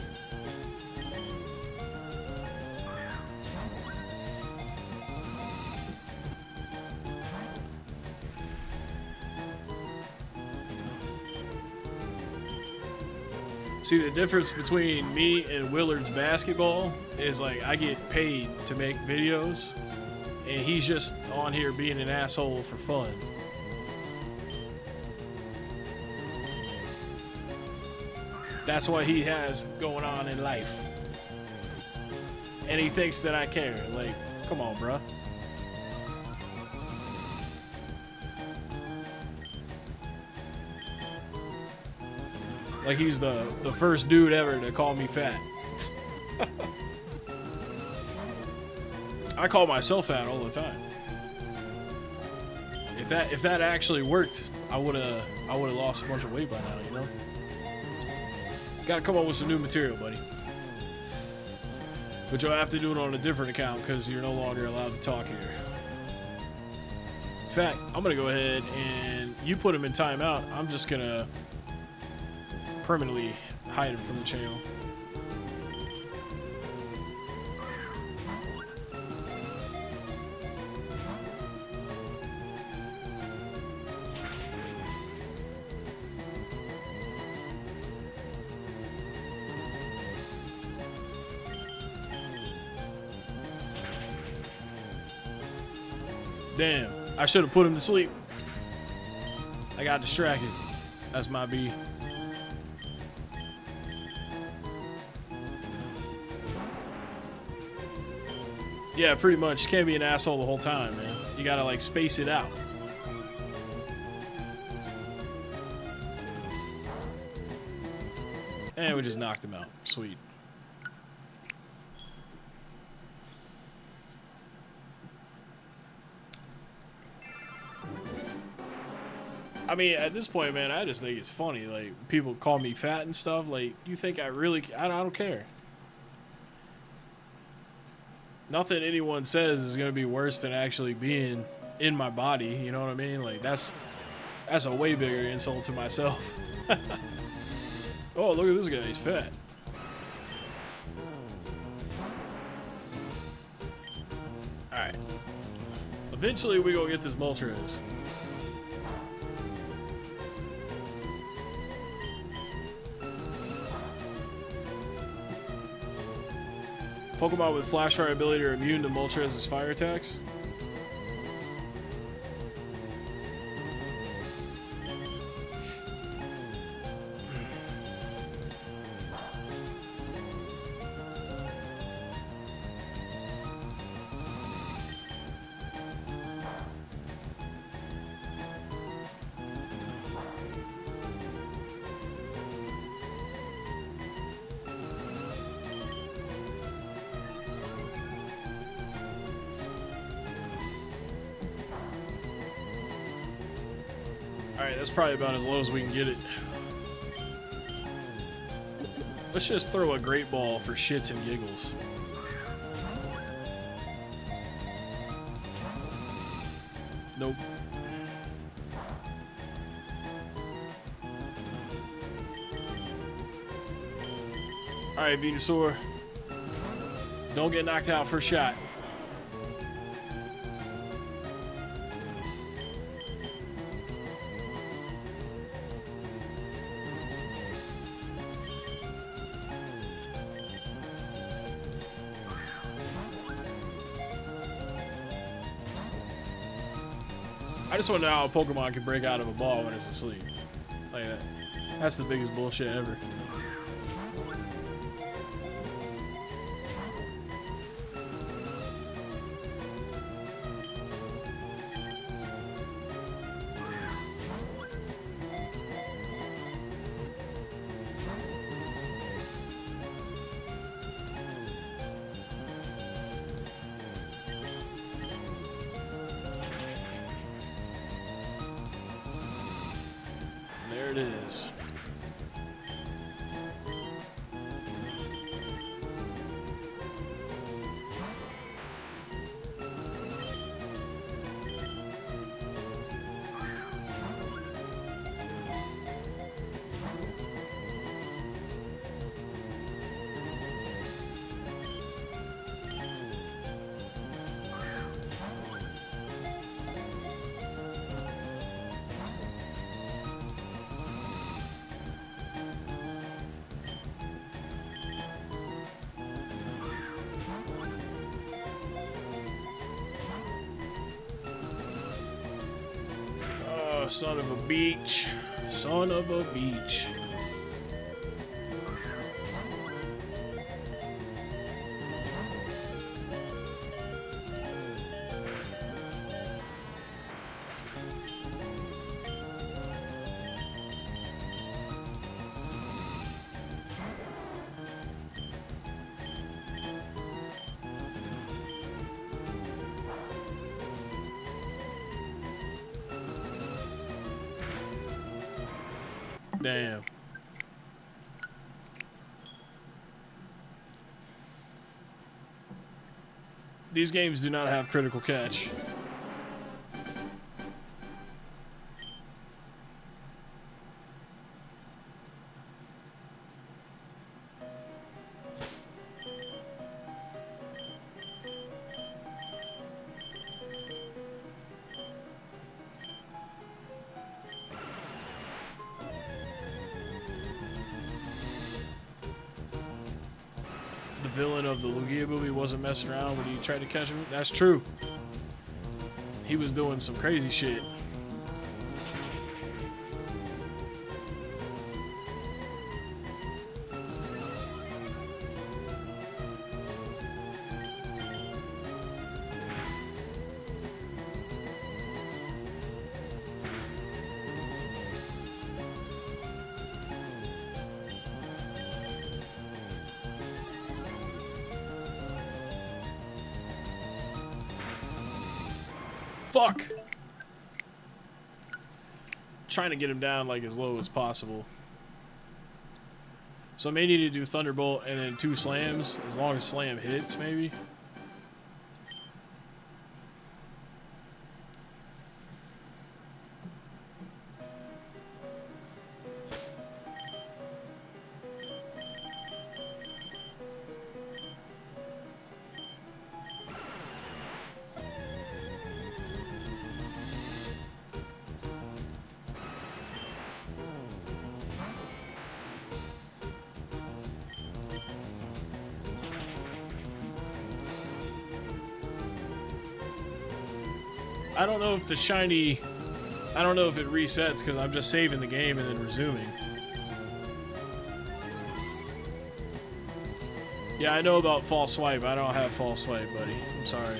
A: See, the difference between me and Willard's basketball is, like, I get paid to make videos, and he's just on here being an asshole for fun. That's what he has going on in life. And he thinks that I care. Like, come on, bruh. Like he's the first dude ever to call me fat. I call myself fat all the time. If that actually worked, I would have lost a bunch of weight by now, you know? Gotta come up with some new material, buddy. But you'll have to do it on a different account because you're no longer allowed to talk here. In fact, I'm gonna go ahead and you put him in timeout. I'm just gonna permanently hide him from the channel. Damn, I should have put him to sleep. I got distracted. That's my B. Yeah, pretty much. You can't be an asshole the whole time, man. You gotta, like, space it out. And we just knocked him out. Sweet. I mean, at this point, man, I just think it's funny. Like, people call me fat and stuff. Like, you think I don't care. Nothing anyone says is going to be worse than actually being in my body. You know what I mean? Like, that's a way bigger insult to myself. Oh, look at this guy. He's fat. Alright. Eventually, we go get this Moltres. Pokemon with Flash Fire ability are immune to Moltres' fire attacks. Alright, that's probably about as low as we can get it. Let's just throw a Great Ball for shits and giggles. Nope. Alright, Venusaur. Don't get knocked out first shot. I just want to know how a Pokemon can break out of a ball when it's asleep. Like that. That's the biggest bullshit ever. There it is. Son of a beach. Son of a beach. Damn. These games do not have critical catch. The villain of the Lugia movie wasn't messing around when he tried to catch him. That's true. He was doing some crazy shit. Fuck! Trying to get him down like as low as possible. So I may need to do Thunderbolt and then 2 slams, as long as slam hits, maybe. I don't know if the shiny... I don't know if it resets because I'm just saving the game and then resuming. Yeah, I know about false swipe. I don't have false swipe, buddy. I'm sorry.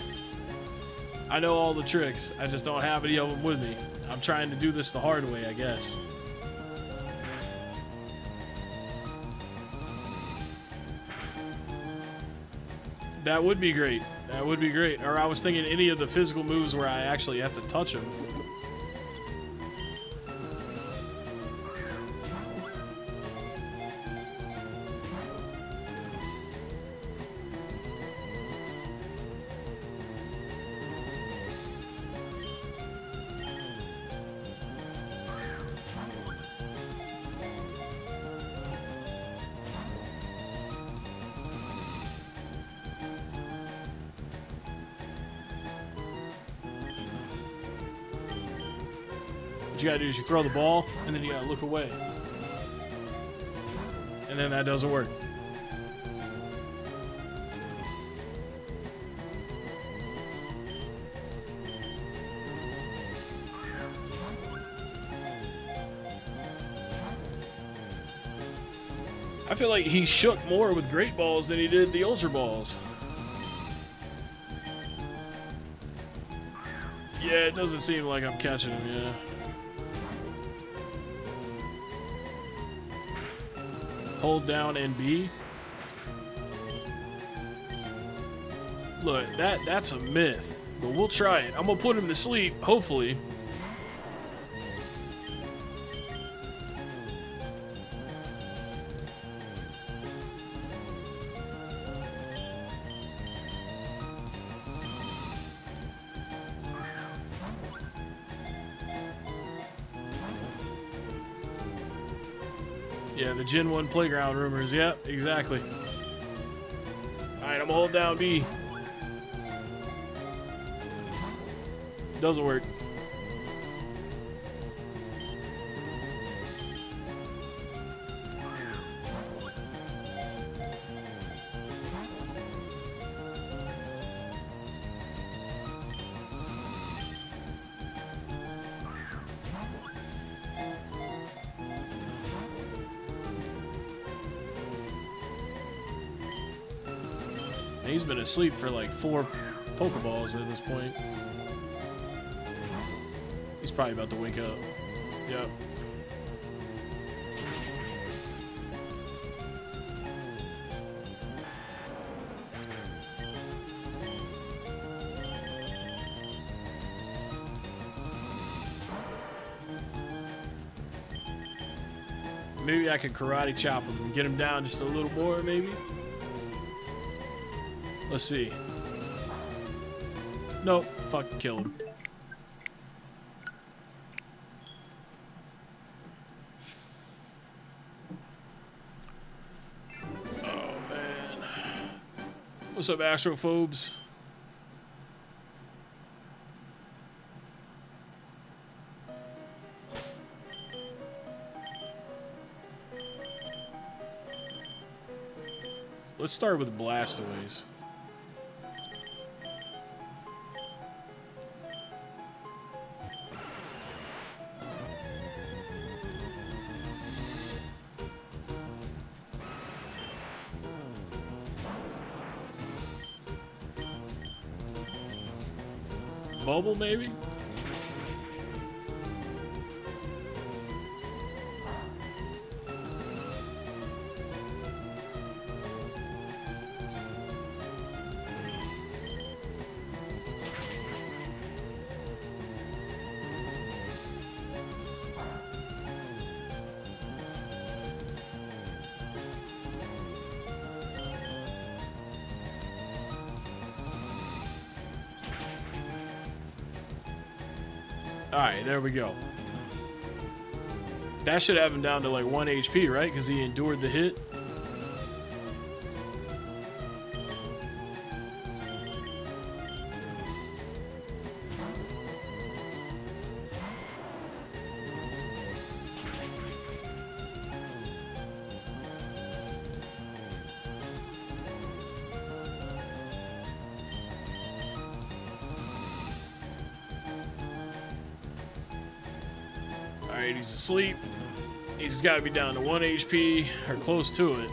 A: I know all the tricks. I just don't have any of them with me. I'm trying to do this the hard way, I guess. That would be great. That would be great. Or I was thinking any of the physical moves where I actually have to touch them. What you gotta do is you throw the ball, and then you gotta look away. And then that doesn't work. I feel like he shook more with Great Balls than he did the Ultra Balls. Yeah, it doesn't seem like I'm catching him, yeah. Hold down and B. Look, that's a myth, but we'll try it. I'm gonna put him to sleep, hopefully. Yeah, the Gen 1 playground rumors. Yep, exactly. Alright, I'm gonna hold down B. Doesn't work. He's been asleep for like 4 Pokeballs at this point. He's probably about to wake up. Yep. Maybe I could karate chop him and get him down just a little more, maybe. Let's see. Nope. Fuck, kill him. Oh, man. What's up, Astrophobes? Let's start with Blastaways. Bubble, maybe? Alright, there we go. That should have him down to like 1 HP, right? Because he endured the hit. Alright, he's asleep. He's got to be down to 1 HP or close to it.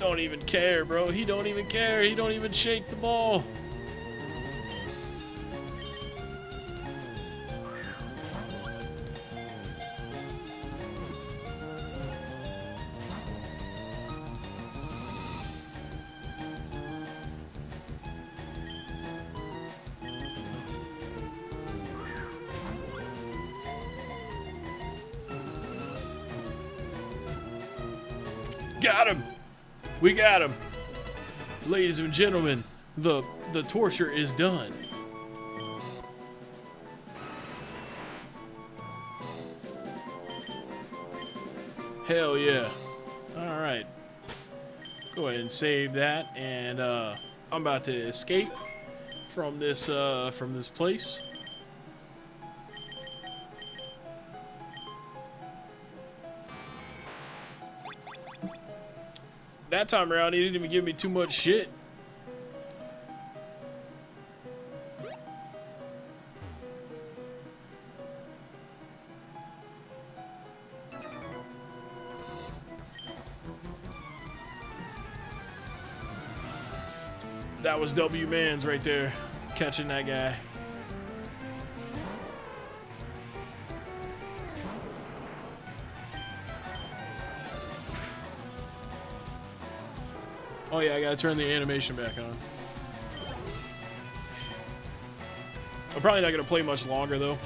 A: Don't even care, bro. He don't even care. He don't even shake the ball. Got him. We got him. Ladies and gentlemen, the torture is done. Hell yeah. All right. Go ahead and save that, and I'm about to escape from this place. That time around, he didn't even give me too much shit. That was W Mans right there, catching that guy. Oh yeah, I gotta turn the animation back on. I'm probably not gonna play much longer though.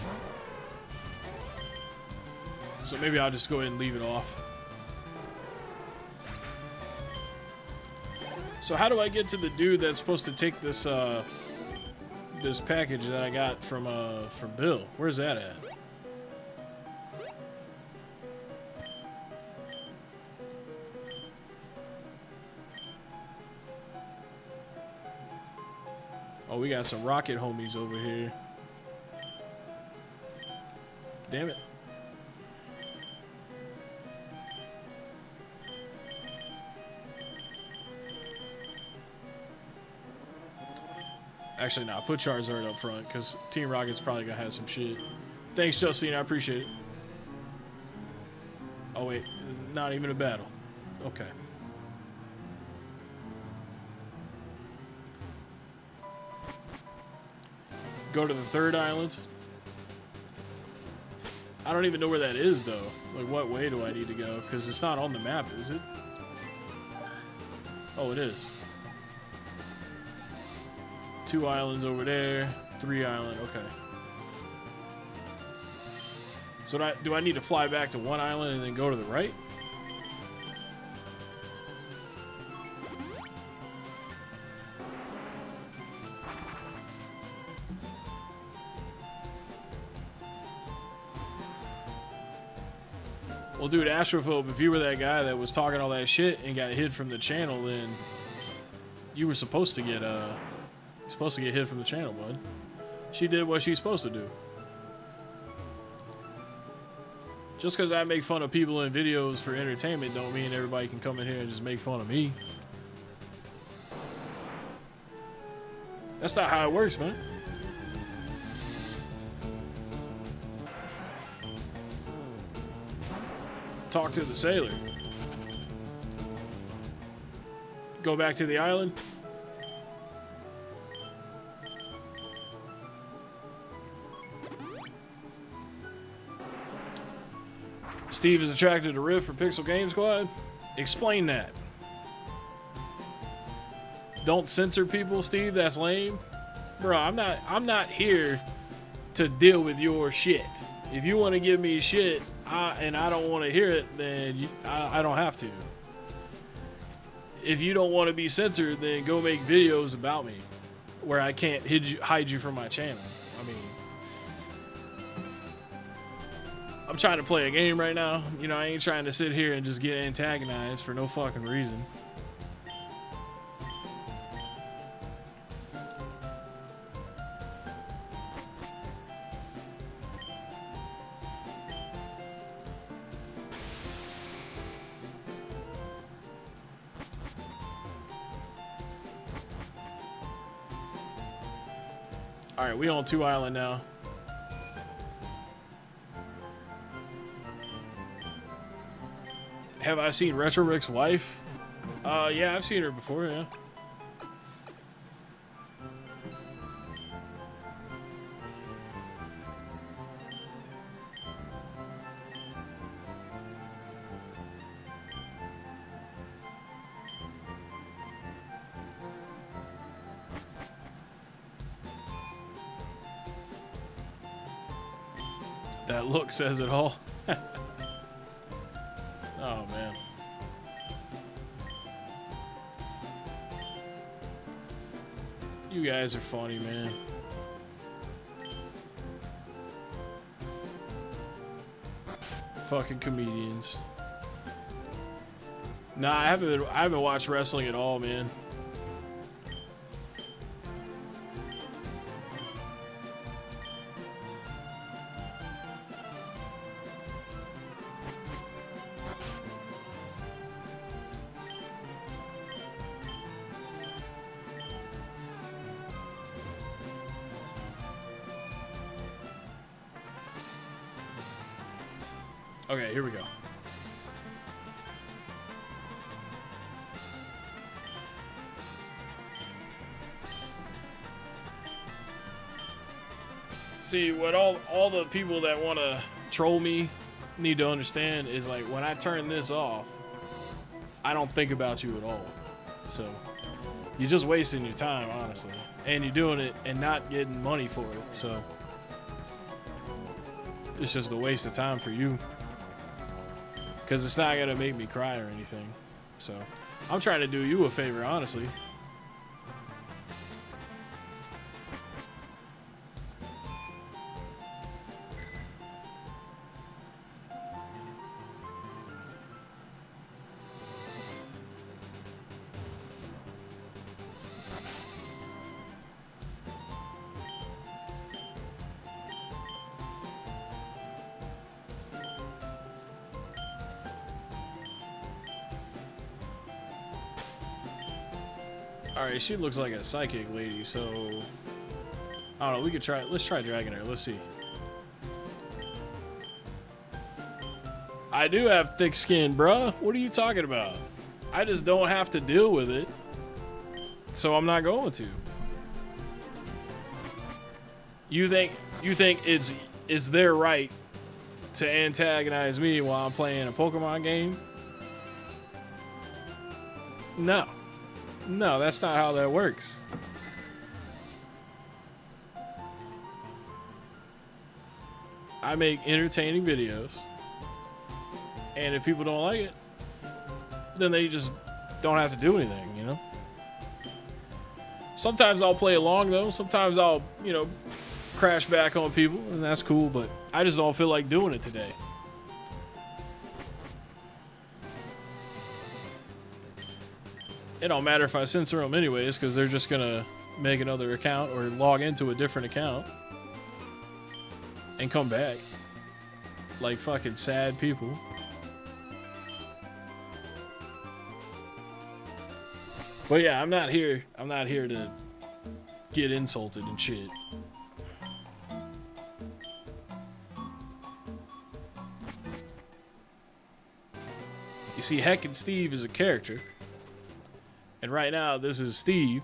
A: So maybe I'll just go ahead and leave it off. So how do I get to the dude that's supposed to take this this package that I got from Bill? Where's that at? Oh, we got some rocket homies over here. Damn it. Actually, nah, put Charizard up front, because Team Rocket's probably going to have some shit. Thanks, Justine, I appreciate it. Oh, wait, not even a battle. Okay. Go to the third island. I don't even know where that is, though. Like, what way do I need to go? Because it's not on the map, is it? Oh, it is. 2 islands over there. 3 island. Okay. So do I need to fly back to 1 island and then go to the right? Well, dude, Astrophobe, if you were that guy that was talking all that shit and got hid from the channel, then you were supposed to get hid from the channel, bud. She did what she's supposed to do. Just because I make fun of people in videos for entertainment don't mean everybody can come in here and just make fun of me. That's not how it works, man. Talk to the sailor. Go back to the island. Steve is attracted to Riff for Pixel Game Squad. Explain that. Don't censor people, Steve. That's lame, bro. I'm not here to deal with your shit. If you want to give me shit and I don't want to hear it, then I don't have to. if you don't want to be censored, then go make videos about me where I can't hide you from my channel. I mean, I'm trying to play a game right now. You know, I ain't trying to sit here and just get antagonized for no fucking reason. All right, we on 2 Island now. Have I seen Retro Rick's wife? Yeah, I've seen her before, yeah. That look says it all. Oh, man. You guys are funny, man. Fucking comedians. Nah, I haven't watched wrestling at all, man. Okay, here we go. See, what all the people that want to troll me need to understand is, like, when I turn this off, I don't think about you at all. So you're just wasting your time, honestly. And you're doing it and not getting money for it. So it's just a waste of time for you. Because it's not going to make me cry or anything. So I'm trying to do you a favor, honestly. Alright, she looks like a psychic lady, so I don't know, we could try, let's try dragging her, let's see. I do have thick skin, bruh. What are you talking about? I just don't have to deal with it, so I'm not going to. You think it's their right to antagonize me while I'm playing a Pokemon game? No. No, that's not how that works. I make entertaining videos, and if people don't like it, then they just don't have to do anything, you know? Sometimes I'll play along, though. Sometimes I'll, you know, crash back on people, and that's cool, but I just don't feel like doing it today. It don't matter if I censor them anyways, because they're just gonna make another account or log into a different account and come back like fucking sad people. But yeah, I'm not here to get insulted and shit. You see, Heckin Steve is a character. And right now, this is Steve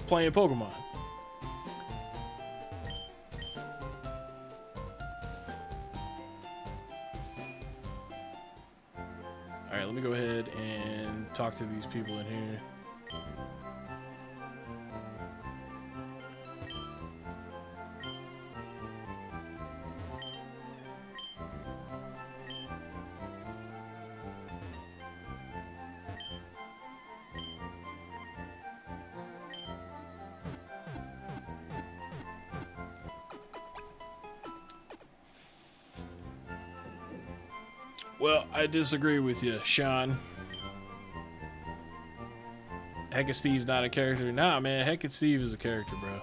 A: playing Pokemon. Alright, let me go ahead and talk to these people in here. Well, I disagree with you, Sean. Heckin Steve's not a character. Nah, man, Heckin Steve is a character, bro.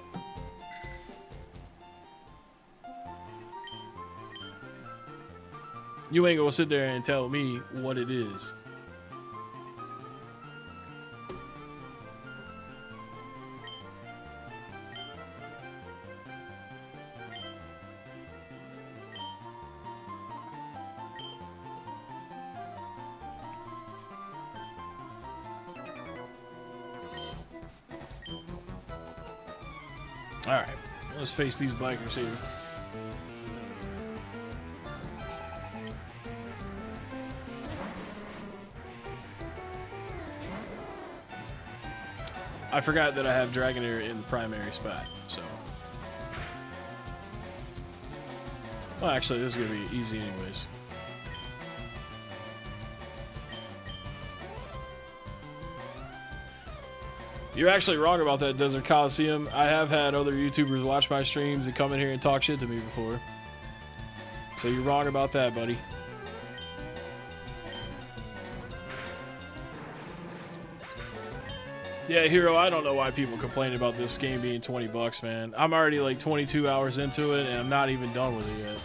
A: You ain't gonna sit there and tell me what it is. Alright, let's face these bikers here. I forgot that I have Dragonair in the primary spot, so. Well, actually, this is going to be easy anyways. You're actually wrong about that, Desert Coliseum. I have had other YouTubers watch my streams and come in here and talk shit to me before. So you're wrong about that, buddy. Yeah, Hero, I don't know why people complain about this game being 20 bucks, man. I'm already like 22 hours into it and I'm not even done with it yet.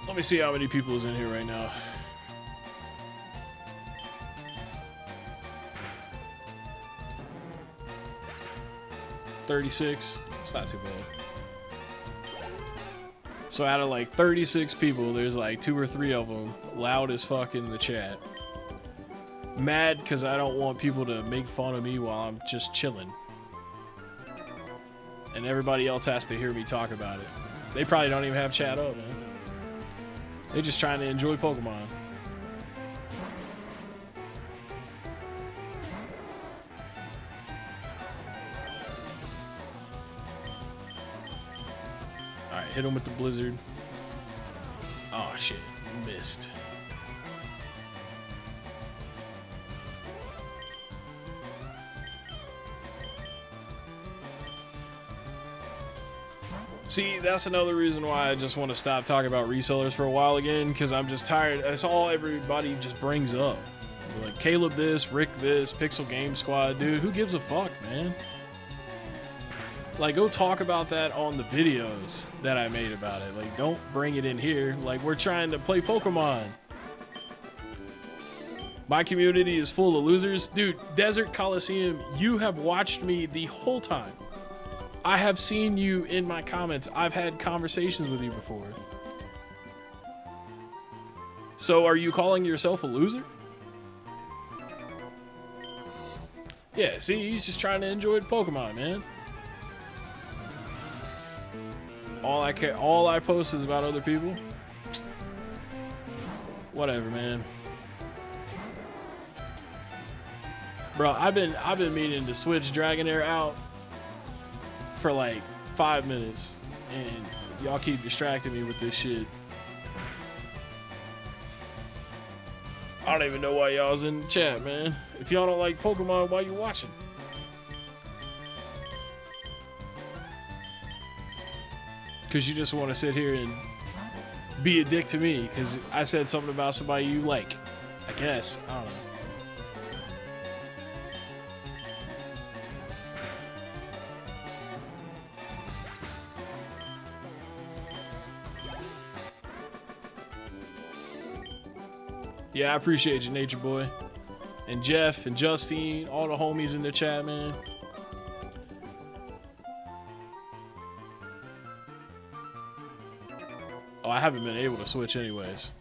A: Let me see how many people is in here right now. $36. It's not too bad. So out of like 36 people, there's like 2 or 3 of them loud as fuck in the chat. Mad because I don't want people to make fun of me while I'm just chilling. And everybody else has to hear me talk about it. They probably don't even have chat up, man. They're just trying to enjoy Pokemon. Alright, hit him with the blizzard. Oh shit, missed. See, that's another reason why I just want to stop talking about resellers for a while again, because I'm just tired. That's all everybody just brings up. Like, Caleb this, Rick this, Pixel Game Squad. Dude, who gives a fuck, man? Like, go talk about that on the videos that I made about it. Like, don't bring it in here. Like, we're trying to play Pokemon. My community is full of losers. Dude, Desert Coliseum, you have watched me the whole time. I have seen you in my comments. I've had conversations with you before. So are you calling yourself a loser? Yeah, see, he's just trying to enjoy the Pokemon, man. All I post is about other people. Whatever, man. Bro, I've been meaning to switch Dragonair out for like 5 minutes, and y'all keep distracting me with this shit. I don't even know why y'all's in the chat, man. If y'all don't like Pokemon, why you watching? Because you just want to sit here and be a dick to me because I said something about somebody you like. I guess. I don't know. Yeah, I appreciate you, Nature Boy. And Jeff and Justine, all the homies in the chat, man. Oh, I haven't been able to switch anyways.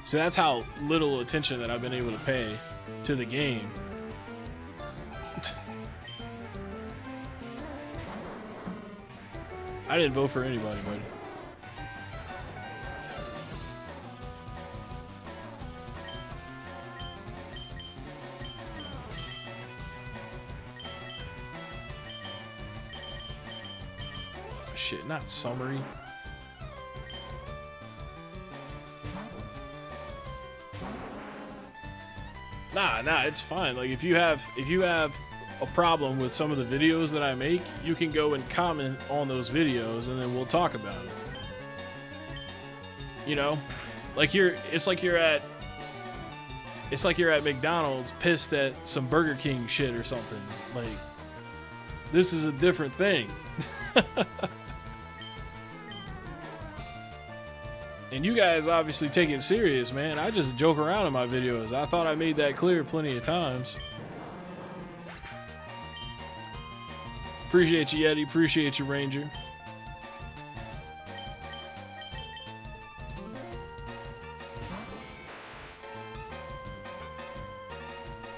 A: So that's how little attention that I've been able to pay to the game. I didn't vote for anybody, buddy. Shit, not summary. Nah, it's fine. Like if you have a problem with some of the videos that I make, you can go and comment on those videos, and then we'll talk about it. You know, like it's like you're at McDonald's pissed at some Burger King shit or something. Like, this is a different thing. And you guys obviously take it serious, man. I just joke around in my videos. I thought I made that clear plenty of times. Appreciate you, Yeti. Appreciate you, Ranger.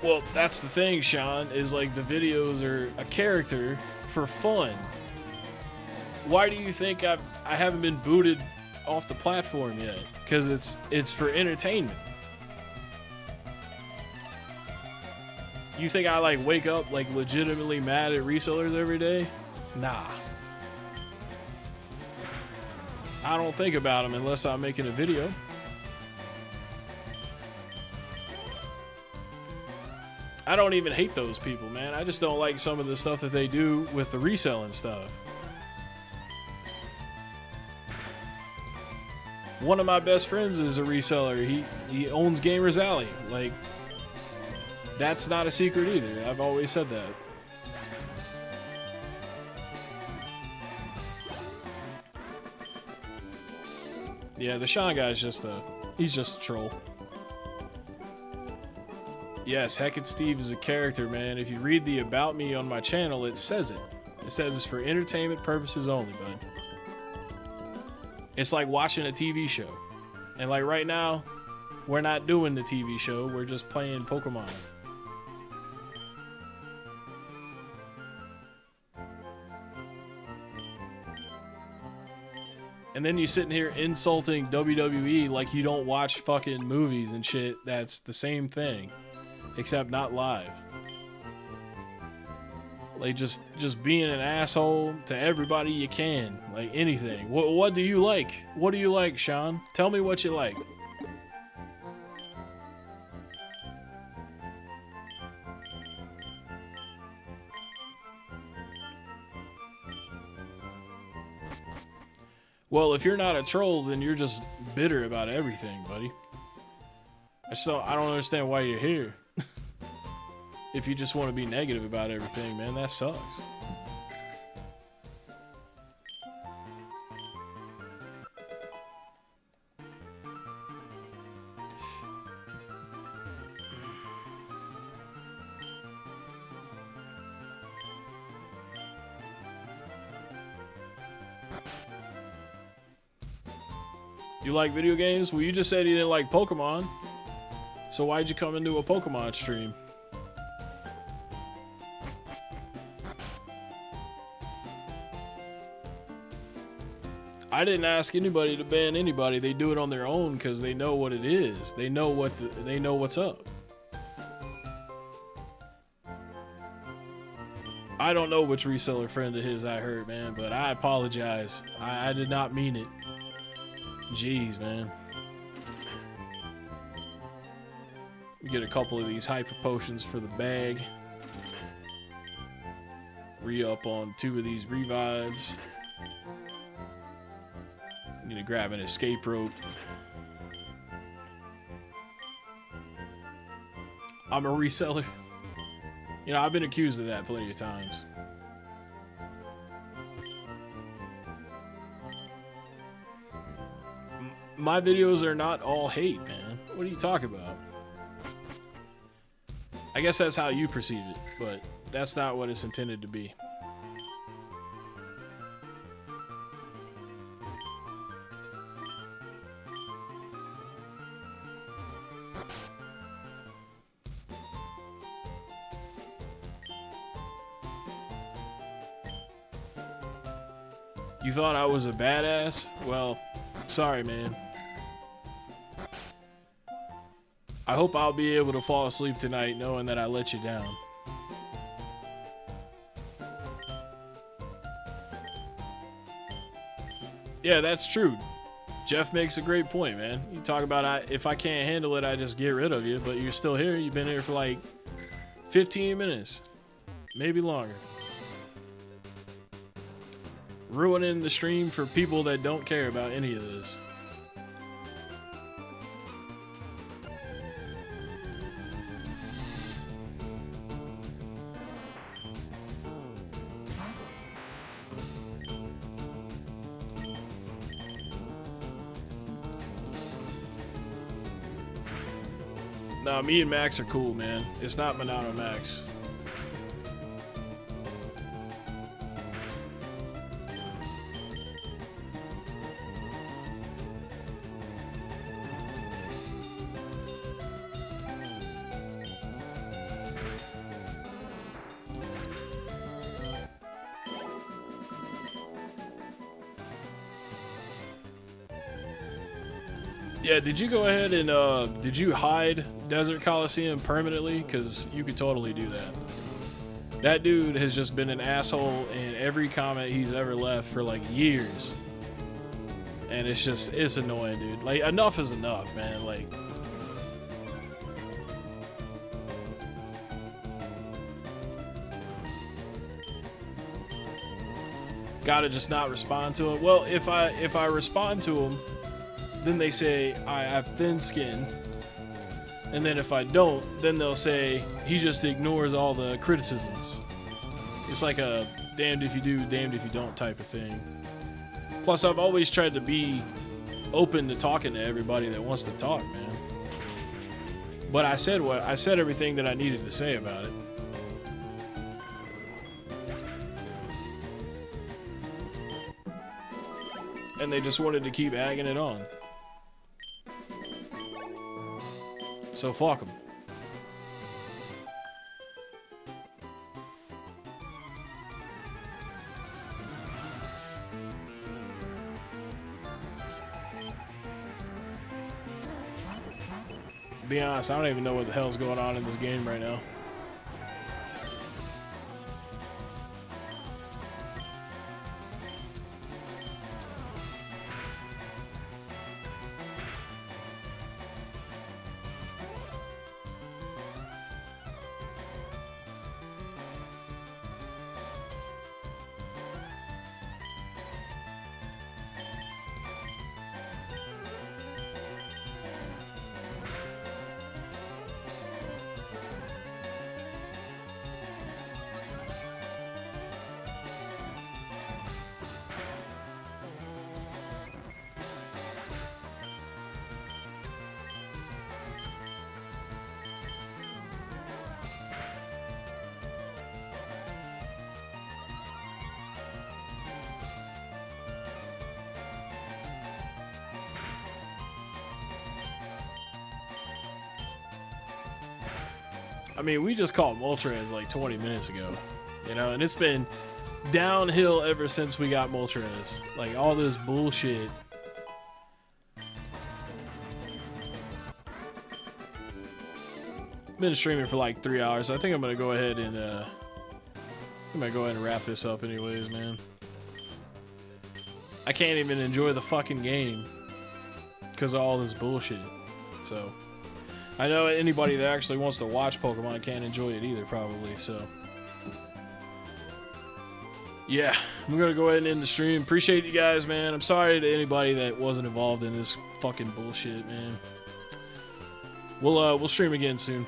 A: Well, that's the thing, Sean, is like the videos are a character for fun. Why do you think I haven't been booted off the platform yet? Because it's for entertainment. You think I like wake up like legitimately mad at resellers every day? Nah. I don't think about them unless I'm making a video. I don't even hate those people, man. I just don't like some of the stuff that they do with the reselling stuff. One of my best friends is a reseller. He owns Gamers Alley. Like, that's not a secret either. I've always said that. Yeah, the Sean guy's he's just a troll. Yes, Heckin Steve is a character, man. If you read the About Me on my channel, it says it. It says it's for entertainment purposes only, bud. It's like watching a TV show. And like right now, we're not doing the TV show. We're just playing Pokemon. And then you sitting here insulting WWE like you don't watch fucking movies and shit. That's the same thing. Except not live. Like just being an asshole to everybody you can. Like anything. What do you like? What do you like, Sean? Tell me what you like. Well, if you're not a troll, then you're just bitter about everything, buddy. So I don't understand why you're here. If you just want to be negative about everything, man, that sucks. You like video games? Well, you just said you didn't like Pokemon. So why'd you come into a Pokemon stream? I didn't ask anybody to ban anybody. They do it on their own because they know what it is. They know what's up. I don't know which reseller friend of his I heard, man, but I apologize. I did not mean it. Jeez, man. Get a couple of these hyper potions for the bag. Re-up on 2 of these revives. Need to grab an escape rope. I'm a reseller. You know, I've been accused of that plenty of times. My videos are not all hate, man. What are you talking about? I guess that's how you perceive it, but that's not what it's intended to be. You thought I was a badass? Well, sorry, man. I hope I'll be able to fall asleep tonight knowing that I let you down. Yeah, that's true. Jeff makes a great point, man. You talk about if I can't handle it, I just get rid of you. But you're still here. You've been here for like 15 minutes, maybe longer. Ruining the stream for people that don't care about any of this. No, me and Max are cool, man. It's not Monado Max. Yeah, did you go ahead and did you hide Desert Coliseum permanently? Because you could totally do that. That dude has just been an asshole in every comment he's ever left for like years. And it's annoying, dude. Like, enough is enough, man. Like, gotta just not respond to him. Well, if I respond to him, then they say I have thin skin, and then if I don't, then they'll say he just ignores all the criticisms. It's like a damned if you do, damned if you don't type of thing. Plus, I've always tried to be open to talking to everybody that wants to talk, man. But I said everything that I needed to say about it. And they just wanted to keep egging it on. So fuck them. Be honest, I don't even know what the hell's going on in this game right now. I mean, we just caught Moltres like 20 minutes ago, you know, and it's been downhill ever since we got Moltres. Like, all this bullshit. Been streaming for like 3 hours. I think I'm gonna go ahead and wrap this up anyways, man. I can't even enjoy the fucking game because of all this bullshit. So I know anybody that actually wants to watch Pokemon can't enjoy it either, probably, so. Yeah, I'm gonna go ahead and end the stream. Appreciate you guys, man. I'm sorry to anybody that wasn't involved in this fucking bullshit, man. We'll stream again soon.